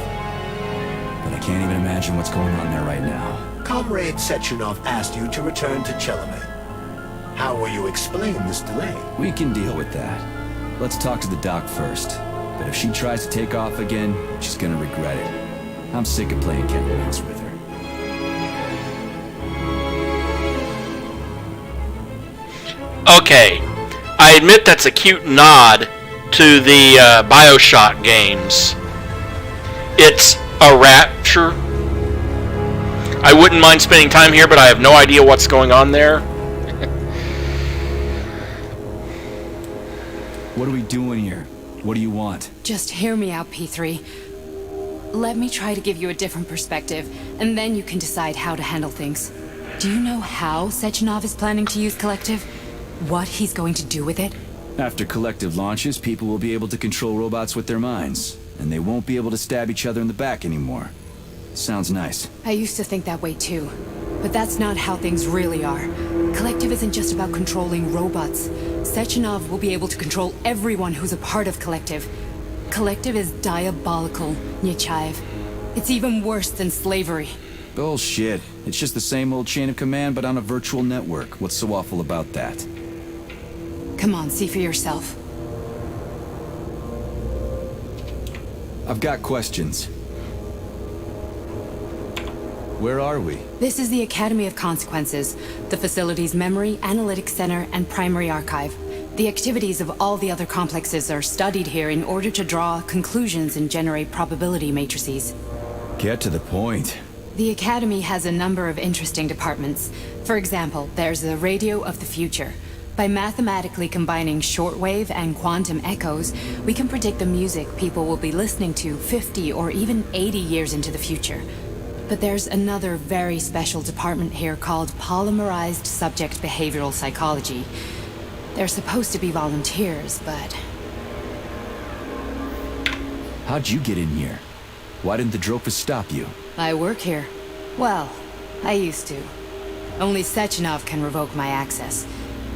But I can't even imagine what's going on there right now. Comrade Sechenov asked you to return to Chelome. How will you explain this delay? We can deal with that. Let's talk to the doc first. But if she tries to take off again, she's gonna regret it. I'm sick of playing cat and mouse with her. Okay, I admit that's a cute nod to the BioShock games. It's a rapture. I wouldn't mind spending time here, but I have no idea what's going on there. What are we doing here? What do you want? Just hear me out, P3. Let me try to give you a different perspective, and then you can decide how to handle things. Do you know how Sechenov is planning to use Kollektiv? What he's going to do with it? After Kollektiv launches, people will be able to control robots with their minds, and they won't be able to stab each other in the back anymore. Sounds nice. I used to think that way too. But that's not how things really are. Kollektiv isn't just about controlling robots. Sechenov will be able to control everyone who's a part of Kollektiv. Kollektiv is diabolical, Nechayev. It's even worse than slavery. Bullshit. It's just the same old chain of command, but on a virtual network. What's so awful about that? Come on, see for yourself. I've got questions. Where are we? This is the Academy of Consequences, the facility's memory, analytics center, and primary archive. The activities of all the other complexes are studied here in order to draw conclusions and generate probability matrices. Get to the point. The Academy has a number of interesting departments. For example, there's the Radio of the Future. By mathematically combining shortwave and quantum echoes, we can predict the music people will be listening to 50 or even 80 years into the future. But there's another very special department here called Polymerized Subject Behavioral Psychology. They're supposed to be volunteers, but... How'd you get in here? Why didn't the Dropus stop you? I work here. Well, I used to. Only Sechenov can revoke my access.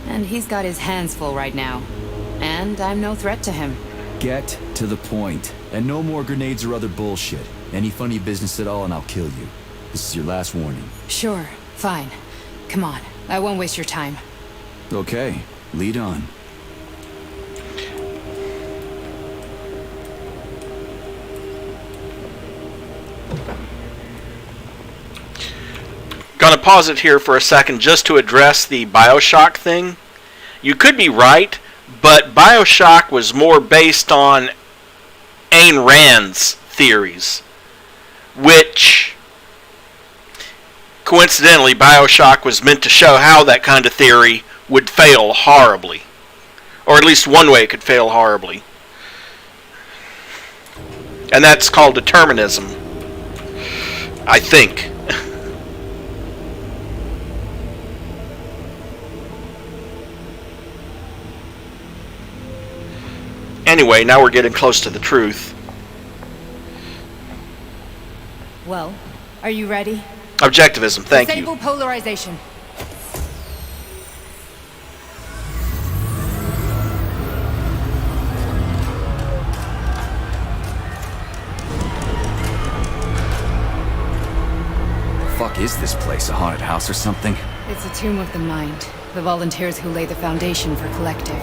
And he's got his hands full right now. And I'm no threat to him. Get to the point. And no more grenades or other bullshit. Any funny business at all and I'll kill you. This is your last warning. Sure, fine. Come on, I won't waste your time. Okay, lead on. Gonna pause it here for a second just to address the Bioshock thing. You could be right, but Bioshock was more based on Ayn Rand's theories, which, coincidentally, Bioshock was meant to show how that kind of theory would fail horribly. Or at least one way it could fail horribly. And that's called determinism, I think. Anyway, now we're getting close to the truth. Well, are you ready? Objectivism, thank you. Disable polarization. Fuck is this place? A haunted house or something? It's a tomb of the mind. The volunteers who lay the foundation for Kollektiv.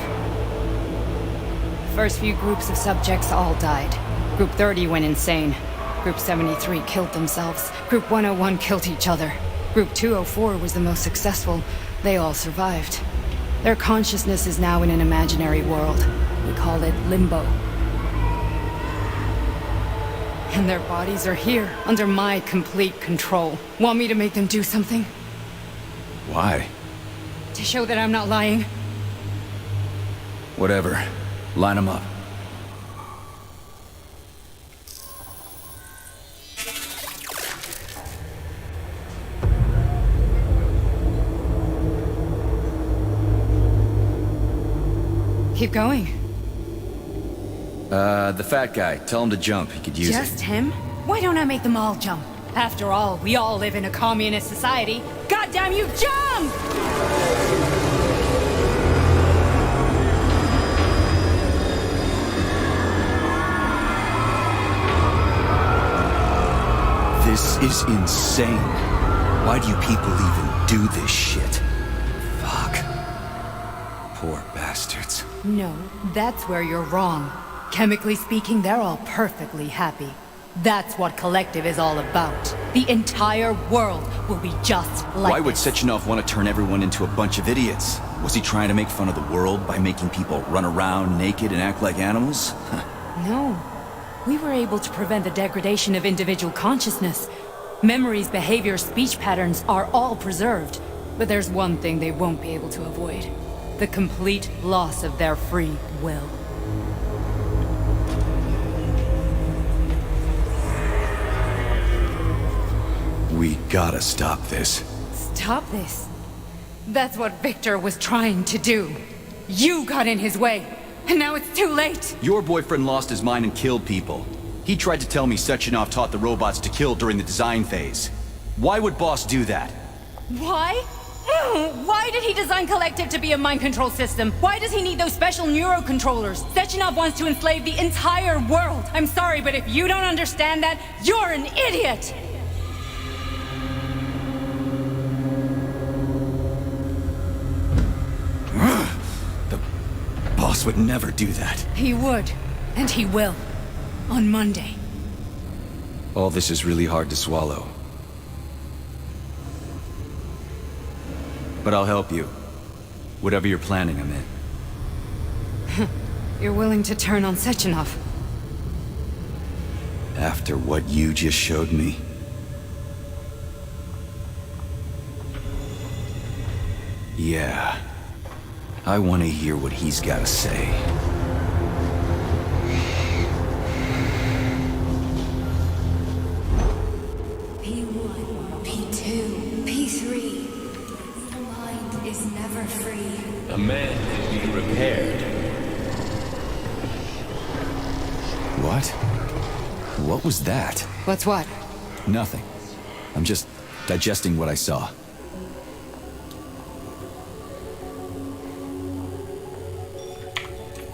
First few groups of subjects all died. Group 30 went insane. Group 73 killed themselves. Group 101 killed each other. Group 204 was the most successful. They all survived. Their consciousness is now in an imaginary world. We call it Limbo. And their bodies are here, under my complete control. Want me to make them do something? Why? To show that I'm not lying. Whatever. Line them up. Keep going. The fat guy. Tell him to jump. He could use it. Just him? Why don't I make them all jump? After all, we all live in a communist society. Goddamn you, jump! This is insane. Why do you people even do this shit? Fuck. Poor bastards. No, that's where you're wrong. Chemically speaking, they're all perfectly happy. That's what Kollektiv is all about. The entire world will be just like Why would this. Sechenov want to turn everyone into a bunch of idiots? Was he trying to make fun of the world by making people run around naked and act like animals? No. We were able to prevent the degradation of individual consciousness. Memories, behavior, speech patterns are all preserved. But there's one thing they won't be able to avoid. The complete loss of their free will. We gotta stop this. Stop this. That's what Victor was trying to do. You got in his way, and now it's too late. Your boyfriend lost his mind and killed people. He tried to tell me Sechenov taught the robots to kill during the design phase. Why would Boss do that? Why? Why did he design Kollektiv to be a mind control system? Why does he need those special neurocontrollers? Sechenov wants to enslave the entire world. I'm sorry, but if you don't understand that, you're an idiot! The boss would never do that. He would, and he will. On Monday. All this is really hard to swallow. But I'll help you. Whatever you're planning, I'm in. You're willing to turn on Sechenov? After what you just showed me? Yeah. I want to hear what he's got to say. P1, P2, P3. The mind is never free. A man can be repaired. What? What was that? What's what? Nothing. I'm just digesting what I saw.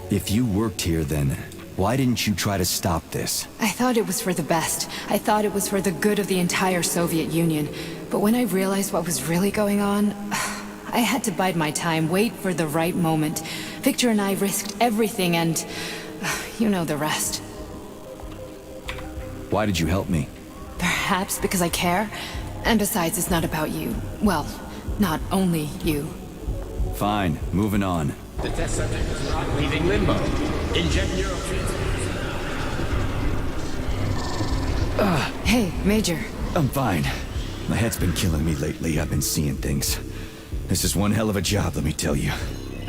If you worked here, then why didn't you try to stop this? I thought it was for the best. I thought it was for the good of the entire Soviet Union. But when I realized what was really going on, I had to bide my time, wait for the right moment. Victor and I risked everything and... you know the rest. Why did you help me? Perhaps because I care. And besides, it's not about you. Well, not only you. Fine, moving on. The test subject is not leaving limbo. Inject neurotransmitters. Hey, Major. I'm fine. My head's been killing me lately. I've been seeing things. This is one hell of a job, let me tell you.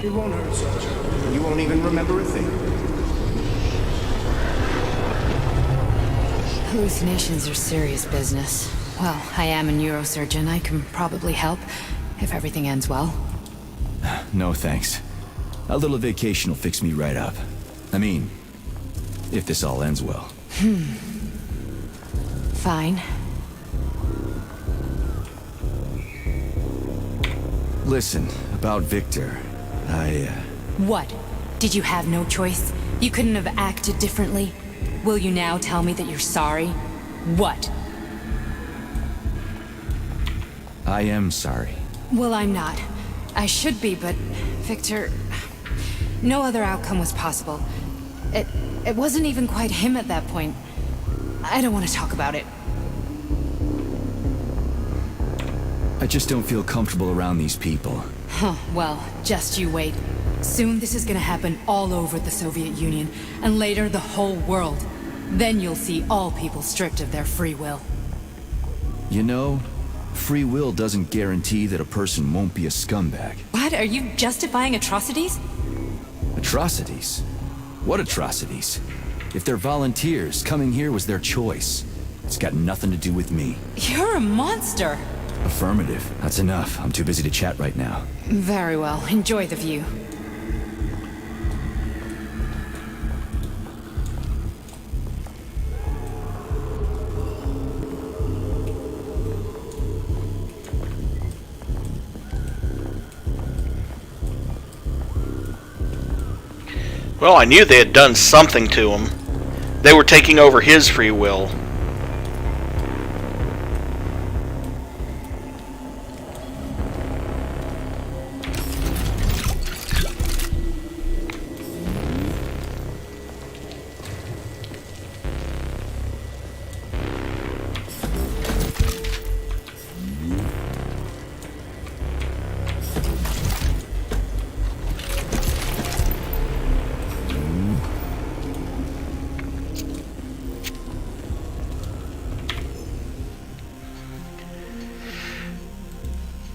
It won't hurt, Sergeant. You won't even remember a thing. Hallucinations are serious business. Well, I am a neurosurgeon. I can probably help, if everything ends well. No thanks. A little vacation will fix me right up. I mean, if this all ends well. Fine. Listen, about Victor, What? Did you have no choice? You couldn't have acted differently? Will you now tell me that you're sorry? What? I am sorry. Well, I'm not. I should be, but... Victor... No other outcome was possible. It wasn't even quite him at that point. I don't want to talk about it. I just don't feel comfortable around these people. Huh, well, just you wait. Soon this is gonna happen all over the Soviet Union, and later the whole world. Then you'll see all people stripped of their free will. You know, free will doesn't guarantee that a person won't be a scumbag. What? Are you justifying atrocities? Atrocities? What atrocities? If they're volunteers, coming here was their choice. It's got nothing to do with me. You're a monster! Affirmative. That's enough. I'm too busy to chat right now. Very well. Enjoy the view. Well, I knew they had done something to him. They were taking over his free will.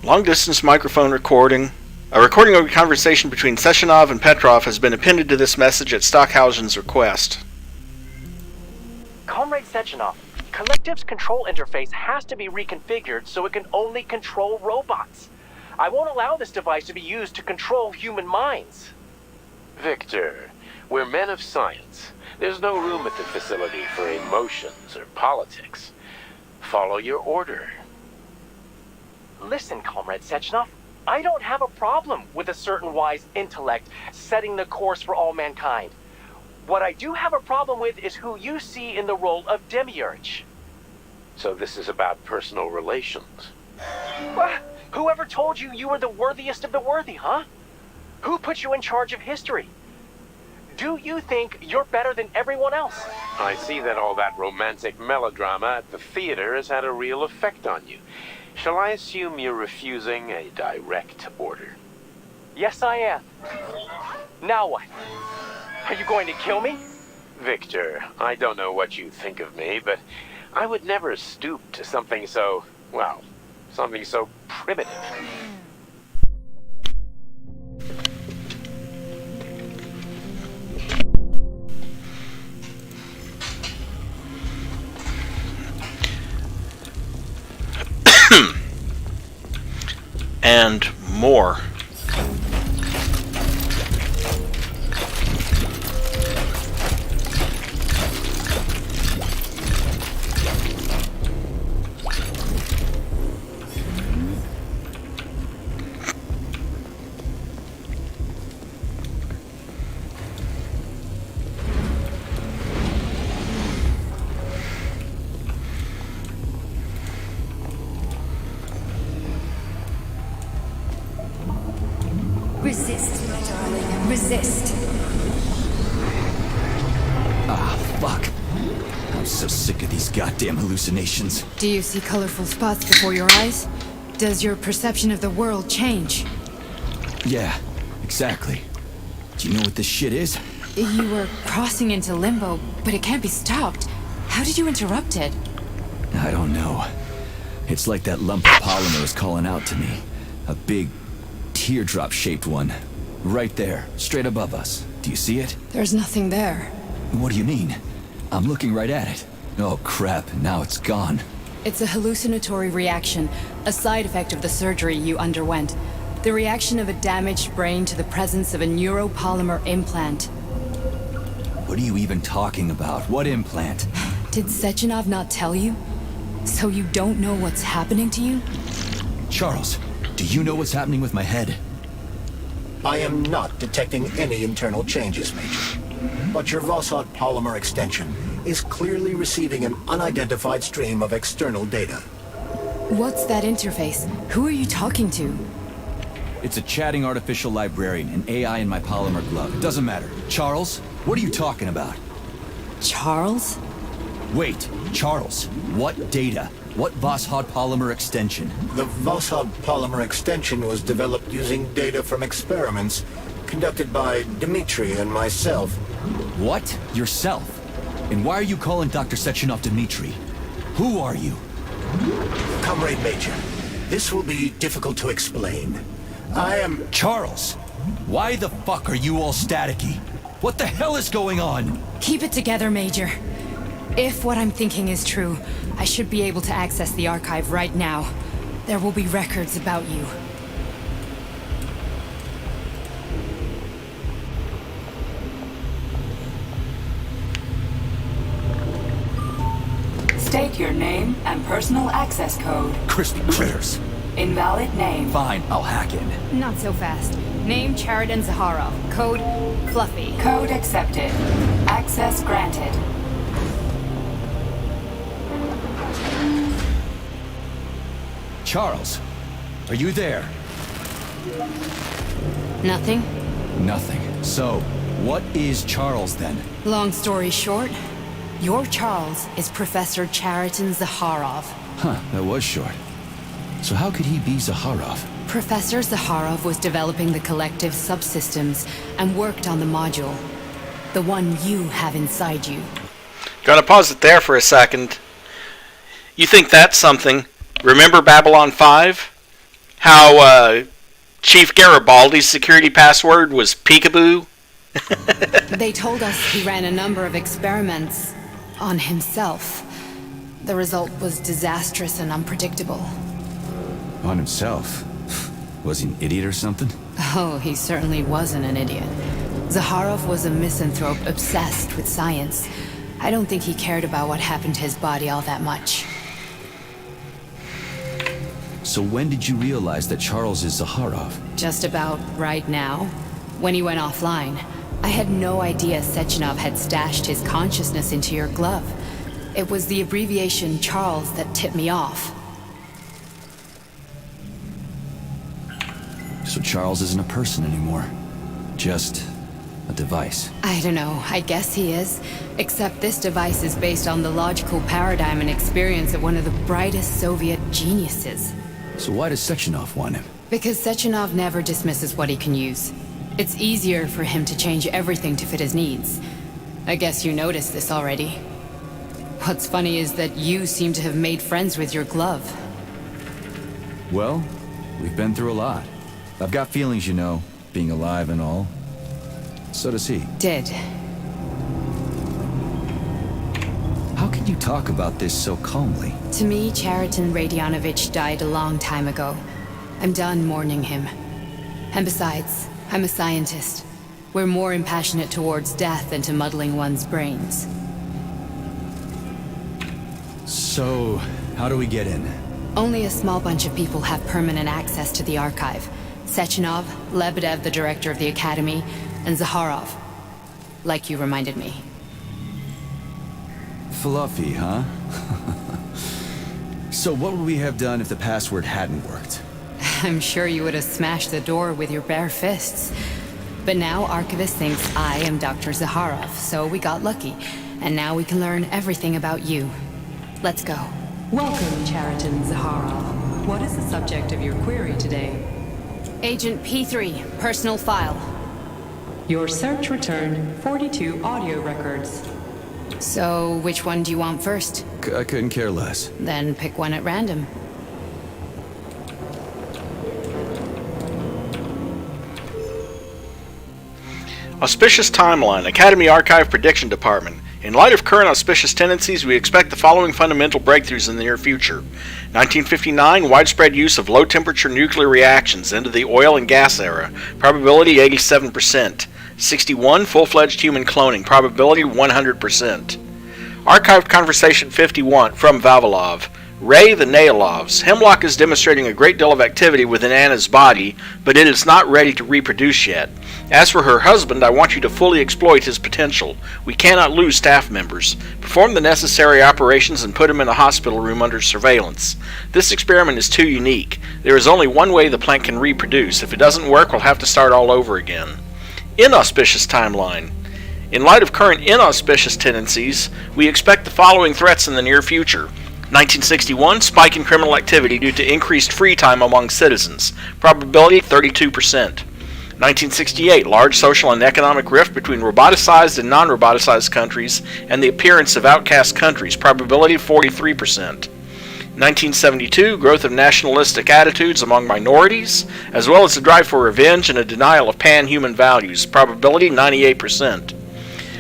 Long-distance microphone recording. A recording of a conversation between Sechenov and Petrov has been appended to this message at Stockhausen's request. Comrade Sechenov, Kollektiv's control interface has to be reconfigured so it can only control robots. I won't allow this device to be used to control human minds. Victor, we're men of science. There's no room at the facility for emotions or politics. Follow your order. Listen, Comrade Sechenov, I don't have a problem with a certain wise intellect setting the course for all mankind. What I do have a problem with is who you see in the role of Demiurge. So this is about personal relations. Whoever told you you were the worthiest of the worthy, huh? Who put you in charge of history? Do you think you're better than everyone else? I see that all that romantic melodrama at the theater has had a real effect on you. Shall I assume you're refusing a direct order? Yes, I am. Now what? Are you going to kill me? Victor, I don't know what you think of me, but I would never stoop to something so, well, something so primitive. And more. Resist, my darling. Resist. Ah, fuck. I'm so sick of these goddamn hallucinations. Do you see colorful spots before your eyes? Does your perception of the world change? Yeah, exactly. Do you know what this shit is? You were crossing into limbo, but it can't be stopped. How did you interrupt it? I don't know. It's like that lump of polymer is calling out to me. A big, teardrop-shaped one. Right there, straight above us. Do you see it? There's nothing there. What do you mean? I'm looking right at it. Oh crap, now it's gone. It's a hallucinatory reaction, a side effect of the surgery you underwent. The reaction of a damaged brain to the presence of a neuropolymer implant. What are you even talking about? What implant? Did Sechenov not tell you? So you don't know what's happening to you? Charles, do you know what's happening with my head? I am not detecting any internal changes, Major. But your Vossod polymer extension is clearly receiving an unidentified stream of external data. What's that interface? Who are you talking to? It's a chatting artificial librarian, an AI in my polymer glove. It doesn't matter. Charles, what are you talking about? Charles? Wait, Charles, what data? What Vossod polymer extension? The Vossod polymer extension was developed using data from experiments conducted by Dmitry and myself. What? Yourself? And why are you calling Dr. Sechenov Dmitry? Who are you? Comrade Major, this will be difficult to explain. I am... Charles! Why the fuck are you all staticky? What the hell is going on? Keep it together, Major. If what I'm thinking is true, I should be able to access the archive right now. There will be records about you. State your name and personal access code. Crispy critters. Invalid name. Fine, I'll hack in. Not so fast. Name Chariton Zaharov. Code Fluffy. Code accepted. Access granted. Charles, are you there? Nothing? Nothing. So, what is Charles then? Long story short, your Charles is Professor Chariton Zaharov. Huh, that was short. So how could he be Zaharov? Professor Zaharov was developing the Kollektiv subsystems and worked on the module. The one you have inside you. Gonna pause it there for a second. You think that's something? Remember Babylon 5? How Chief Garibaldi's security password was peekaboo? They told us he ran a number of experiments on himself. The result was disastrous and unpredictable. On himself? Was he an idiot or something? Oh, he certainly wasn't an idiot. Zakharov was a misanthrope obsessed with science. I don't think he cared about what happened to his body all that much. So when did you realize that Charles is Zakharov? Just about right now, when he went offline. I had no idea Sechenov had stashed his consciousness into your glove. It was the abbreviation Charles that tipped me off. So Charles isn't a person anymore. Just a device. I don't know, I guess he is. Except this device is based on the logical paradigm and experience of one of the brightest Soviet geniuses. So why does Sechenov want him? Because Sechenov never dismisses what he can use. It's easier for him to change everything to fit his needs. I guess you noticed this already. What's funny is that you seem to have made friends with your glove. Well, we've been through a lot. I've got feelings, you know, being alive and all. So does he. Did. How can you talk about this so calmly? To me, Chariton Radionovich died a long time ago. I'm done mourning him. And besides, I'm a scientist. We're more impassionate towards death than to muddling one's brains. So, how do we get in? Only a small bunch of people have permanent access to the archive. Sechenov, Lebedev, the director of the academy, and Zakharov. Like you reminded me. Fluffy, huh? So what would we have done if the password hadn't worked? I'm sure you would have smashed the door with your bare fists. But now Archivist thinks I am Dr. Zakharov, so we got lucky. And now we can learn everything about you. Let's go. Welcome, Chariton Zakharov. What is the subject of your query today? Agent P3, personal file. Your search returned 42 audio records. So, which one do you want first? I couldn't care less. Then pick one at random. Auspicious timeline, Academy Archive Prediction Department. In light of current auspicious tendencies, we expect the following fundamental breakthroughs in the near future. 1959, widespread use of low-temperature nuclear reactions into the oil and gas era. Probability 87%. 61, full-fledged human cloning. Probability 100%. Archived Conversation 51 from Vavilov. Ray the Nailovs. Hemlock is demonstrating a great deal of activity within Anna's body, but it is not ready to reproduce yet. As for her husband, I want you to fully exploit his potential. We cannot lose staff members. Perform the necessary operations and put him in a hospital room under surveillance. This experiment is too unique. There is only one way the plant can reproduce. If it doesn't work, we'll have to start all over again. Inauspicious timeline. In light of current inauspicious tendencies, we expect the following threats in the near future. 1961, spike in criminal activity due to increased free time among citizens. Probability 32%. 1968, large social and economic rift between roboticized and non-roboticized countries and the appearance of outcast countries. Probability 43%. 1972, growth of nationalistic attitudes among minorities, as well as the drive for revenge and a denial of pan-human values. Probability 98%.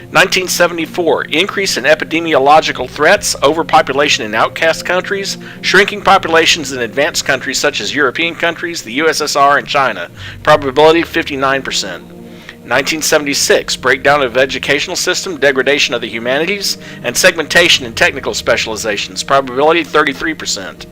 1974, increase in epidemiological threats, overpopulation in outcast countries, shrinking populations in advanced countries such as European countries, the USSR, and China. Probability 59%. 1976, breakdown of educational system, degradation of the humanities, and segmentation in technical specializations. Probability 33%.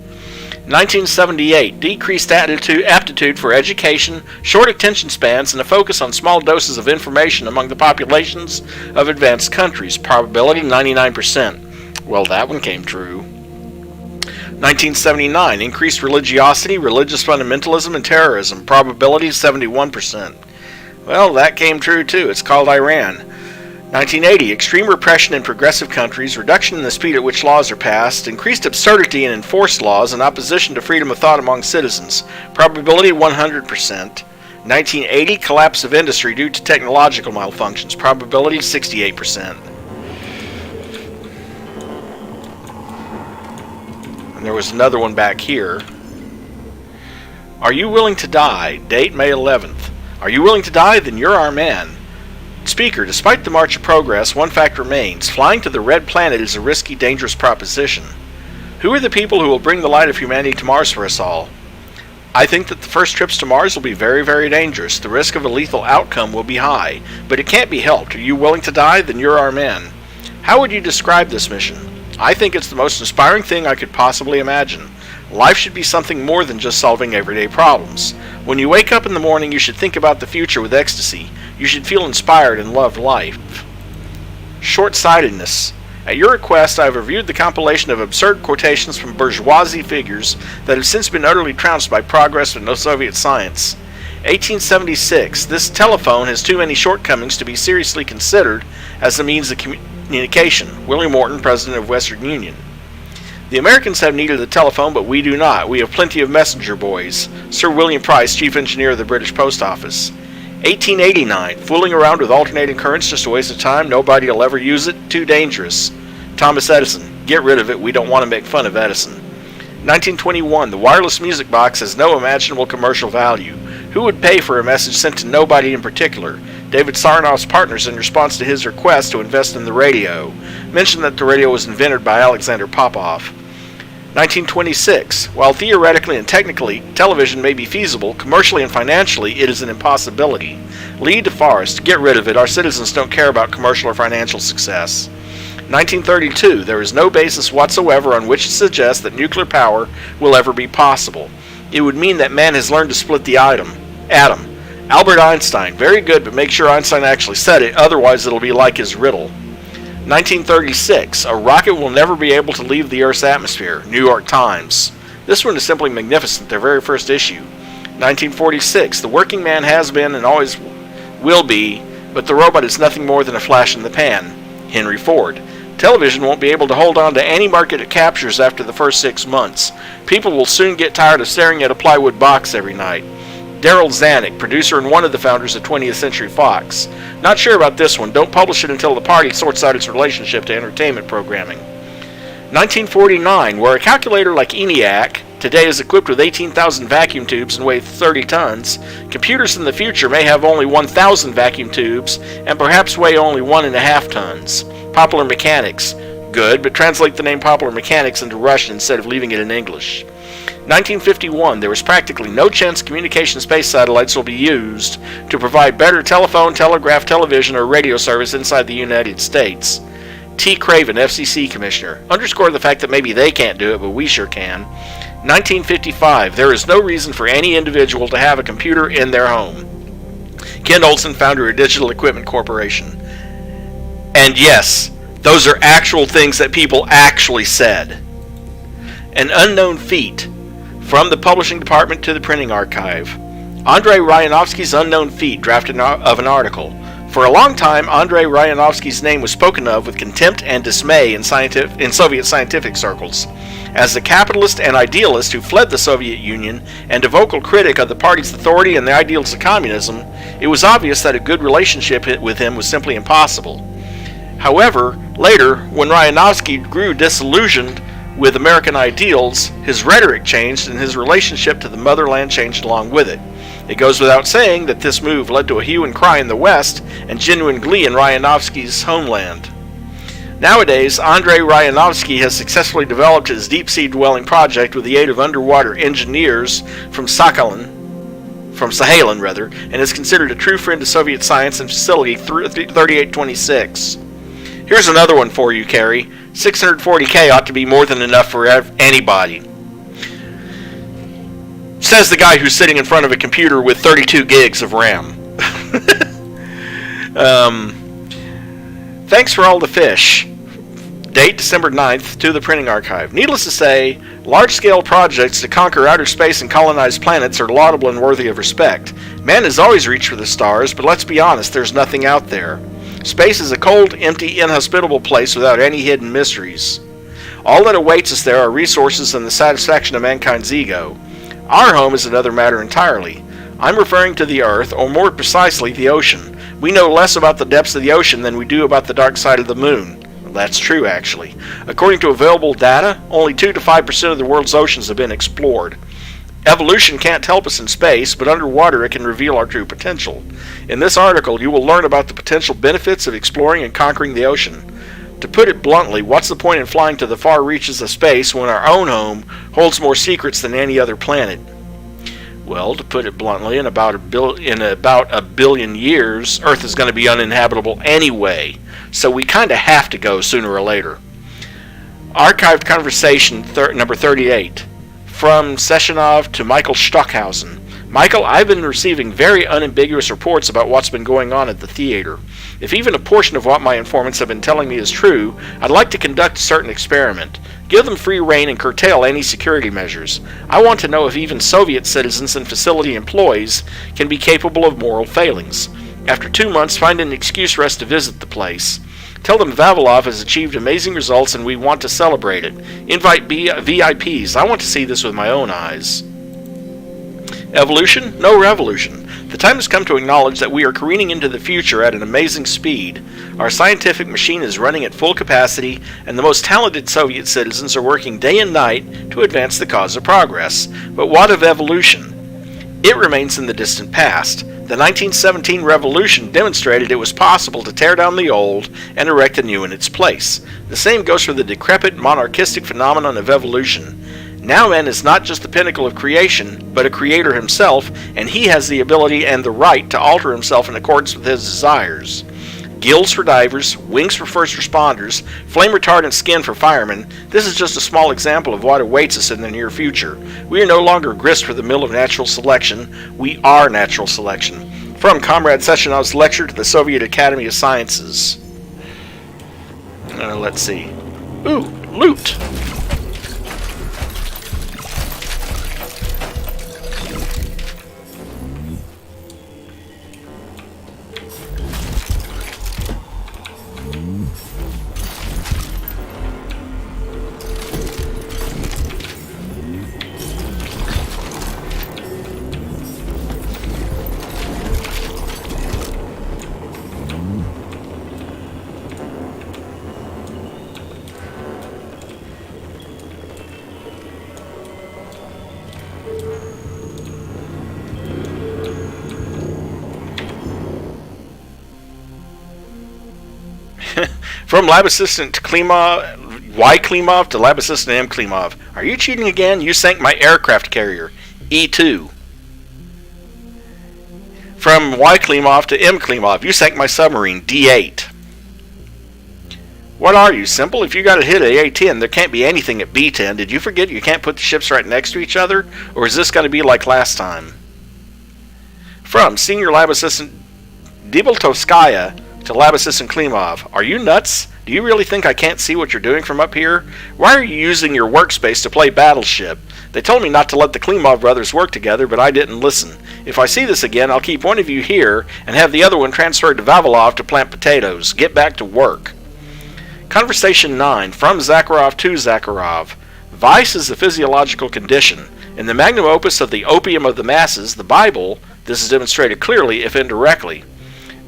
1978, decreased aptitude for education, short attention spans, and a focus on small doses of information among the populations of advanced countries. Probability 99%. Well, that one came true. 1979, increased religiosity, religious fundamentalism, and terrorism. Probability 71%. Well, that came true too. It's called Iran. 1980, extreme repression in progressive countries, reduction in the speed at which laws are passed, increased absurdity in enforced laws, and opposition to freedom of thought among citizens. Probability 100%. 1980, collapse of industry due to technological malfunctions. Probability 68%. And there was another one back here. Are you willing to die? Date May 11th. Are you willing to die? Then you're our man. Speaker, despite the march of progress, one fact remains. Flying to the Red Planet is a risky, dangerous proposition. Who are the people who will bring the light of humanity to Mars for us all? I think that the first trips to Mars will be very, very dangerous. The risk of a lethal outcome will be high, but it can't be helped. Are you willing to die? Then you're our man. How would you describe this mission? I think it's the most inspiring thing I could possibly imagine. Life should be something more than just solving everyday problems. When you wake up in the morning, you should think about the future with ecstasy. You should feel inspired and love life. Short-sightedness. At your request, I have reviewed the compilation of absurd quotations from bourgeoisie figures that have since been utterly trounced by progress in Soviet science. 1876. This telephone has too many shortcomings to be seriously considered as a means of communication. William Morton, President of Western Union. The Americans have need of the telephone, but we do not. We have plenty of messenger boys. Sir William Price, Chief Engineer of the British Post Office. 1889. Fooling around with alternating currents just a waste of time. Nobody will ever use it. Too dangerous. Thomas Edison. Get rid of it. We don't want to make fun of Edison. 1921. The wireless music box has no imaginable commercial value. Who would pay for a message sent to nobody in particular? David Sarnoff's partners, in response to his request to invest in the radio, mentioned that the radio was invented by Alexander Popov. 1926. While theoretically and technically television may be feasible, commercially and financially it is an impossibility. Lee DeForest. Get rid of it. Our citizens don't care about commercial or financial success. 1932. There is no basis whatsoever on which to suggest that nuclear power will ever be possible. It would mean that man has learned to split the atom. Albert Einstein. Very good, but make sure Einstein actually said it, otherwise it'll be like his riddle. 1936. A rocket will never be able to leave the Earth's atmosphere. New York Times. This one is simply magnificent, their very first issue. 1946. The working man has been and always will be, but the robot is nothing more than a flash in the pan. Henry Ford. Television won't be able to hold on to any market it captures after the first 6 months. People will soon get tired of staring at a plywood box every night. Daryl Zanuck, producer and one of the founders of 20th Century Fox. Not sure about this one. Don't publish it until the party sorts out its relationship to entertainment programming. 1949, where a calculator like ENIAC today is equipped with 18,000 vacuum tubes and weighs 30 tons, computers in the future may have only 1,000 vacuum tubes and perhaps weigh only 1.5 tons. Popular Mechanics. Good, but translate the name Popular Mechanics into Russian instead of leaving it in English. 1951, there was practically no chance communication space satellites will be used to provide better telephone, telegraph, television, or radio service inside the United States. T. Craven, FCC Commissioner. Underscore the fact that maybe they can't do it, but we sure can. 1955, there is no reason for any individual to have a computer in their home. Ken Olsen, founder of Digital Equipment Corporation. And yes, those are actual things that people actually said. An unknown feat. From the publishing department to the printing archive. Andrei Ryanovsky's unknown feat, draft of an article. For a long time, Andrei Ryanovsky's name was spoken of with contempt and dismay in Soviet scientific circles. As a capitalist and idealist who fled the Soviet Union and a vocal critic of the party's authority and the ideals of communism, it was obvious that a good relationship with him was simply impossible. However, later, when Ryanovsky grew disillusioned with American ideals, his rhetoric changed and his relationship to the motherland changed along with it. It goes without saying that this move led to a hue and cry in the West and genuine glee in Ryanovsky's homeland. Nowadays, Andrei Ryanovsky has successfully developed his deep-sea dwelling project with the aid of underwater engineers from Sakhalin, and is considered a true friend to Soviet science and facility 3826. Here's another one for you, Carrie. 640K ought to be more than enough for anybody. Says the guy who's sitting in front of a computer with 32 gigs of RAM. Thanks for all the fish. Date December 9th, to the printing archive. Needless to say, large-scale projects to conquer outer space and colonize planets are laudable and worthy of respect. Man has always reached for the stars, but let's be honest, there's nothing out there. Space is a cold, empty, inhospitable place without any hidden mysteries. All that awaits us there are resources and the satisfaction of mankind's ego. Our home is another matter entirely. I'm referring to the Earth, or more precisely, the ocean. We know less about the depths of the ocean than we do about the dark side of the moon. Well, that's true, actually. According to available data, only 2 to 5% of the world's oceans have been explored. Evolution can't help us in space, but underwater it can reveal our true potential. In this article, you will learn about the potential benefits of exploring and conquering the ocean. To put it bluntly, what's the point in flying to the far reaches of space when our own home holds more secrets than any other planet? Well, to put it bluntly, in about a billion years, Earth is going to be uninhabitable anyway, so we kind of have to go sooner or later. Archived conversation number 38, from Sechenov to Michael Stockhausen. Michael, I've been receiving very unambiguous reports about what's been going on at the theater. If even a portion of what my informants have been telling me is true, I'd like to conduct a certain experiment. Give them free rein and curtail any security measures. I want to know if even Soviet citizens and facility employees can be capable of moral failings. After 2 months, find an excuse for us to visit the place. Tell them Vavilov has achieved amazing results and we want to celebrate it. Invite VIPs. I want to see this with my own eyes. Evolution? No revolution. The time has come to acknowledge that we are careening into the future at an amazing speed. Our scientific machine is running at full capacity, and the most talented Soviet citizens are working day and night to advance the cause of progress. But what of evolution? It remains in the distant past. The 1917 revolution demonstrated it was possible to tear down the old and erect a new in its place. The same goes for the decrepit monarchistic phenomenon of evolution. Now man is not just the pinnacle of creation, but a creator himself, and he has the ability and the right to alter himself in accordance with his desires. Gills for divers, wings for first responders, flame retardant skin for firemen. This is just a small example of what awaits us in the near future. We are no longer grist for the mill of natural selection. We are natural selection. From Comrade Sechenov's lecture to the Soviet Academy of Sciences. Let's see. Ooh, loot! From Lab Assistant Klimov, Y. Klimov to Lab Assistant M. Klimov. Are you cheating again? You sank my aircraft carrier, E2. From Y. Klimov to M. Klimov. You sank my submarine, D8. What are you, simple? If you got a hit at A10, there can't be anything at B10. Did you forget you can't put the ships right next to each other? Or is this going to be like last time? From Senior Lab Assistant Diboltovskaya to Lab Assistant Klimov. Are you nuts? Do you really think I can't see what you're doing from up here? Why are you using your workspace to play Battleship? They told me not to let the Klimov brothers work together, but I didn't listen. If I see this again, I'll keep one of you here and have the other one transferred to Vavilov to plant potatoes. Get back to work. Conversation 9. From Zakharov to Zakharov. Vice is a physiological condition. In the magnum opus of the opium of the masses, the Bible, this is demonstrated clearly, if indirectly.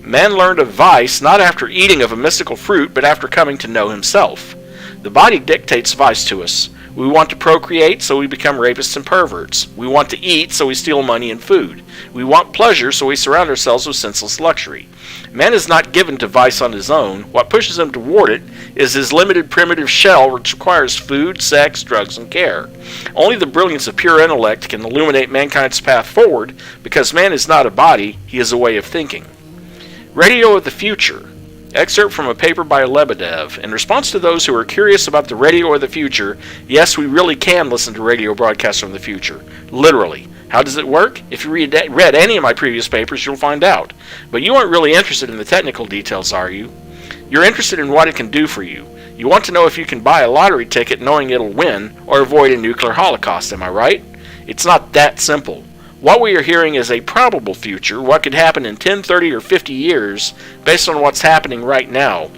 Man learned of vice not after eating of a mystical fruit, but after coming to know himself. The body dictates vice to us. We want to procreate, so we become rapists and perverts. We want to eat, so we steal money and food. We want pleasure, so we surround ourselves with senseless luxury. Man is not given to vice on his own. What pushes him toward it is his limited primitive shell, which requires food, sex, drugs, and care. Only the brilliance of pure intellect can illuminate mankind's path forward, because man is not a body, he is a way of thinking. Radio of the Future. Excerpt from a paper by Lebedev. In response to those who are curious about the radio of the future, yes, we really can listen to radio broadcasts from the future. Literally. How does it work? If you read any of my previous papers, you'll find out. But you aren't really interested in the technical details, are you? You're interested in what it can do for you. You want to know if you can buy a lottery ticket knowing it'll win, or avoid a nuclear holocaust, am I right? It's not that simple. What we are hearing is a probable future, what could happen in 10, 30, or 50 years, based on what's happening right now.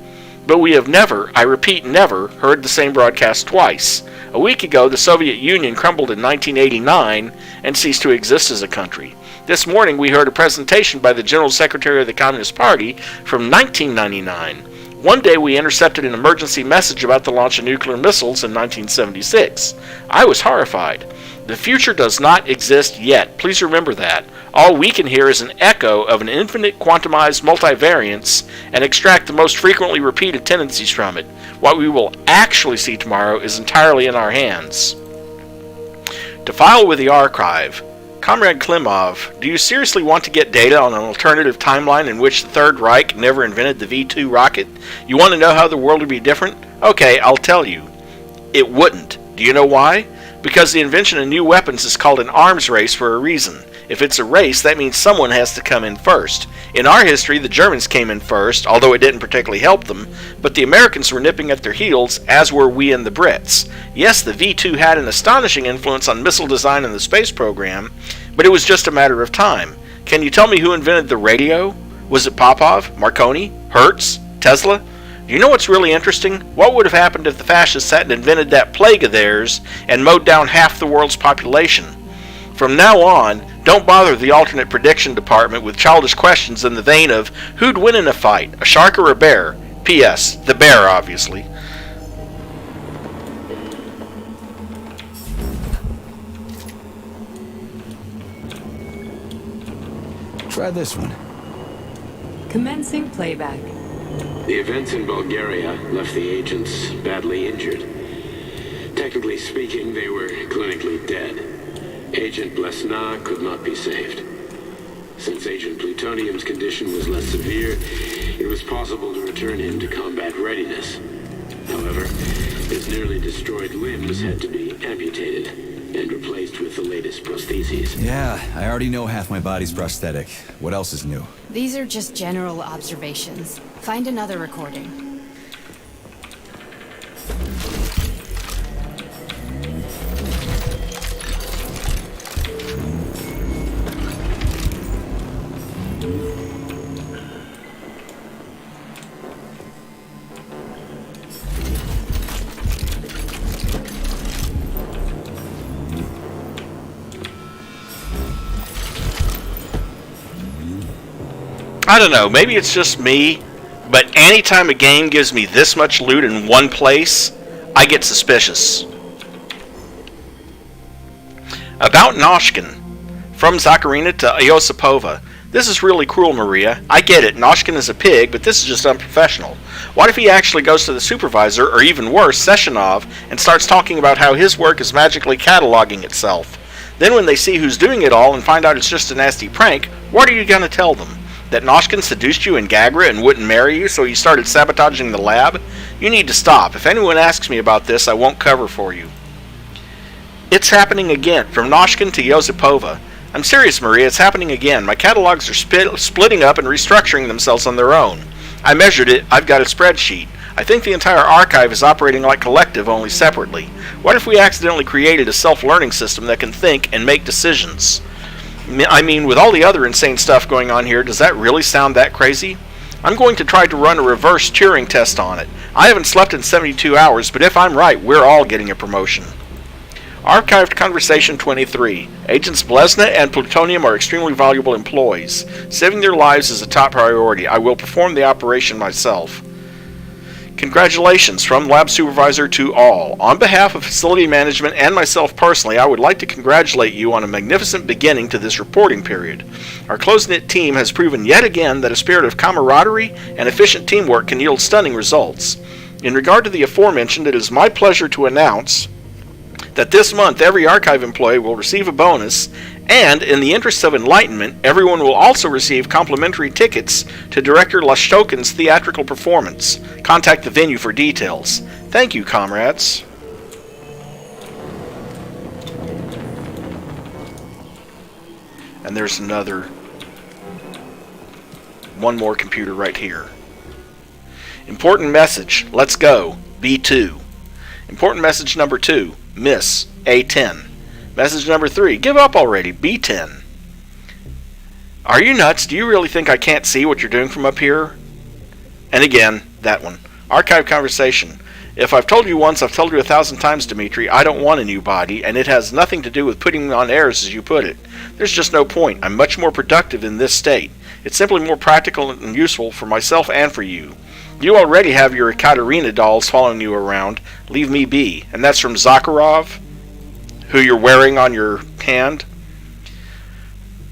But we have never, I repeat never, heard the same broadcast twice. A week ago, the Soviet Union crumbled in 1989 and ceased to exist as a country. This morning, we heard a presentation by the General Secretary of the Communist Party from 1999. One day, we intercepted an emergency message about the launch of nuclear missiles in 1976. I was horrified. The future does not exist yet. Please remember that. All we can hear is an echo of an infinite quantumized multivariance and extract the most frequently repeated tendencies from it. What we will actually see tomorrow is entirely in our hands. To file with the archive, Comrade Klimov, do you seriously want to get data on an alternative timeline in which the Third Reich never invented the V-2 rocket? You want to know how the world would be different? Okay, I'll tell you. It wouldn't. Do you know why? Because the invention of new weapons is called an arms race for a reason. If it's a race, that means someone has to come in first. In our history, the Germans came in first, although it didn't particularly help them, but the Americans were nipping at their heels, as were we and the Brits. Yes, the V-2 had an astonishing influence on missile design and the space program, but it was just a matter of time. Can you tell me who invented the radio? Was it Popov, Marconi, Hertz, Tesla? Do you know what's really interesting? What would have happened if the fascists hadn't invented that plague of theirs and mowed down half the world's population? From now on, don't bother the alternate prediction department with childish questions in the vein of, who'd win in a fight, a shark or a bear? P.S. The bear, obviously. Try this one. Commencing playback. The events in Bulgaria left the agents badly injured. Technically speaking, they were clinically dead. Agent Blesna could not be saved. Since Agent Plutonium's condition was less severe, it was possible to return him to combat readiness. However, his nearly destroyed limbs had to be amputated and replaced with the latest prostheses. Yeah, I already know half my body's prosthetic. What else is new? These are just general observations. Find another recording. I don't know, maybe it's just me, but anytime a game gives me this much loot in one place, I get suspicious. About Noshkin. From Zakharina to Iosipova. This is really cruel, Maria. I get it, Noshkin is a pig, but this is just unprofessional. What if he actually goes to the supervisor, or even worse, Sechenov, and starts talking about how his work is magically cataloging itself? Then when they see who's doing it all and find out it's just a nasty prank, what are you going to tell them? That Noshkin seduced you in Gagra and wouldn't marry you, so you started sabotaging the lab? You need to stop. If anyone asks me about this, I won't cover for you. It's happening again, from Noshkin to Yosipova. I'm serious, Maria, it's happening again. My catalogs are splitting up and restructuring themselves on their own. I measured it, I've got a spreadsheet. I think the entire archive is operating like Kollektiv, only separately. What if we accidentally created a self-learning system that can think and make decisions? I mean, with all the other insane stuff going on here, does that really sound that crazy? I'm going to try to run a reverse Turing test on it. I haven't slept in 72 hours, but if I'm right, we're all getting a promotion. Archived Conversation 23. Agents Blesna and Plutonium are extremely valuable employees. Saving their lives is a top priority. I will perform the operation myself. Congratulations from Lab Supervisor to all. On behalf of Facility Management and myself personally, I would like to congratulate you on a magnificent beginning to this reporting period. Our close-knit team has proven yet again that a spirit of camaraderie and efficient teamwork can yield stunning results. In regard to the aforementioned, it is my pleasure to announce that this month every archive employee will receive a bonus, and in the interest of enlightenment, everyone will also receive complimentary tickets to Director Lashtokin's theatrical performance. Contact the venue for details. Thank you, comrades. And there's one more computer right here. Important message. Let's go. B2. Important message number 2. Miss. A10. Message number 3. Give up already. B10. Are you nuts? Do you really think I can't see what you're doing from up here? And again, that one. Archive Conversation. If I've told you once, I've told you 1,000 times, Dmitry, I don't want a new body, and it has nothing to do with putting me on airs as you put it. There's just no point. I'm much more productive in this state. It's simply more practical and useful for myself and for you. You already have your Ekaterina dolls following you around. Leave me be. And that's from Zakharov, who you're wearing on your hand.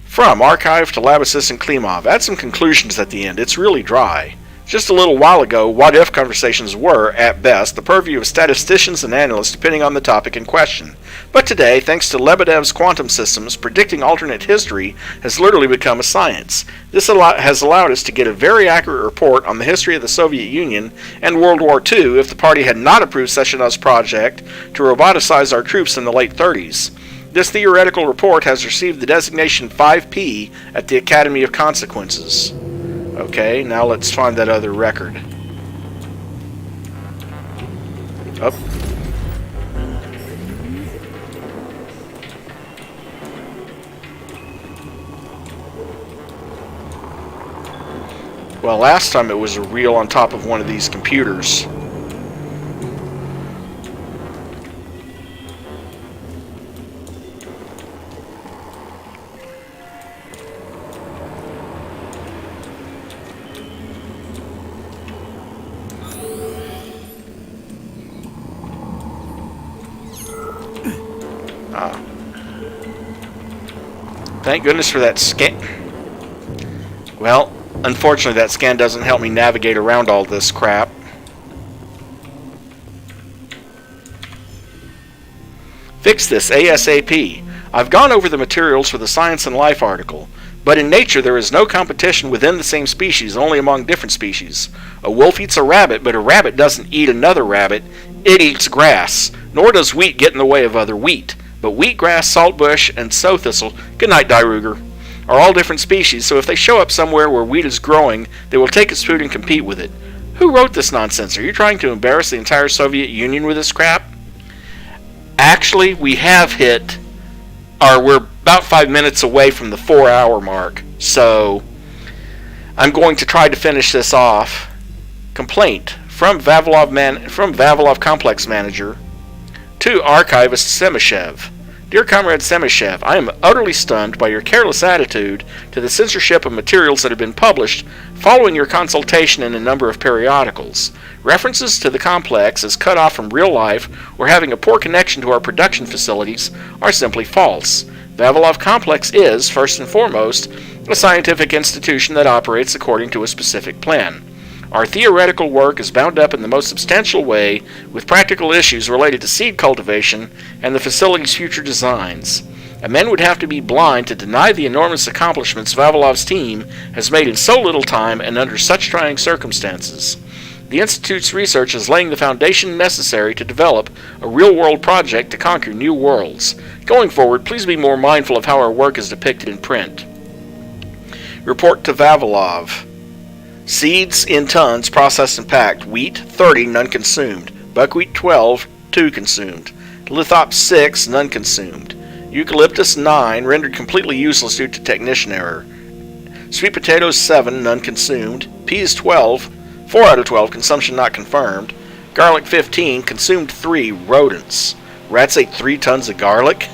From Archive to Lab Assistant Klimov. Add some conclusions at the end. It's really dry. Just a little while ago, what-if conversations were, at best, the purview of statisticians and analysts depending on the topic in question. But today, thanks to Lebedev's quantum systems, predicting alternate history has literally become a science. This has allowed us to get a very accurate report on the history of the Soviet Union and World War II if the party had not approved Sechenov's project to roboticize our troops in the late 30s. This theoretical report has received the designation 5P at the Academy of Consequences. Okay, now let's find that other record. Up. Well, last time it was a reel on top of one of these computers. Thank goodness for that scan. Well, unfortunately that scan doesn't help me navigate around all this crap. Fix this ASAP. I've gone over the materials for the Science and Life article, but in nature there is no competition within the same species, only among different species. A wolf eats a rabbit, but a rabbit doesn't eat another rabbit. It eats grass, nor does wheat get in the way of other wheat. But wheatgrass, saltbush, and sow thistle, good night, Die Ruger, are all different species, so if they show up somewhere where wheat is growing, they will take its food and compete with it. Who wrote this nonsense? Are you trying to embarrass the entire Soviet Union with this crap? Actually, we have hit, or we're about 5 minutes away from the 4-hour mark, so I'm going to try to finish this off. Complaint from Vavilov Complex Manager to Archivist Semishev. Dear Comrade Semishev, I am utterly stunned by your careless attitude to the censorship of materials that have been published following your consultation in a number of periodicals. References to the complex as cut off from real life or having a poor connection to our production facilities are simply false. Vavilov Complex is, first and foremost, a scientific institution that operates according to a specific plan. Our theoretical work is bound up in the most substantial way with practical issues related to seed cultivation and the facility's future designs. A man would have to be blind to deny the enormous accomplishments Vavilov's team has made in so little time and under such trying circumstances. The Institute's research is laying the foundation necessary to develop a real-world project to conquer new worlds. Going forward, please be more mindful of how our work is depicted in print. Report to Vavilov. Seeds in tons, processed and packed. Wheat, 30, none consumed. Buckwheat, 12, 2 consumed. Lithops, 6, none consumed. Eucalyptus, 9, rendered completely useless due to technician error. Sweet potatoes, 7, none consumed. Peas, 12, 4 out of 12, consumption not confirmed. Garlic, 15, consumed 3, rodents. Rats ate 3 tons of garlic.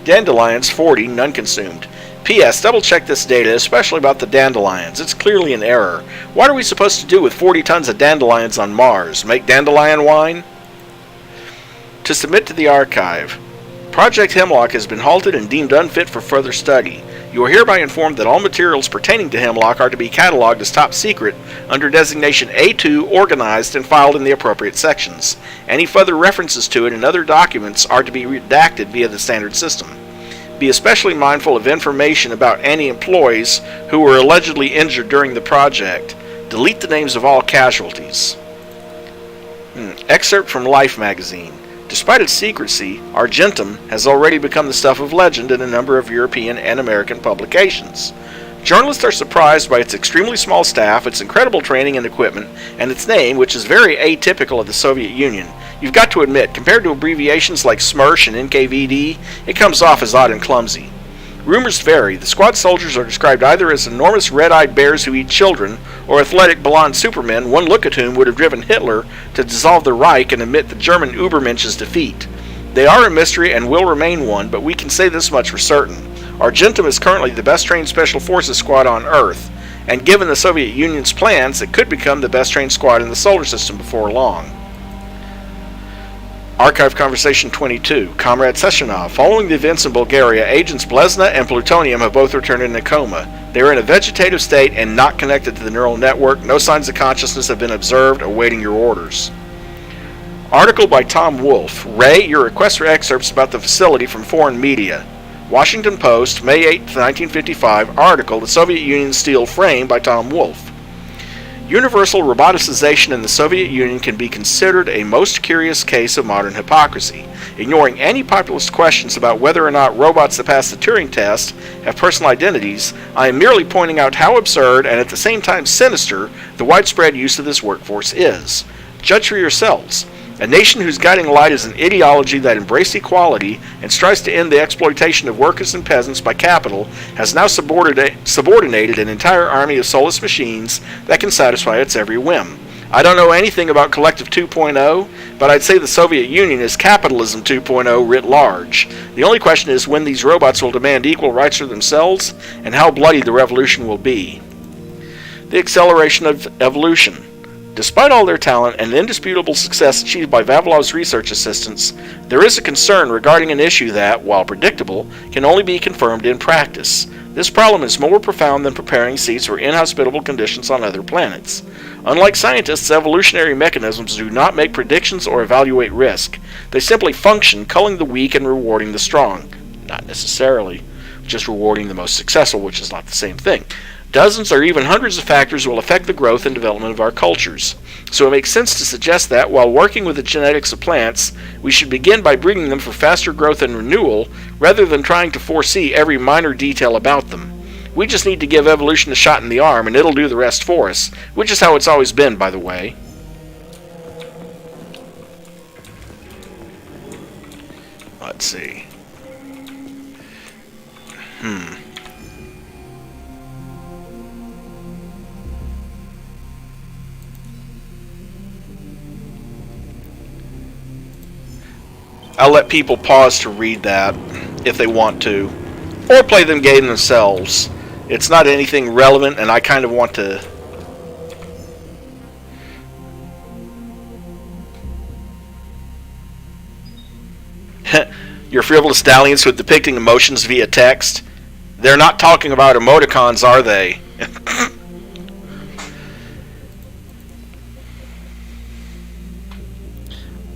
Dandelions, 40, none consumed. P.S. Double check this data, especially about the dandelions. It's clearly an error. What are we supposed to do with 40 tons of dandelions on Mars? Make dandelion wine? To submit to the archive. Project Hemlock has been halted and deemed unfit for further study. You are hereby informed that all materials pertaining to Hemlock are to be cataloged as top secret under designation A2, organized and filed in the appropriate sections. Any further references to it and other documents are to be redacted via the standard system. Be especially mindful of information about any employees who were allegedly injured during the project. Delete the names of all casualties. Excerpt from Life magazine. Despite its secrecy, Argentum has already become the stuff of legend in a number of European and American publications. Journalists are surprised by its extremely small staff, its incredible training and equipment, and its name, which is very atypical of the Soviet Union. You've got to admit, compared to abbreviations like SMERSH and NKVD, it comes off as odd and clumsy. Rumors vary. The squad soldiers are described either as enormous red-eyed bears who eat children, or athletic blonde supermen, one look at whom would have driven Hitler to dissolve the Reich and admit the German Übermensch's defeat. They are a mystery and will remain one, but we can say this much for certain. Argentum is currently the best-trained Special Forces squad on Earth, and given the Soviet Union's plans, it could become the best-trained squad in the solar system before long. Archive Conversation 22. Comrade Sechenov. Following the events in Bulgaria, agents Blesna and Plutonium have both returned in a coma. They are in a vegetative state and not connected to the neural network. No signs of consciousness have been observed, awaiting your orders. Article by Tom Wolfe. Ray, your request for excerpts about the facility from foreign media. Washington Post, May 8, 1955. Article, The Soviet Union's Steel Frame by Tom Wolfe. Universal roboticization in the Soviet Union can be considered a most curious case of modern hypocrisy. Ignoring any populist questions about whether or not robots that pass the Turing test have personal identities, I am merely pointing out how absurd and at the same time sinister the widespread use of this workforce is. Judge for yourselves. A nation whose guiding light is an ideology that embraces equality and strives to end the exploitation of workers and peasants by capital has now subordinated an entire army of soulless machines that can satisfy its every whim. I don't know anything about Kollektiv 2.0, but I'd say the Soviet Union is capitalism 2.0 writ large. The only question is when these robots will demand equal rights for themselves and how bloody the revolution will be. The acceleration of evolution. Despite all their talent and the indisputable success achieved by Vavilov's research assistants, there is a concern regarding an issue that, while predictable, can only be confirmed in practice. This problem is more profound than preparing seeds for inhospitable conditions on other planets. Unlike scientists, evolutionary mechanisms do not make predictions or evaluate risk. They simply function, culling the weak and rewarding the strong. Not necessarily. Just rewarding the most successful, which is not the same thing. Dozens or even hundreds of factors will affect the growth and development of our cultures. So it makes sense to suggest that, while working with the genetics of plants, we should begin by breeding them for faster growth and renewal, rather than trying to foresee every minor detail about them. We just need to give evolution a shot in the arm, and it'll do the rest for us, which is how it's always been, by the way. Let's see. I'll let people pause to read that if they want to, or play the game themselves. It's not anything relevant, and I kind of want to... Your frivolous dalliance with depicting emotions via text? They're not talking about emoticons, are they?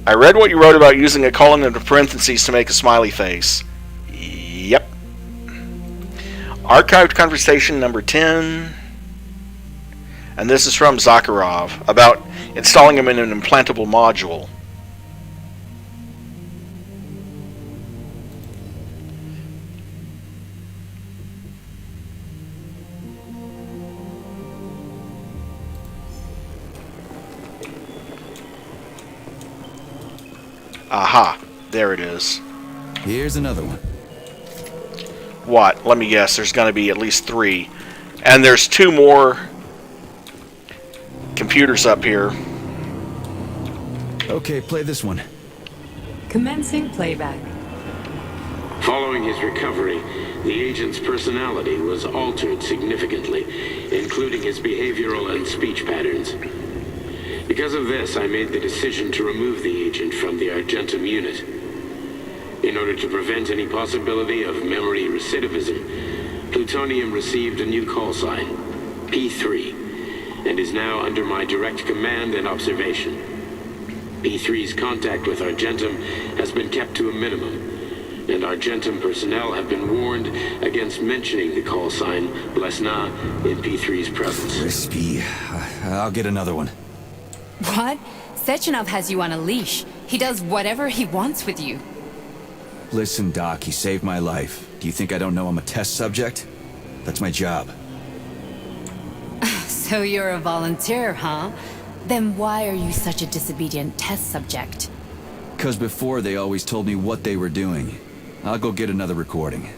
I read what you wrote about using a colon into parentheses to make a smiley face. Yep. Archived conversation number 10. And this is from Zakharov about installing them in an implantable module. Aha, there it is. Here's another one. What? Let me guess, there's going to be at least 3. And there's 2 more computers up here. Okay, play this one. Commencing playback. Following his recovery, the agent's personality was altered significantly, including his behavioral and speech patterns. Because of this, I made the decision to remove the agent from the Argentum unit. In order to prevent any possibility of memory recidivism, Plutonium received a new call sign, P3, and is now under my direct command and observation. P3's contact with Argentum has been kept to a minimum, and Argentum personnel have been warned against mentioning the call sign Blesna in P3's presence. Crispy. I'll get another one. What? Sechenov has you on a leash. He does whatever he wants with you. Listen, Doc, he saved my life. Do you think I don't know I'm a test subject? That's my job. So you're a volunteer, huh? Then why are you such a disobedient test subject? 'Cause before they always told me what they were doing. I'll go get another recording.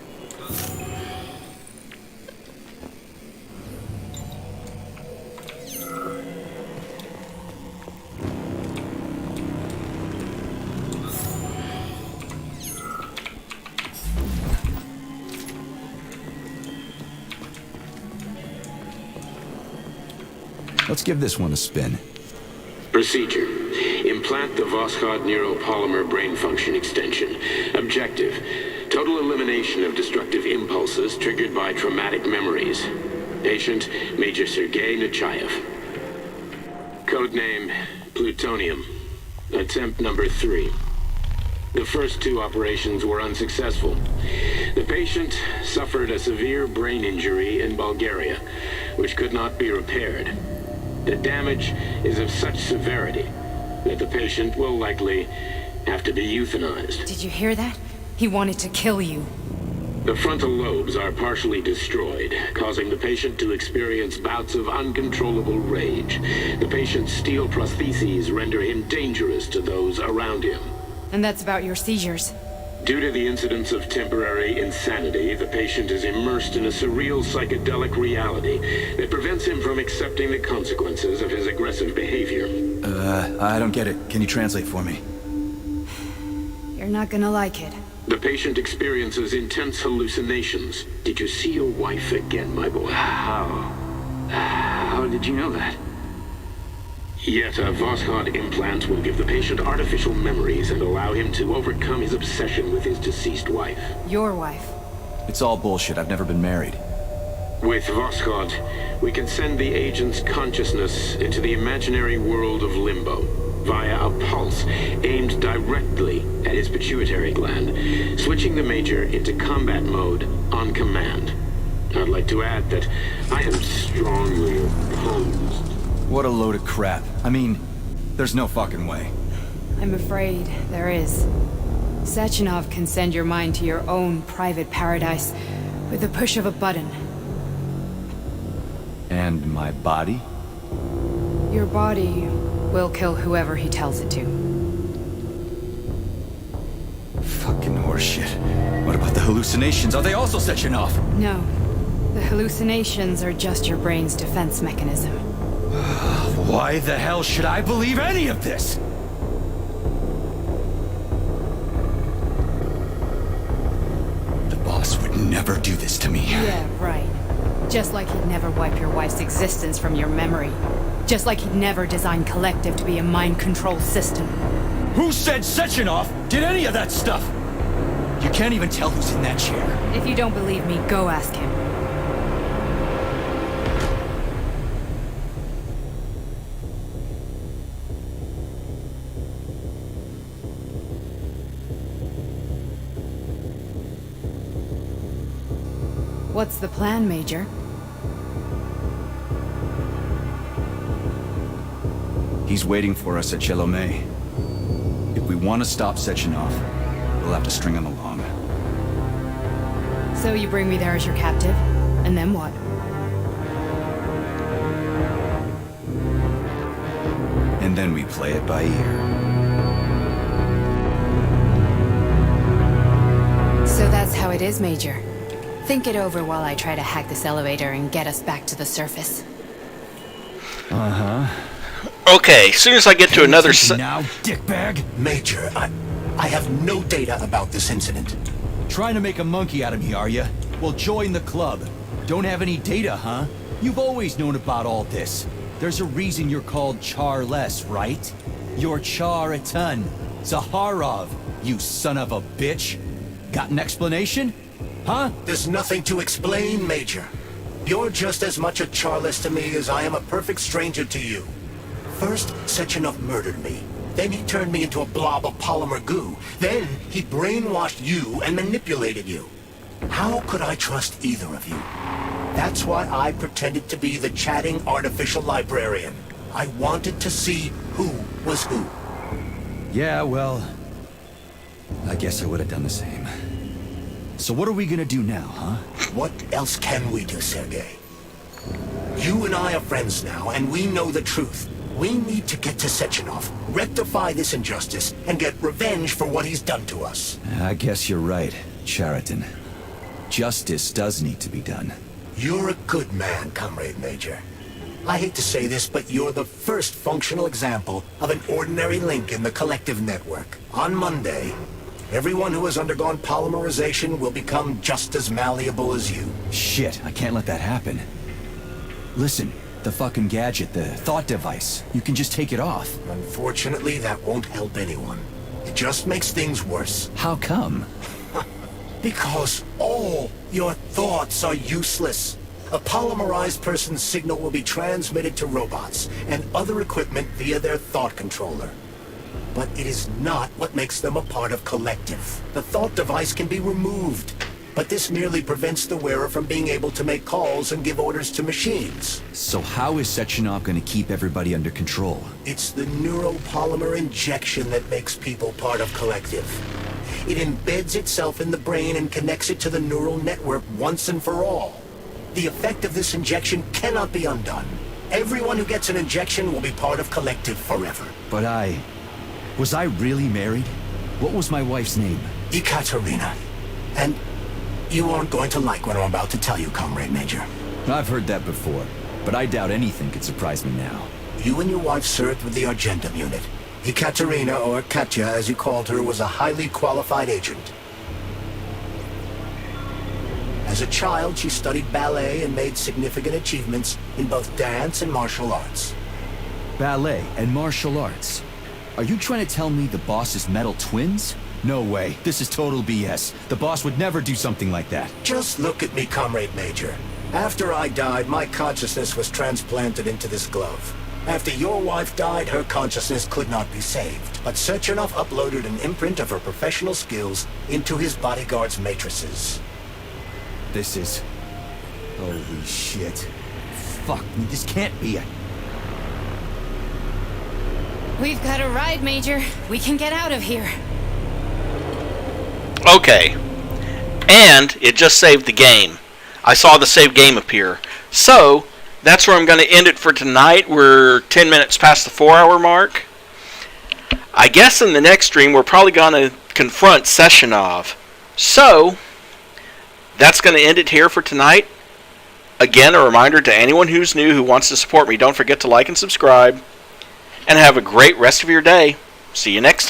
Let's give this one a spin. Procedure. Implant the Voskhod neuropolymer brain function extension. Objective. Total elimination of destructive impulses triggered by traumatic memories. Patient, Major Sergei Nechayev. Codename, Plutonium. Attempt number 3. The first 2 operations were unsuccessful. The patient suffered a severe brain injury in Bulgaria, which could not be repaired. The damage is of such severity that the patient will likely have to be euthanized. Did you hear that? He wanted to kill you. The frontal lobes are partially destroyed, causing the patient to experience bouts of uncontrollable rage. The patient's steel prostheses render him dangerous to those around him. And that's about your seizures. Due to the incidence of temporary insanity, the patient is immersed in a surreal psychedelic reality that prevents him from accepting the consequences of his aggressive behavior. I don't get it. Can you translate for me? You're not gonna like it. The patient experiences intense hallucinations. Did you see your wife again, my boy? How did you know that? Yet a Voskhod implant will give the patient artificial memories and allow him to overcome his obsession with his deceased wife. Your wife. It's all bullshit. I've never been married. With Voskhod, we can send the agent's consciousness into the imaginary world of limbo via a pulse aimed directly at his pituitary gland, switching the Major into combat mode on command. I'd like to add that I am strongly opposed. What a load of crap. I mean, there's no fucking way. I'm afraid there is. Sechenov can send your mind to your own private paradise with the push of a button. And my body? Your body will kill whoever he tells it to. Fucking horseshit. What about the hallucinations? Are they also Sechenov? No. The hallucinations are just your brain's defense mechanism. Why the hell should I believe any of this? The boss would never do this to me. Yeah, right. Just like he'd never wipe your wife's existence from your memory. Just like he'd never design Kollektiv to be a mind control system. Who said Sechenov did any of that stuff? You can't even tell who's in that chair. If you don't believe me, go ask him. What's the plan, Major? He's waiting for us at Chelomey. If we want to stop Sechenov, we'll have to string him along. So you bring me there as your captive, and then what? And then we play it by ear. So that's how it is, Major. Think it over while I try to hack this elevator and get us back to the surface. Uh-huh. Okay, as soon as I get to another now, dickbag. Major, I have no data about this incident. Trying to make a monkey out of me, are you? Well, join the club. Don't have any data, huh? You've always known about all this. There's a reason you're called Charless, right? You're Char-a-ton. Zaharov, you son of a bitch. Got an explanation? Huh? There's nothing to explain, Major. You're just as much a Charless to me as I am a perfect stranger to you. First, Sechenov murdered me. Then he turned me into a blob of polymer goo. Then he brainwashed you and manipulated you. How could I trust either of you? That's why I pretended to be the chatting artificial librarian. I wanted to see who was who. Yeah, well, I guess I would have done the same. So what are we gonna do now, huh? What else can we do, Sergei? You and I are friends now, and we know the truth. We need to get to Sechenov, rectify this injustice, and get revenge for what he's done to us. I guess you're right, Chariton. Justice does need to be done. You're a good man, Comrade Major. I hate to say this, but you're the first functional example of an ordinary link in the Kollektiv network. On Monday, everyone who has undergone polymerization will become just as malleable as you. Shit, I can't let that happen. Listen, the fucking gadget, the thought device. You can just take it off. Unfortunately, that won't help anyone. It just makes things worse. How come? Because all your thoughts are useless. A polymerized person's signal will be transmitted to robots and other equipment via their thought controller. But it is not what makes them a part of Kollektiv. The thought device can be removed, but this merely prevents the wearer from being able to make calls and give orders to machines. So how is Sechenov going to keep everybody under control? It's the neuropolymer injection that makes people part of Kollektiv. It embeds itself in the brain and connects it to the neural network once and for all. The effect of this injection cannot be undone. Everyone who gets an injection will be part of Kollektiv forever. But was I really married? What was my wife's name? Ekaterina. And you aren't going to like what I'm about to tell you, Comrade Major. I've heard that before, but I doubt anything could surprise me now. You and your wife served with the Argentum unit. Ekaterina, or Katya as you called her, was a highly qualified agent. As a child, she studied ballet and made significant achievements in both dance and martial arts. Ballet and martial arts? Are you trying to tell me the boss is metal twins? No way. This is total BS. The boss would never do something like that. Just look at me, Comrade Major. After I died, my consciousness was transplanted into this glove. After your wife died, her consciousness could not be saved. But Sechenov uploaded an imprint of her professional skills into his bodyguard's matrices. This is... holy shit. Fuck me, this can't be it. We've got a ride, Major. We can get out of here. Okay. And it just saved the game. I saw the save game appear. So, that's where I'm going to end it for tonight. We're 10 minutes past the 4-hour mark. I guess in the next stream we're probably going to confront Sechenov. So, that's going to end it here for tonight. Again, a reminder to anyone who's new who wants to support me, don't forget to like and subscribe. And have a great rest of your day. See you next time.